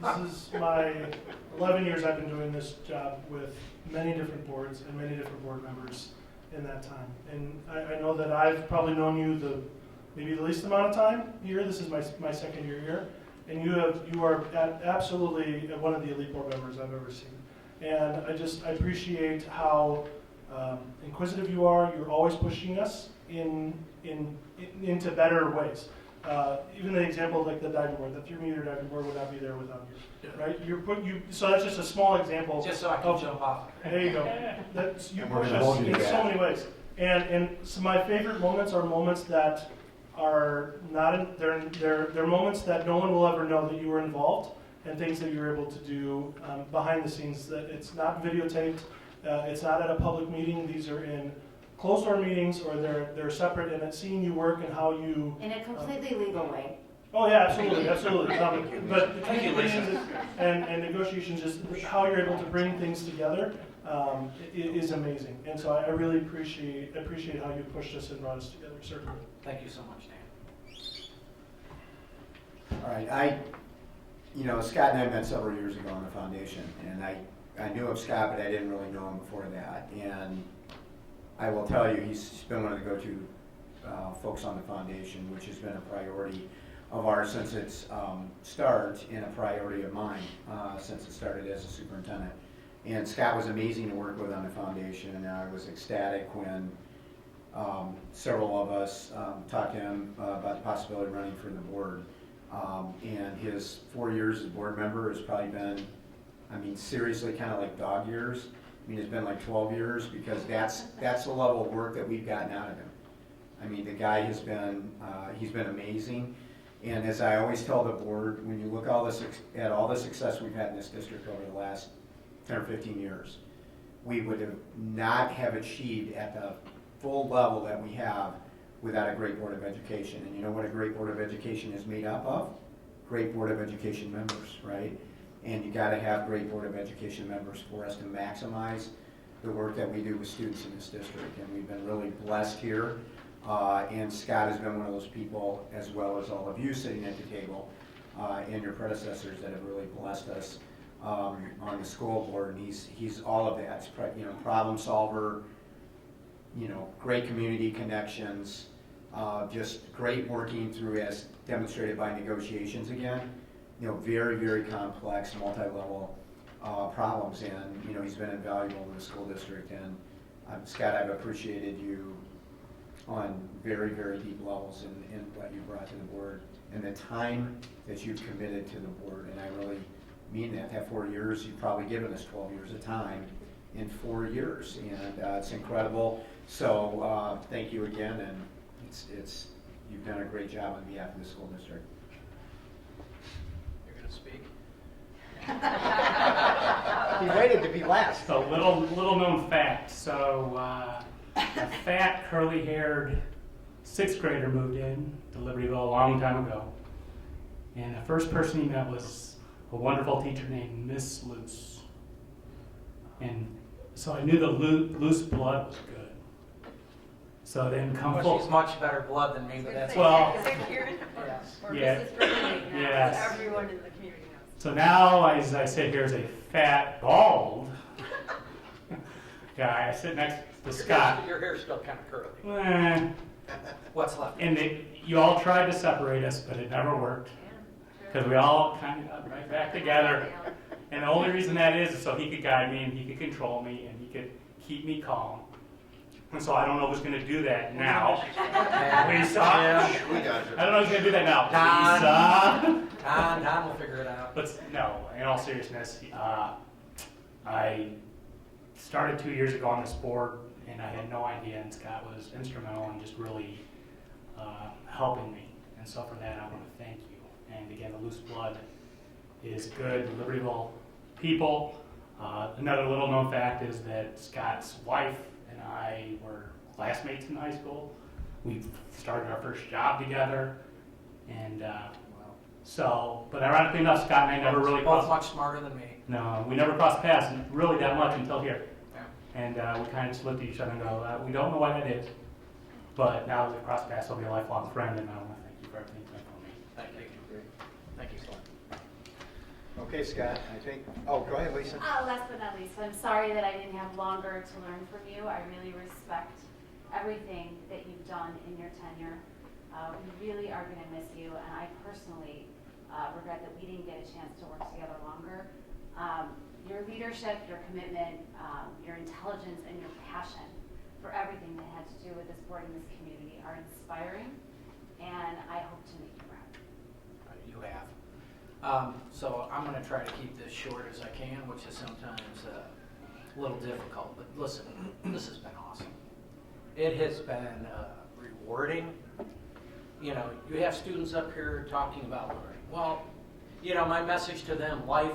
this is my 11 years I've been doing this job with many different boards and many different board members in that time. And I know that I've probably known you maybe the least amount of time here. This is my second year here. And you are absolutely one of the elite board members I've ever seen. And I appreciate how inquisitive you are. You're always pushing us into better ways. Even the example like the diving board, the 3-meter diving board would not be there without you, right? So that's just a small example. Just so I can jump off. There you go. You push us in so many ways. And so my favorite moments are moments that are not, they're moments that no one will ever know that you were involved, and things that you're able to do behind the scenes. That it's not videotaped, it's not at a public meeting. These are in closed-door meetings, or they're separate, and it's seeing you work and how you in a completely legal way. Oh yeah, absolutely. But the calculations and negotiations, just how you're able to bring things together is amazing. And so I really appreciate how you pushed us and brought us together. Certainly. Thank you so much, Dan. All right, Scott and I met several years ago on the foundation, and I knew of Scott, but I didn't really know him before that. And I will tell you, he's been one of the go-to folks on the foundation, which has been a priority of ours since its start, and a priority of mine since it started as a superintendent. And Scott was amazing to work with on the foundation, and I was ecstatic when several of us talked to him about the possibility of running for the board. And his 4 years as a board member has probably been I mean, seriously, kind of like dog years. I mean, it's been like 12 years because that's the level of work that we've gotten out of him. I mean, the guy has been, he's been amazing. And as I always tell the board, when you look at all the success we've had in this district over the last 10 or 15 years, we would have not have achieved at the full level that we have without a great Board of Education. And you know what a great Board of Education is made up of? Great Board of Education members, right? And you gotta have great Board of Education members for us to maximize the work that we do with students in this district. And we've been really blessed here. And Scott has been one of those people, as well as all of you sitting at the table, and your predecessors that have really blessed us on the school board. And he's all of that. You know, problem solver, you know, great community connections, just great working through, as demonstrated by negotiations again. You know, very, very complex, multi-level problems, and you know, he's been invaluable in the school district. And Scott, I've appreciated you on very, very deep levels in what you brought to the board and the time that you've committed to the board. And I really mean that. That 4 years, you've probably given us 12 years of time in 4 years, and it's incredible. So thank you again, and it's you've done a great job on behalf of the school district. You're going to speak? He waited to be last. So little known fact. So a fat, curly-haired 6th grader moved in to Libertyville a long time ago. And the first person he met was a wonderful teacher named Miss Luce. And so I knew the loose blood was good. So then come Well, she's much better blood than me, but that's well. Yes. Or Yeah. Mrs. Vernon now, Yes. everyone in the community knows. So now, as I sit here as a fat, bald guy, I sit next to Scott. Your hair's still kind of curly. Eh. What's left? And you all tried to separate us, but it never worked. Because we all kind of got right back together. And the only reason that is so he could guide me and he could control me and he could keep me calm. And so I don't know who's going to do that now. Lisa. Yeah, we got you. I don't know who's going to do that now. Don will figure it out. But no, in all seriousness, I started 2 years ago on this board, and I had no idea, and Scott was instrumental in just really helping me. And so for that, I want to thank you. And again, the loose blood is good. The Libertyville people. Another little known fact is that Scott's wife and I were classmates in high school. We started our first job together, and but ironically enough, Scott and I never really both crossed. much smarter than me. No, we never crossed paths really that much until here. Yeah. And we kind of just looked at each other and go, we don't know why that is. But now that we've crossed paths, I'll be a lifelong friend, and I want to thank you for everything you've done for me. Thank you. Thank you, Scott. Okay, Scott, I think, oh, go ahead, Lisa. Last but not least, I'm sorry that I didn't have longer to learn from you. I really respect everything that you've done in your tenure. We really are going to miss you, and I personally regret that we didn't get a chance to work together longer. Your leadership, your commitment, your intelligence, and your passion for everything that had to do with this board and this community are inspiring, and I hope to make you proud. You have. So I'm going to try to keep this short as I can, which is sometimes a little difficult. But listen, this has been awesome. It has been rewarding. You know, you have students up here talking about learning. Well, you know, my message to them, life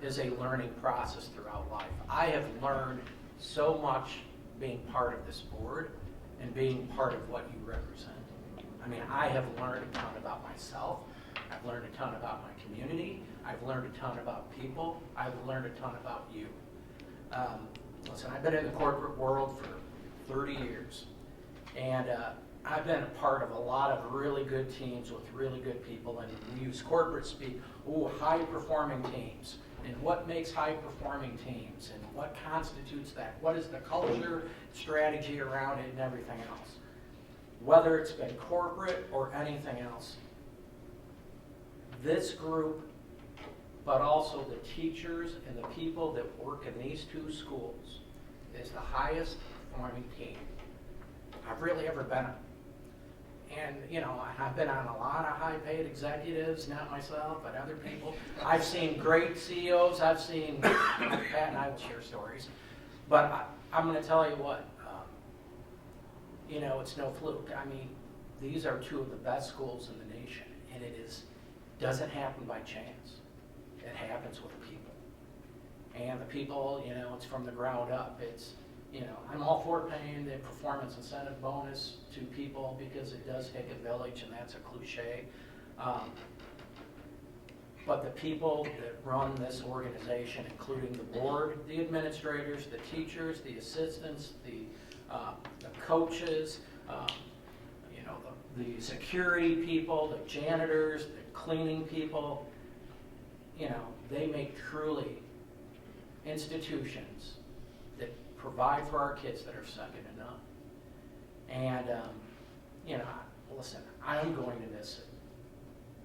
is a learning process throughout life. I have learned so much being part of this board and being part of what you represent. I mean, I have learned a ton about myself. I've learned a ton about my community. I've learned a ton about people. I've learned a ton about you. Listen, I've been in the corporate world for 30 years. And I've been a part of a lot of really good teams with really good people. And we use corporate speak, high-performing teams. And what makes high-performing teams? And what constitutes that? What is the culture, strategy around it, and everything else? Whether it's been corporate or anything else, this group, but also the teachers and the people that work in these two schools, is the highest performing team I've really ever been in. And, you know, I've been on a lot of high-paid executives, not myself, but other people. I've seen great CEOs. I've seen, Pat and I will share stories. But I'm going to tell you what, you know, it's no fluke. I mean, these are two of the best schools in the nation, and doesn't happen by chance. It happens with people. And the people, you know, it's from the ground up. It's, you know, I'm all for paying the performance incentive bonus to people because it does take a village, and that's a cliche. But the people that run this organization, including the board, the administrators, the teachers, the assistants, the coaches, you know, the security people, the janitors, the cleaning people, you know, they make truly institutions that provide for our kids that are second to none. And, you know, listen, I'm going to miss it.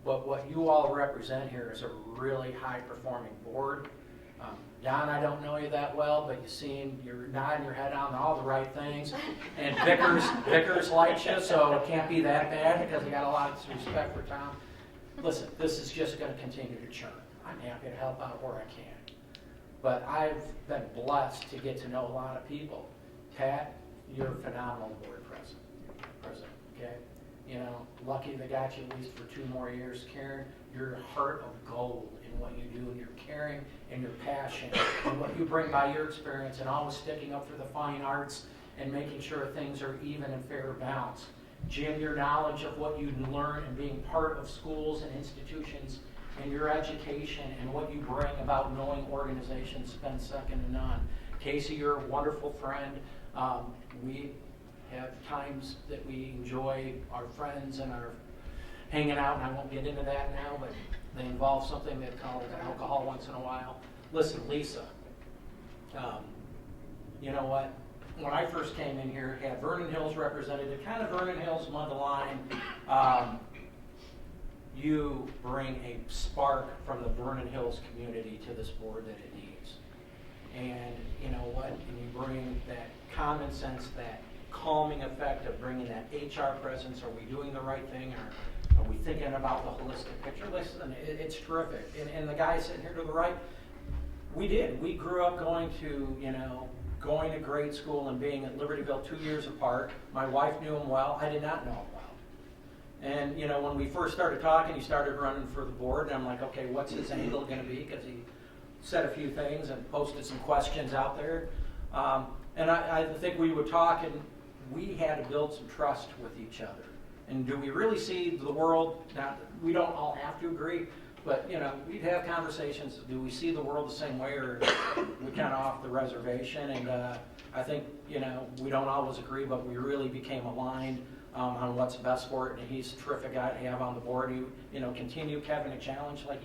But what you all represent here is a really high-performing board. Don, I don't know you that well, but you're nodding your head on all the right things. And Vickers likes you, so it can't be that bad because he got a lot of respect for Tom. Listen, this is just going to continue to churn. I'm happy to help out where I can. But I've been blessed to get to know a lot of people. Pat, you're a phenomenal board president, okay? You know, lucky they got you at least for 2 more years. Karen, you're a heart of gold in what you do, and your caring and your passion and what you bring by your experience and always sticking up for the fine arts and making sure things are even and fair balance. Jim, your knowledge of what you learn and being part of schools and institutions and your education and what you bring about knowing organizations spend second to none. Casey, you're a wonderful friend. We have times that we enjoy our friends and our hanging out, and I won't get into that now, but they involve something that called alcohol once in a while. Listen, Lisa, you know what? When I first came in here, had Vernon Hills represented, kind of Vernon Hills mud the line. You bring a spark from the Vernon Hills community to this board that it needs. And you know what? And you bring that common sense, that calming effect of bringing that HR presence. Are we doing the right thing? Or are we thinking about the holistic picture? Listen, it's terrific. And the guy sitting here to the right, we did. We grew up going to grade school and being at Libertyville 2 years apart. My wife knew him well. I did not know him well. And, you know, when we first started talking, he started running for the board, and I'm like, okay, what's his angle going to be? Because he said a few things and posted some questions out there. And I think we would talk, and we had to build some trust with each other. And do we really see the world? Now, we don't all have to agree, but, you know, we'd have conversations. Do we see the world the same way, or we kind of off the reservation? And I think, you know, we don't always agree, but we really became aligned on what's best for it. And he's a terrific guy to have on the board. You know, continue having a challenge like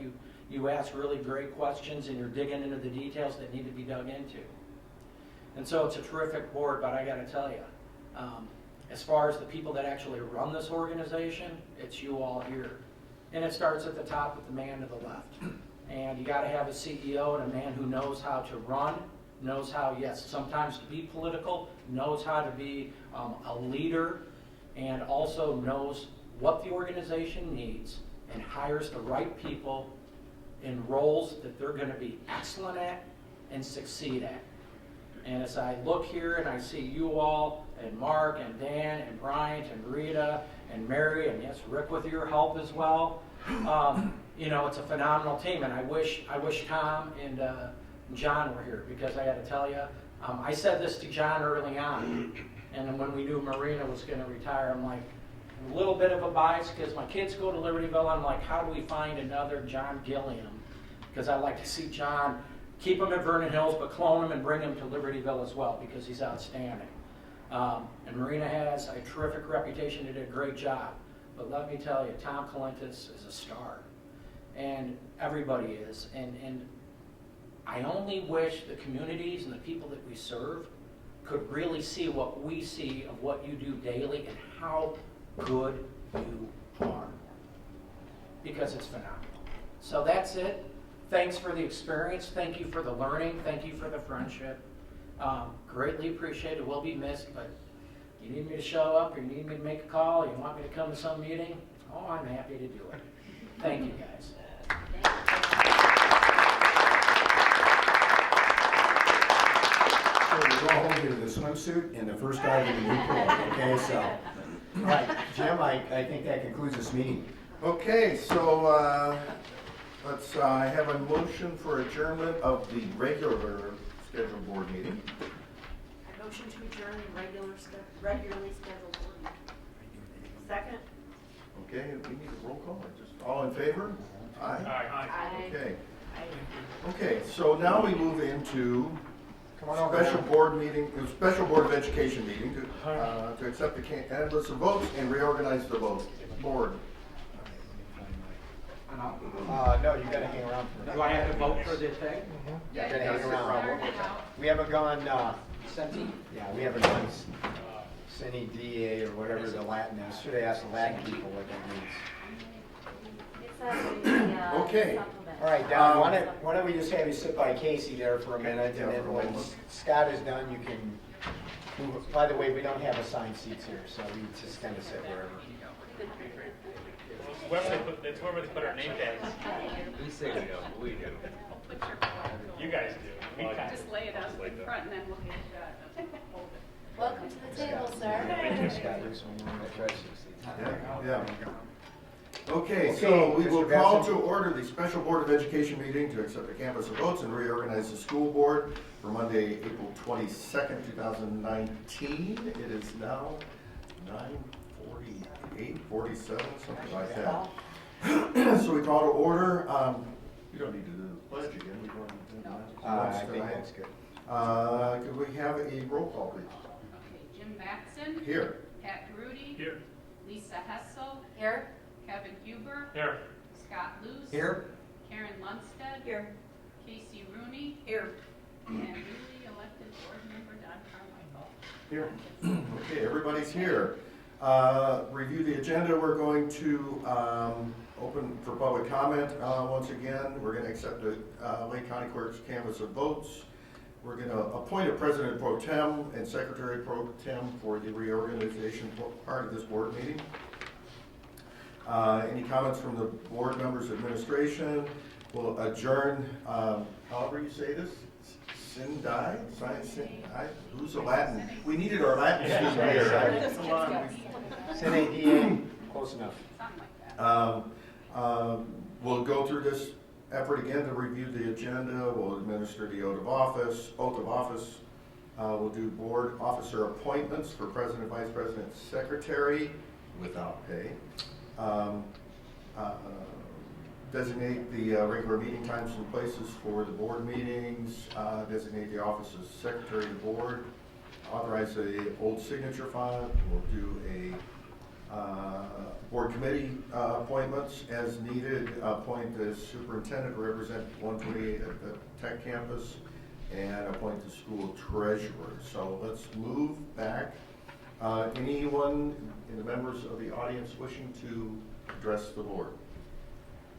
you ask really great questions, and you're digging into the details that need to be dug into. And so it's a terrific board, but I got to tell you, as far as the people that actually run this organization, it's you all here. And it starts at the top with the man to the left. And you got to have a CEO and a man who knows how to run, knows how, yes, sometimes to be political, knows how to be a leader, and also knows what the organization needs and hires the right people in roles that they're going to be excellent at and succeed at. And as I look here and I see you all, and Mark, and Dan, and Bryant, and Rita, and Mary, and yes, Rick with your help as well, you know, it's a phenomenal team. And I wish Tom and John were here, because I got to tell you, I said this to John early on, and then when we knew Marina was going to retire, I'm like, a little bit of a bias, because my kids go to Libertyville. I'm like, how do we find another John Gilliam? Because I like to see John, keep him at Vernon Hills, but clone him and bring him to Libertyville as well, because he's outstanding. And Marina has a terrific reputation. Did a great job. But let me tell you, Tom Colentus is a star. And everybody is. And I only wish the communities and the people that we serve could really see what we see of what you do daily and how good you are. Because it's phenomenal. So that's it. Thanks for the experience. Thank you for the learning. Thank you for the friendship. Greatly appreciated. Will be missed, but You need me to show up, or you need me to make a call, you want me to come to some meeting? Oh, I'm happy to do it. Thank you, guys. So we go home here with a swimsuit and the first guy in the new pool, okay, so. All right, Jim, I think that concludes this meeting. Okay, so, let's, have a motion for adjournment of the regular scheduled board meeting. I motion to adjourn the regularly scheduled board meeting. Second? Okay, we need a roll call, or just, all in favor? Aye? Aye. Okay. Okay, so now we move into Come on over. special board meeting, special Board of Education meeting to accept the canvass of votes and reorganize the vote board. No, you gotta hang around for Do I have to vote for the thing? Yeah, you gotta hang around. We haven't gone, yeah, we haven't gone Sine Die or whatever the Latin is. Should have asked the Latin people what that means. It's in the Okay. supplement. All right, Don, why don't we just have you sit by Casey there for a minute, and then when Scott is done, you can move. By the way, we don't have assigned seats here, so we just kind of sit wherever. It's wherever they put our name tags. We say we don't, we do. You guys do. We Just lay it out in front and then we'll get it. Welcome to the table, sir. Scott, there's one more that tries to see. Yeah. Okay, so we will Mr. call Bassett. to order the special Board of Education meeting to accept the canvass of votes and reorganize the school board for Monday, April 22nd, 2019. It is now 9:48, 47, something like that. So we call to order. You don't need to do the pledge again. We don't need to do that. I think that's good. Could we have a roll call, please? Okay, Jim Maxon. Here. Pat Grudy. Here. Lisa Hessel. Here. Kevin Huber. Here. Scott Luce. Here. Karen Lundstedt. Here. Casey Rooney. Here. And newly elected board member Don Carmichael. Here. Okay, everybody's here. Review the agenda. We're going to open for public comment once again. We're going to accept the Lake County Clerk's canvass of votes. We're going to appoint a president pro tem and secretary pro tem for the reorganization part of this board meeting. Any comments from the board members, administration? We'll adjourn, however you say this, who's the Latin? We needed our Latin student here. Sine Die, close enough. Something like that. We'll go through this effort again to review the agenda. We'll administer the oath of office. We'll do board officer appointments for president, vice president, secretary without pay. Designate the regular meeting times and places for the board meetings. Designate the office as secretary of the board. Authorize a old signature file. We'll do a board committee appointments as needed. Appoint the superintendent to represent 128 at the tech campus, and appoint the school treasurer. So let's move back. Anyone in the members of the audience wishing to address the board?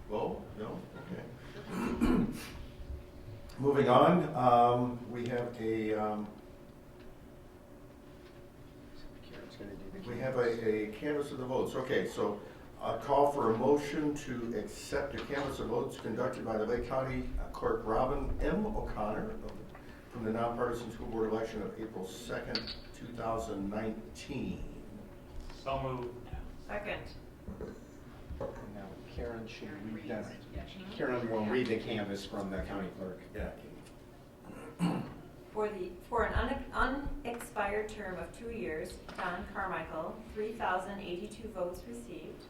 Well, no? Okay. Moving on, we have a canvass of the votes. Okay, so a call for a motion to accept the canvass of votes conducted by the Lake County Clerk Robin M. O'Connor from the nonpartisan school board election of April 2nd, 2019. So moved. Second. Now Karen should read that. Karen will read the canvas from the county clerk. Yeah. For an unexpired term of 2 years, Don Carmichael, 3,082 votes received.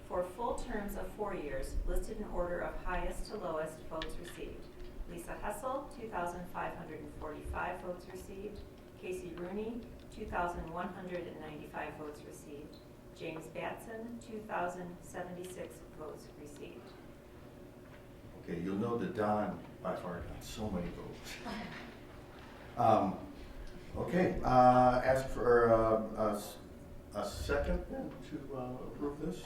For full terms of 4 years, listed in order of highest to lowest votes received. Lisa Hessel, 2,545 votes received. Casey Rooney, 2,195 votes received. James Batson, 2,076 votes received. Okay, you'll know that Don by far got so many votes. Okay, ask for a second then to approve this?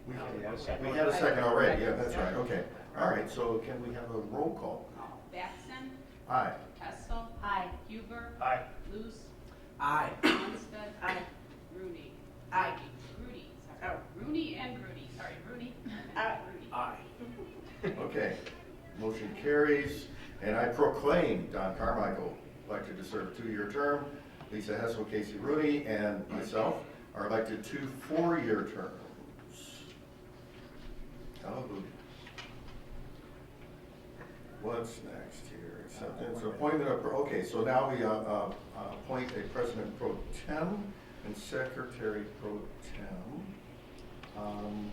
We had a second already, yeah, that's right, okay. All right, so can we have a roll call? Batson. Aye. Hessel. Aye. Huber. Aye. Luce. Aye. Lundstedt. Aye. Rooney. Aye. Rudy, sorry. Rooney and Grudy, sorry, Rooney. Aye. Rudy. Aye. Okay, motion carries, and I proclaim Don Carmichael elected to serve a 2-year term. Lisa Hessel, Casey Rooney, and myself are elected to 4-year terms. Hallelujah. What's next here? Acceptance, appointment of, okay, so now we appoint a president pro tem and secretary pro tem.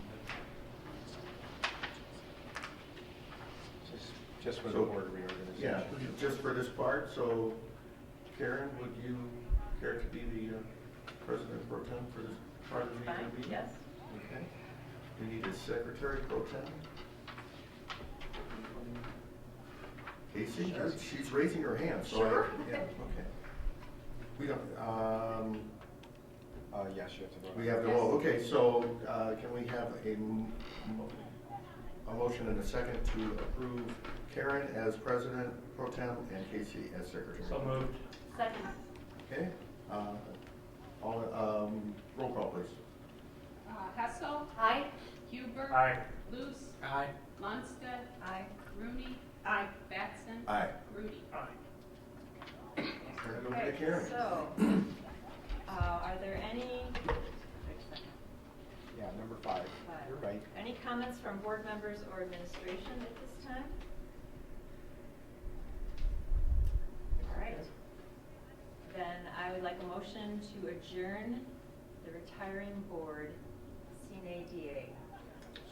Just for the So- board reorganization. Yeah, just for this part, so Karen, would you care to be the president pro tem for this part of the meeting? Yes. Okay. We need a secretary pro tem. Casey, she's raising her hand, so Sure. yeah, okay. We don't, Yes, you have to vote. we have the, well, okay, so, can we have a motion and a second to approve Karen as president pro tem and Casey as secretary? So moved. Second. Okay, roll call, please. Hessel. Aye. Huber. Aye. Luce. Aye. Lundstedt. Aye. Rooney. Aye. Batson. Aye. Rudy. Aye. Turn it over to Okay, Karen. so, are there any, Yeah, number 5. You're right. any comments from board members or administration at this time? All right. Then I would like a motion to adjourn the retiring board, Sine Die.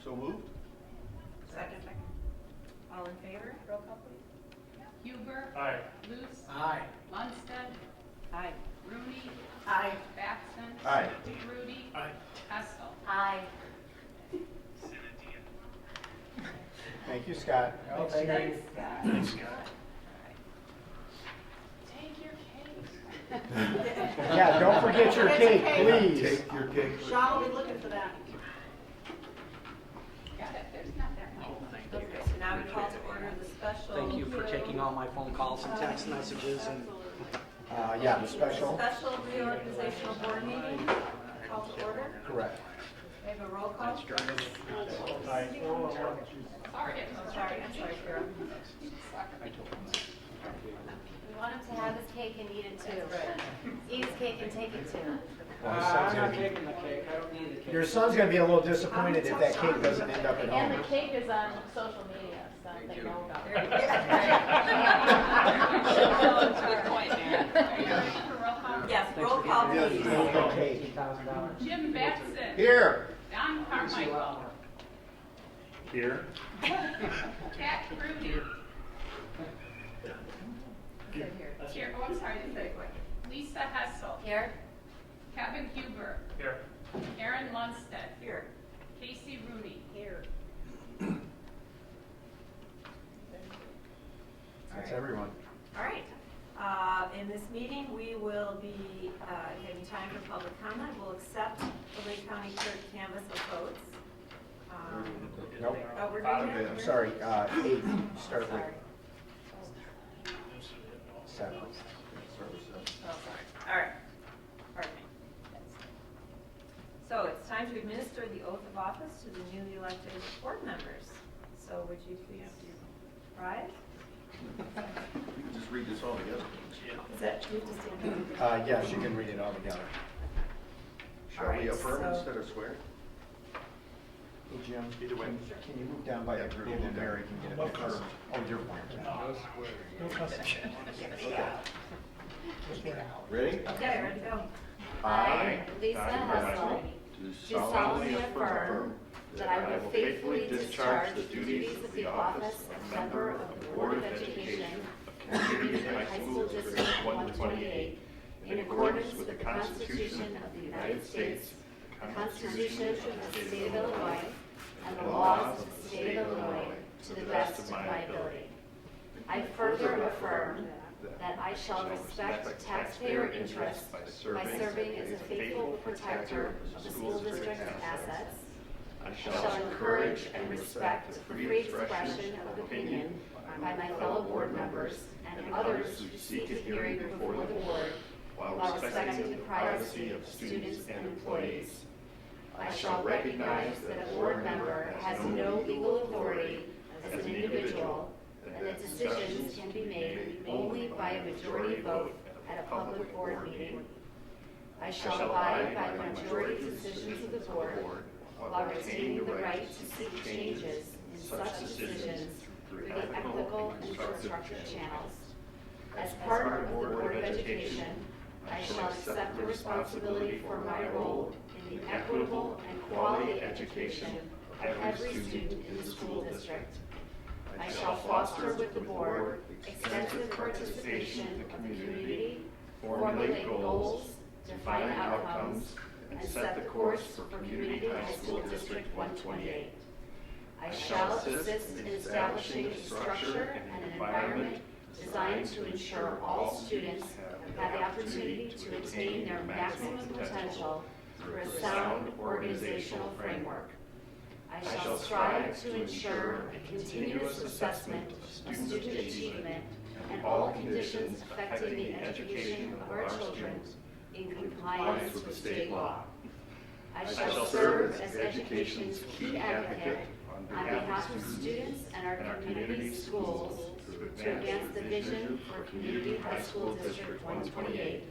So moved? Second. All in favor? Roll call, please. Huber. Aye. Luce. Aye. Lundstedt. Aye. Rooney. Aye. Batson. Aye. Rudy. Aye. Hessel. Aye. Thank you, Scott. Thanks, Scott. Thanks, Scott. Take your cake. Yeah, don't forget your cake, please. Take your cake. Sean will be looking for that. Got it, there's not that much. Okay, so now we call to order the special. Thank you for taking all my phone calls and text messages and Yeah, the special. Special reorganizational board meeting, call to order. Correct. We have a roll call. Aye. Sorry. I'm sorry, Kara. We want him to have his cake and eat it too. Eat his cake and take it too. I'm not taking the cake. I don't need the cake. Your son's gonna be a little disappointed if that cake doesn't end up at And home. the cake is on social media, so they know about There you it. Yes, roll call please. Cake. Jim Batson. Here. Don Carmichael. Here. Cat Rudy. Here, oh, I'm sorry, Lisa Hessel. Here. Kevin Huber. Here. Aaron Lundstedt. Here. Casey Rooney. Here. That's everyone. All right. In this meeting, we will be having time for public comment. We'll accept the Lake County Clerk canvas of votes. Nope. Oh, we're Out doing of that? it. Sorry, 8, start with Sorry. 7. Oh, sorry. All right. Pardon me. So it's time to administer the oath of office to the newly elected board members. So would you please rise? Just read this all together. Is that, do you have to stand up? Yes, you can read it all together. Shall we Alright, affirm so- instead of swear? Hey, Jim, Either way. can you move down by the group and Mary can get a picture? Oh, you're fine. Ready? Okay, ready to go. I, Lisa Don Hessel, Carmichael, do solemnly affirm that I will faithfully discharge the duties of the office of member of the Board of Education of Community High School District 128 in accordance with the Constitution of the United States, the Constitution of the State of Illinois, and the laws of the State of Illinois to the best of my ability. I further affirm that I shall respect taxpayer interests by serving as a faithful protector of the school district's assets. I shall encourage and respect the free expression of opinion by my fellow board members and others who seek a hearing before the board while respecting the privacy of students and employees. I shall recognize that a board member has no legal authority as an individual, and that decisions can be made only by a majority vote at a public board meeting. I shall abide by the majority decisions of the board while retaining the right to seek changes in such decisions through ethical and constructive channels. As part of the Board of Education, I shall accept the responsibility for my role in the equitable and quality education of every student in the school district. I shall foster with the board extensive participation of the community, formulate goals, define outcomes, and set the course for Community High School District 128. I shall assist in establishing a structure and an environment designed to ensure all students have the opportunity to attain their maximum potential through a sound organizational framework. I shall strive to ensure a continuous assessment of student achievement and all conditions affecting the education of our children in compliance with state law. I shall serve as education's key advocate on behalf of students and our community schools to advance the vision for Community High School District 128.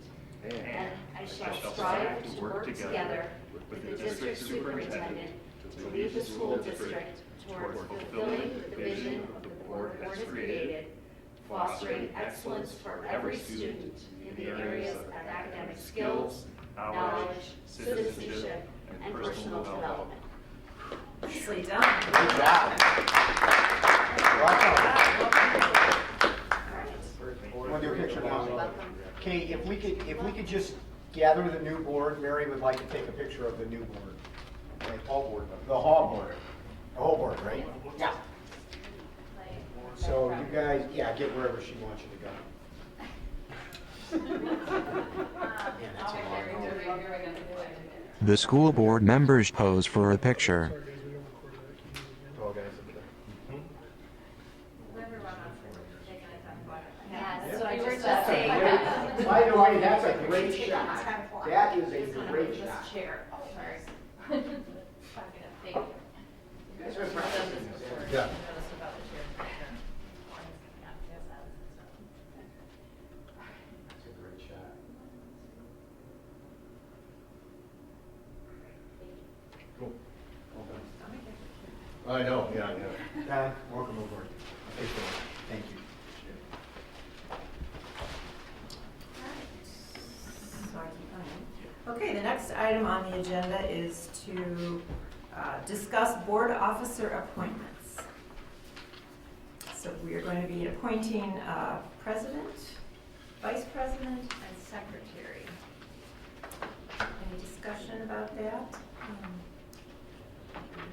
And I shall strive to work together with the district superintendent to lead the school district towards fulfilling the vision of the board has created, fostering excellence for every student in the areas of academic skills, knowledge, citizenship, and personal development. Nicely done. Good job. Want to do a picture now? Okay, if we could just gather the new board. Mary would like to take a picture of the new board. Okay, hall board. The hall board. The whole board, right? Yeah. So you guys, yeah, get wherever she wants you to go. The school board members pose for a picture. By the way, that's a great shot. That is a great shot. Chair. Oh, sorry. Yeah. That's a great shot. Cool. I know, yeah. Don, welcome aboard. Thank you. Okay, the next item on the agenda is to discuss board officer appointments. So we are going to be appointing president, vice president, and secretary. Any discussion about that?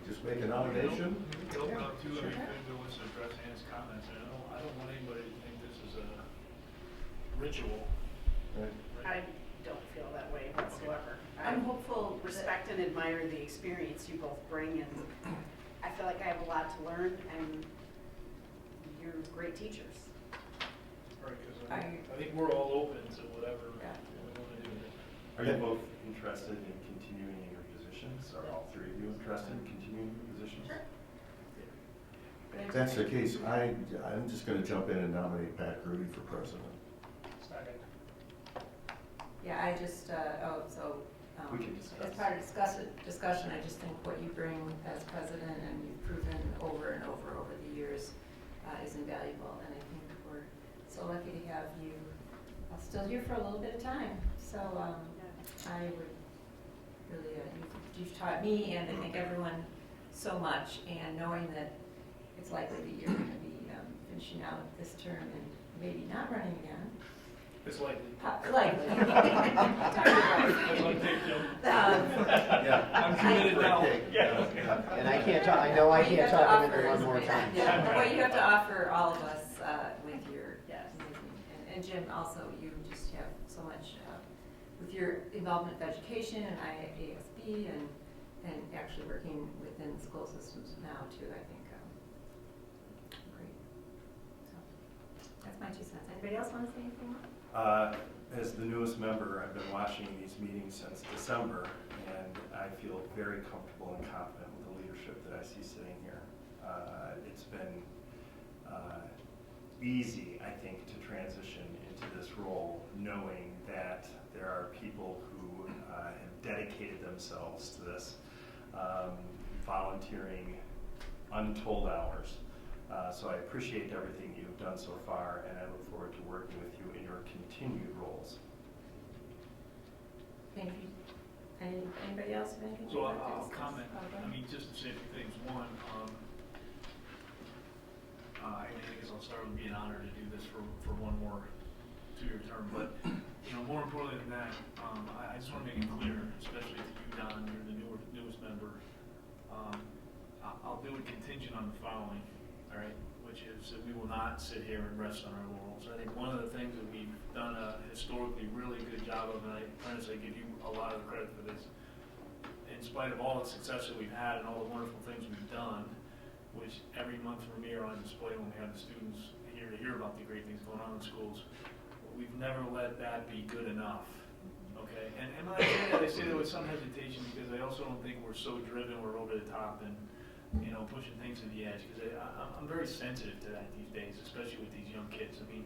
Just make a nomination. We open up to everything that was addressed in his comments, and I don't want anybody to think this is a ritual. Right. I don't feel that way whatsoever. I'm hopeful. Respect and admire the experience you both bring, and I feel like I have a lot to learn, and you're great teachers. Right, because I think we're all open to whatever we want to do. Are you both interested in continuing in your positions? Are all three of you interested in continuing your positions? Sure. If that's the case, I'm just going to jump in and nominate Pat Grudy for president. Second. Yeah, I just, We can discuss. as part of discussion, I just think what you bring as president and you've proven over and over the years is invaluable. And I think we're so lucky to have you still here for a little bit of time. So I would really, you've taught me and I think everyone so much, and knowing that it's likely that you're going to be finishing out this term and maybe not running again. It's likely. Likely. Yeah, I'm committed now. And I can't talk, I know I can't talk him into one more time. Yeah, what you have to offer all of us with your, and Jim, also, you just have so much with your involvement with education and IASB and actually working within the school systems now too, I think. Great. So that's my 2 cents. Anybody else want to say anything more? as the newest member, I've been watching these meetings since December, and I feel very comfortable and confident with the leadership that I see sitting here. It's been easy, I think, to transition into this role, knowing that there are people who have dedicated themselves to this, volunteering untold hours. So I appreciate everything you've done so far, and I look forward to working with you in your continued roles. Thank you. Anybody else have anything? So I'll comment. I mean, just to say a few things. One, I guess I'll start with being honored to do this for one more 2-year term. But more importantly than that, I just want to make it clear, especially to you, Don, you're the newest member. I'll do it contingent on the following, all right, which is that we will not sit here and rest on our laurels. I think one of the things that we've done a historically really good job of, and I honestly give you a lot of the credit for this, in spite of all the success that we've had and all the wonderful things we've done, which every month for me are on display when we have the students here to hear about the great things going on in schools, we've never let that be good enough, okay? And when I say that with some hesitation, because I also don't think we're so driven, we're over the top and, pushing things to the edge, because I'm very sensitive to that these days, especially with these young kids. I mean,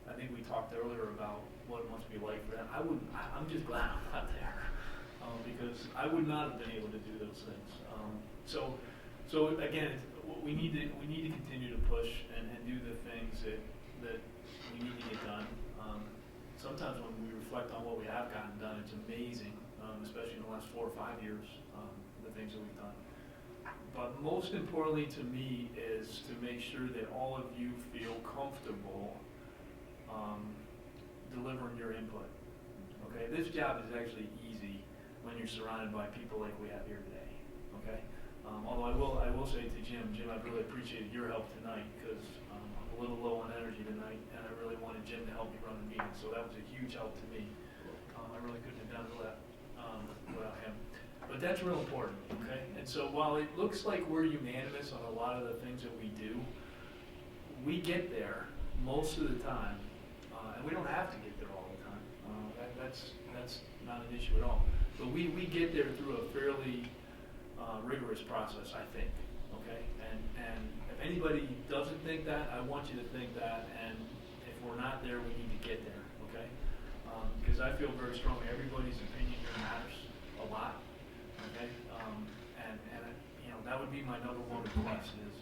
I think we talked earlier about what it must be like for them. I'm just glad I'm not there, because I would not have been able to do those things. So again, we need to continue to push and do the things that we need to get done. Sometimes when we reflect on what we have gotten done, it's amazing, especially in the last 4 or 5 years, the things that we've done. But most importantly to me is to make sure that all of you feel comfortable delivering your input. Okay, this job is actually easy when you're surrounded by people like we have here today. Okay, although I will say to Jim, I've really appreciated your help tonight, because I'm a little low on energy tonight, and I really wanted Jim to help me run the meeting, so that was a huge help to me. I really couldn't have done that without him. But that's real important, okay? And so while it looks like we're unanimous on a lot of the things that we do, we get there most of the time, and we don't have to get there all the time. That's not an issue at all. But we get there through a fairly rigorous process, I think, okay? And if anybody doesn't think that, I want you to think that, and if we're not there, we need to get there, okay? Because I feel very strongly everybody's opinion here matters a lot. Okay, and that would be my #1 request is,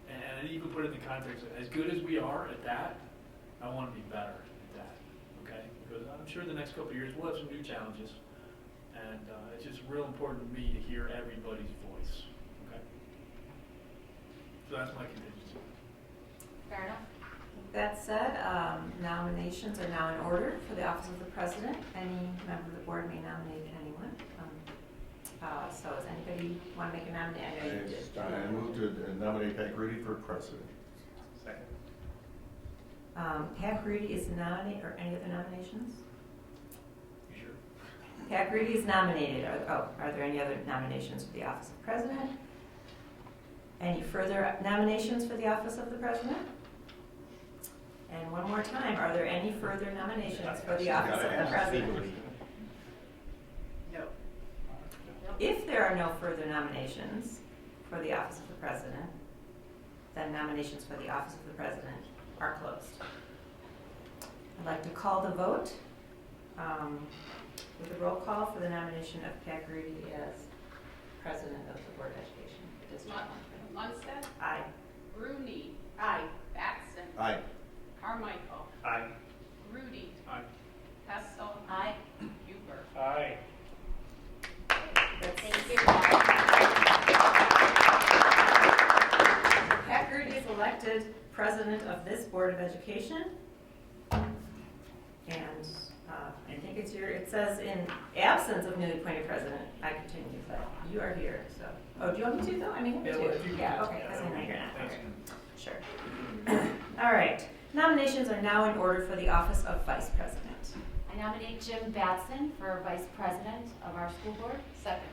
and I even put it in the context of, as good as we are at that, I want to be better at that, okay? Because I'm sure the next couple of years we'll have some new challenges, and it's just real important to me to hear everybody's voice, okay? So that's my contingency. Fair enough. That said, nominations are now in order for the office of the president. Any member of the board may nominate anyone. So does anybody want to make a nomination? I know you did. I move to nominate Pat Grudy for president. Second. Pat Grudy is nominated, or any other nominations? You sure? Pat Grudy is nominated. Are there any other nominations for the office of president? Any further nominations for the office of the president? And one more time, are there any further nominations for the office of the president? No. If there are no further nominations for the office of the president, then nominations for the office of the president are closed. I'd like to call the vote with a roll call for the nomination of Pat Grudy as president of the Board of Education. District 1. Lundstedt. Aye. Rooney. Aye. Batson. Aye. Carmichael. Aye. Rudy. Aye. Pestle. Aye. Huber. Aye. Thank you. Pat Grudy is elected president of this Board of Education. And I think it says in absence of newly appointed president, I continue, but you are here, so. Oh, do you want me to though? I mean, Yeah, too. well, if you Yeah, could- okay, because I know you're not. Thanks. Okay. Sure. All right. Nominations are now in order for the office of vice president. I nominate Jim Batson for vice president of our school board. Second.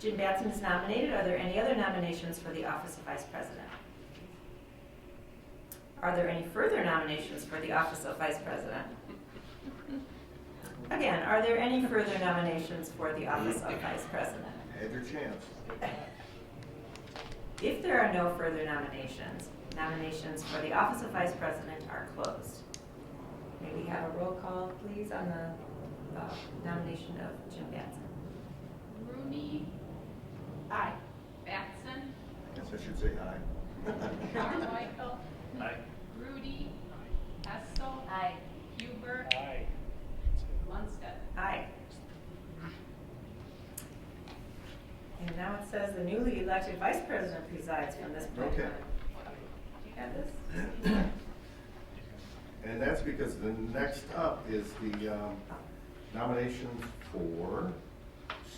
Jim Batson is nominated. Are there any other nominations for the office of vice president? Are there any further nominations for the office of Vice President? Again, are there any further nominations for the office of Vice President? Have your chance. If there are no further nominations, nominations for the office of Vice President are closed. May we have a roll call, please, on the nomination of Jim Batson? Rooney. Aye. Batson. I guess I should say aye. Carmichael. Aye. Rudy. Hessel. Aye. Huber. Aye. Munstead. Aye. And now it says the newly elected Vice President presides from this point on. Okay. Do you have this? And that's because the next up is the nominations for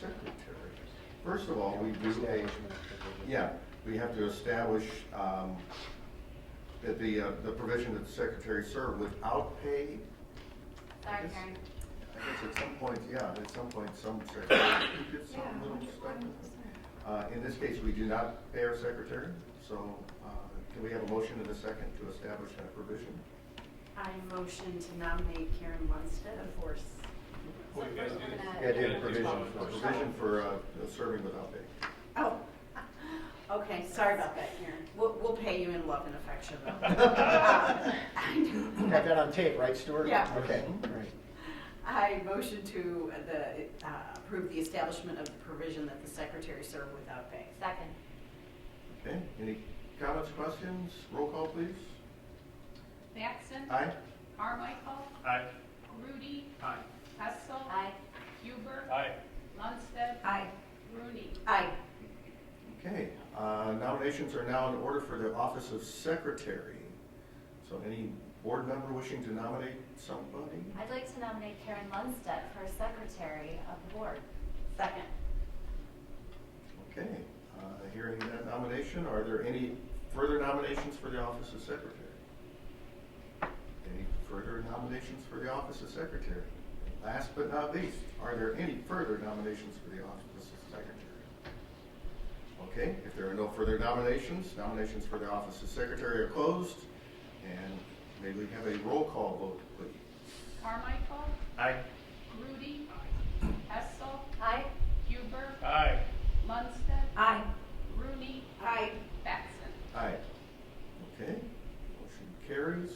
secretary. First of all, we do we have to establish that the provision that the secretary serve without pay. Sorry, Karen. I guess at some point, some secretary gets some little stuff. In this case, we do not pay our secretary, so can we have a motion in a second to establish that provision? I motion to nominate Karen Munstead, of course. What do you guys do? Yeah, do the provision A first. provision for serving without pay. Oh, okay, sorry about that, Karen. We'll pay you in love and affection, though. Got that on tape, right, Stuart? Yeah. Okay, all right. I motion to approve the establishment of the provision that the secretary serve without pay. Second. Okay, any comments, questions? Roll call, please. Batson. Aye. Carmichael. Aye. Rudy. Aye. Hessel. Aye. Huber. Aye. Munstead. Aye. Rooney. Aye. Okay, nominations are now in order for the office of secretary. So any board member wishing to nominate somebody? I'd like to nominate Karen Lundstedt for secretary of the board. Second. Okay, hearing that nomination, are there any further nominations for the office of secretary? Any further nominations for the office of secretary? Last but not least, are there any further nominations for the office of secretary? Okay, if there are no further nominations, nominations for the office of secretary are closed. And may we have a roll call vote, please? Carmichael. Aye. Rudy. Hessel. Aye. Huber. Aye. Munstead. Aye. Rooney. Aye. Batson. Aye. Okay, motion carries.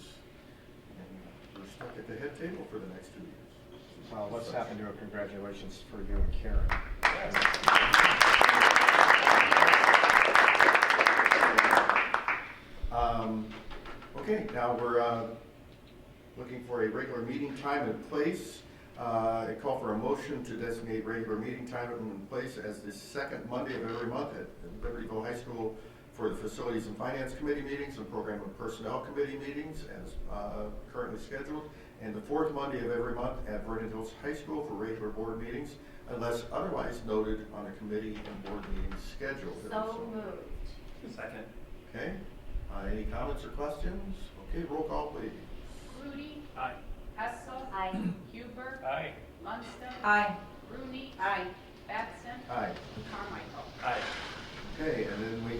And we're stuck at the head table for the next 2 years. Well, let's have to do a congratulations for you and Karen. Okay, now we're looking for a regular meeting time and place. I call for a motion to designate regular meeting time and place as the second Monday of every month at Libertyville High School for the Facilities and Finance Committee meetings and Program and Personnel Committee meetings as currently scheduled, and the fourth Monday of every month at Vernon Hills High School for regular board meetings, unless otherwise noted on a committee and board meeting schedule. So moved. Second. Okay, any comments or questions? Okay, roll call, please. Rudy. Aye. Hessel. Aye. Huber. Aye. Munstead. Aye. Rooney. Aye. Batson. Aye. Carmichael. Aye. Okay, and then we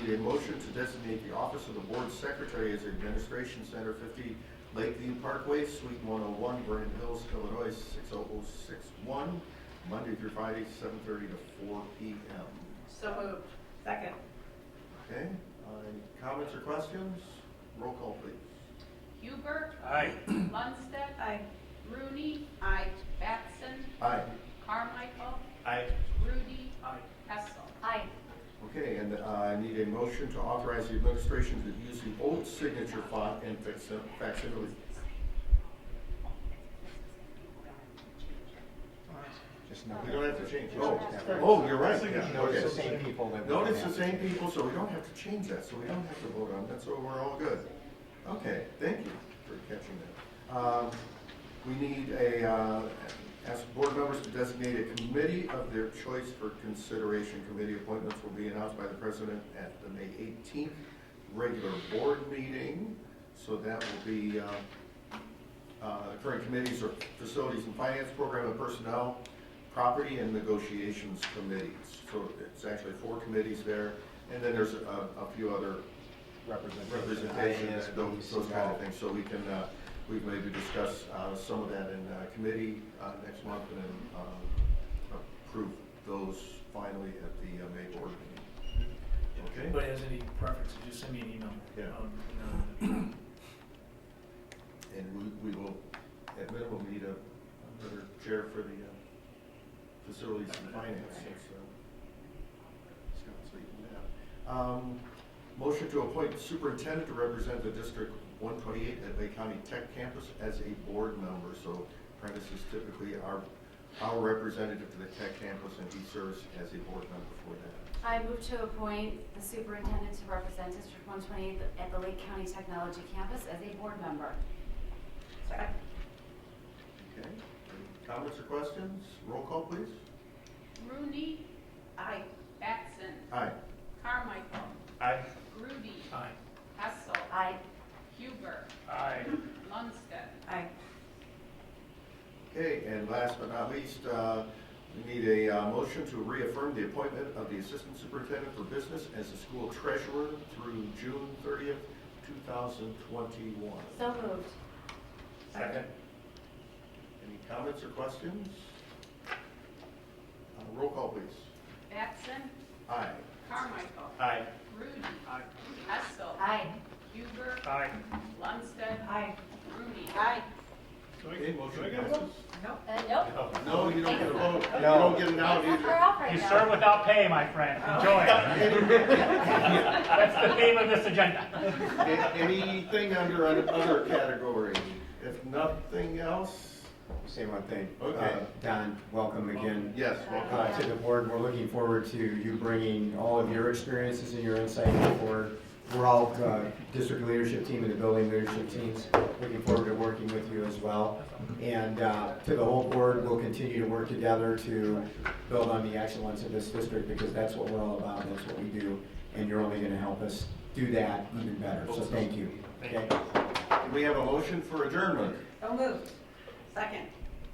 need a motion to designate the office of the board secretary as Administration Center, 50 Lakeview Parkway, Suite 101, Vernon Hills, Illinois, 60061, Monday through Friday, 7:30 to 4 p.m. So moved. Second. Okay, any comments or questions? Roll call, please. Huber. Aye. Munstead. Aye. Rooney. Aye. Batson. Aye. Carmichael. Aye. Rudy. Aye. Hessel. Aye. Okay, and I need a motion to authorize the administration to use the old signature font and facsimile. Just know. We don't have to change it. Oh, Oh, you're right. Yeah, No, it's okay. the same people that. No, it's the same people, so we don't have to change that, so we don't have to vote on that, so we're all good. Okay, thank you for catching that. We need ask board members to designate a committee of their choice for consideration. Committee appointments will be announced by the president at the May 18th regular board meeting. So that will be current committees are Facilities and Finance, Program and Personnel, Property and Negotiations Committees. So it's actually 4 committees there. And then there's a few other representation, those kind of things. So we can, we can maybe discuss some of that in committee next month and then approve those finally at the May board meeting. Okay? Anybody has any preferences, just send me an email. Yeah. And we will, at minimum, need another chair for the facilities and finance. So you can have. Motion to appoint superintendent to represent the District 128 at Bay County Tech Campus as a board member. So Prentice is typically our representative to the Tech Campus, and he serves as a board member for that. I move to appoint the superintendent to represent District 128 at the Lake County Technology Campus as a board member. Okay. Any comments or questions? Roll call, please. Rooney. Aye. Batson. Aye. Carmichael. Aye. Rudy. Aye. Hessel. Aye. Huber. Aye. Lundstedt. Aye. Okay, and last but not least, we need a motion to reaffirm the appointment of the Assistant Superintendent for Business as the school treasurer through June 30th, 2021. So moved. Second. Any comments or questions? Roll call, please. Batson. Aye. Carmichael. Aye. Rudy. Hessel. Aye. Huber. Aye. Lundstedt. Aye. Rooney. Aye. Okay, motion passes. Nope. No, you don't get a vote. You No. don't get an out We're either. off right You now. serve without pay, my friend. Enjoy it. That's the theme of this agenda. Anything under other category? If nothing else, Say one thing. Okay. Don, welcome again. yes, welcome. To the board. We're looking forward to you bringing all of your experiences and your insight to the board. We're all district leadership team and the building leadership teams. Looking forward to working with you as well. And to the whole board, we'll continue to work together to build on the excellence of this district, because that's what we're all about. And that's what we do. And you're only going to help us do that even better. So thank you. Okay. We have a motion for adjournment. So moved. Second.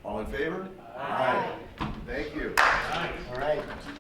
All in favor? Aye. Thank you. All right.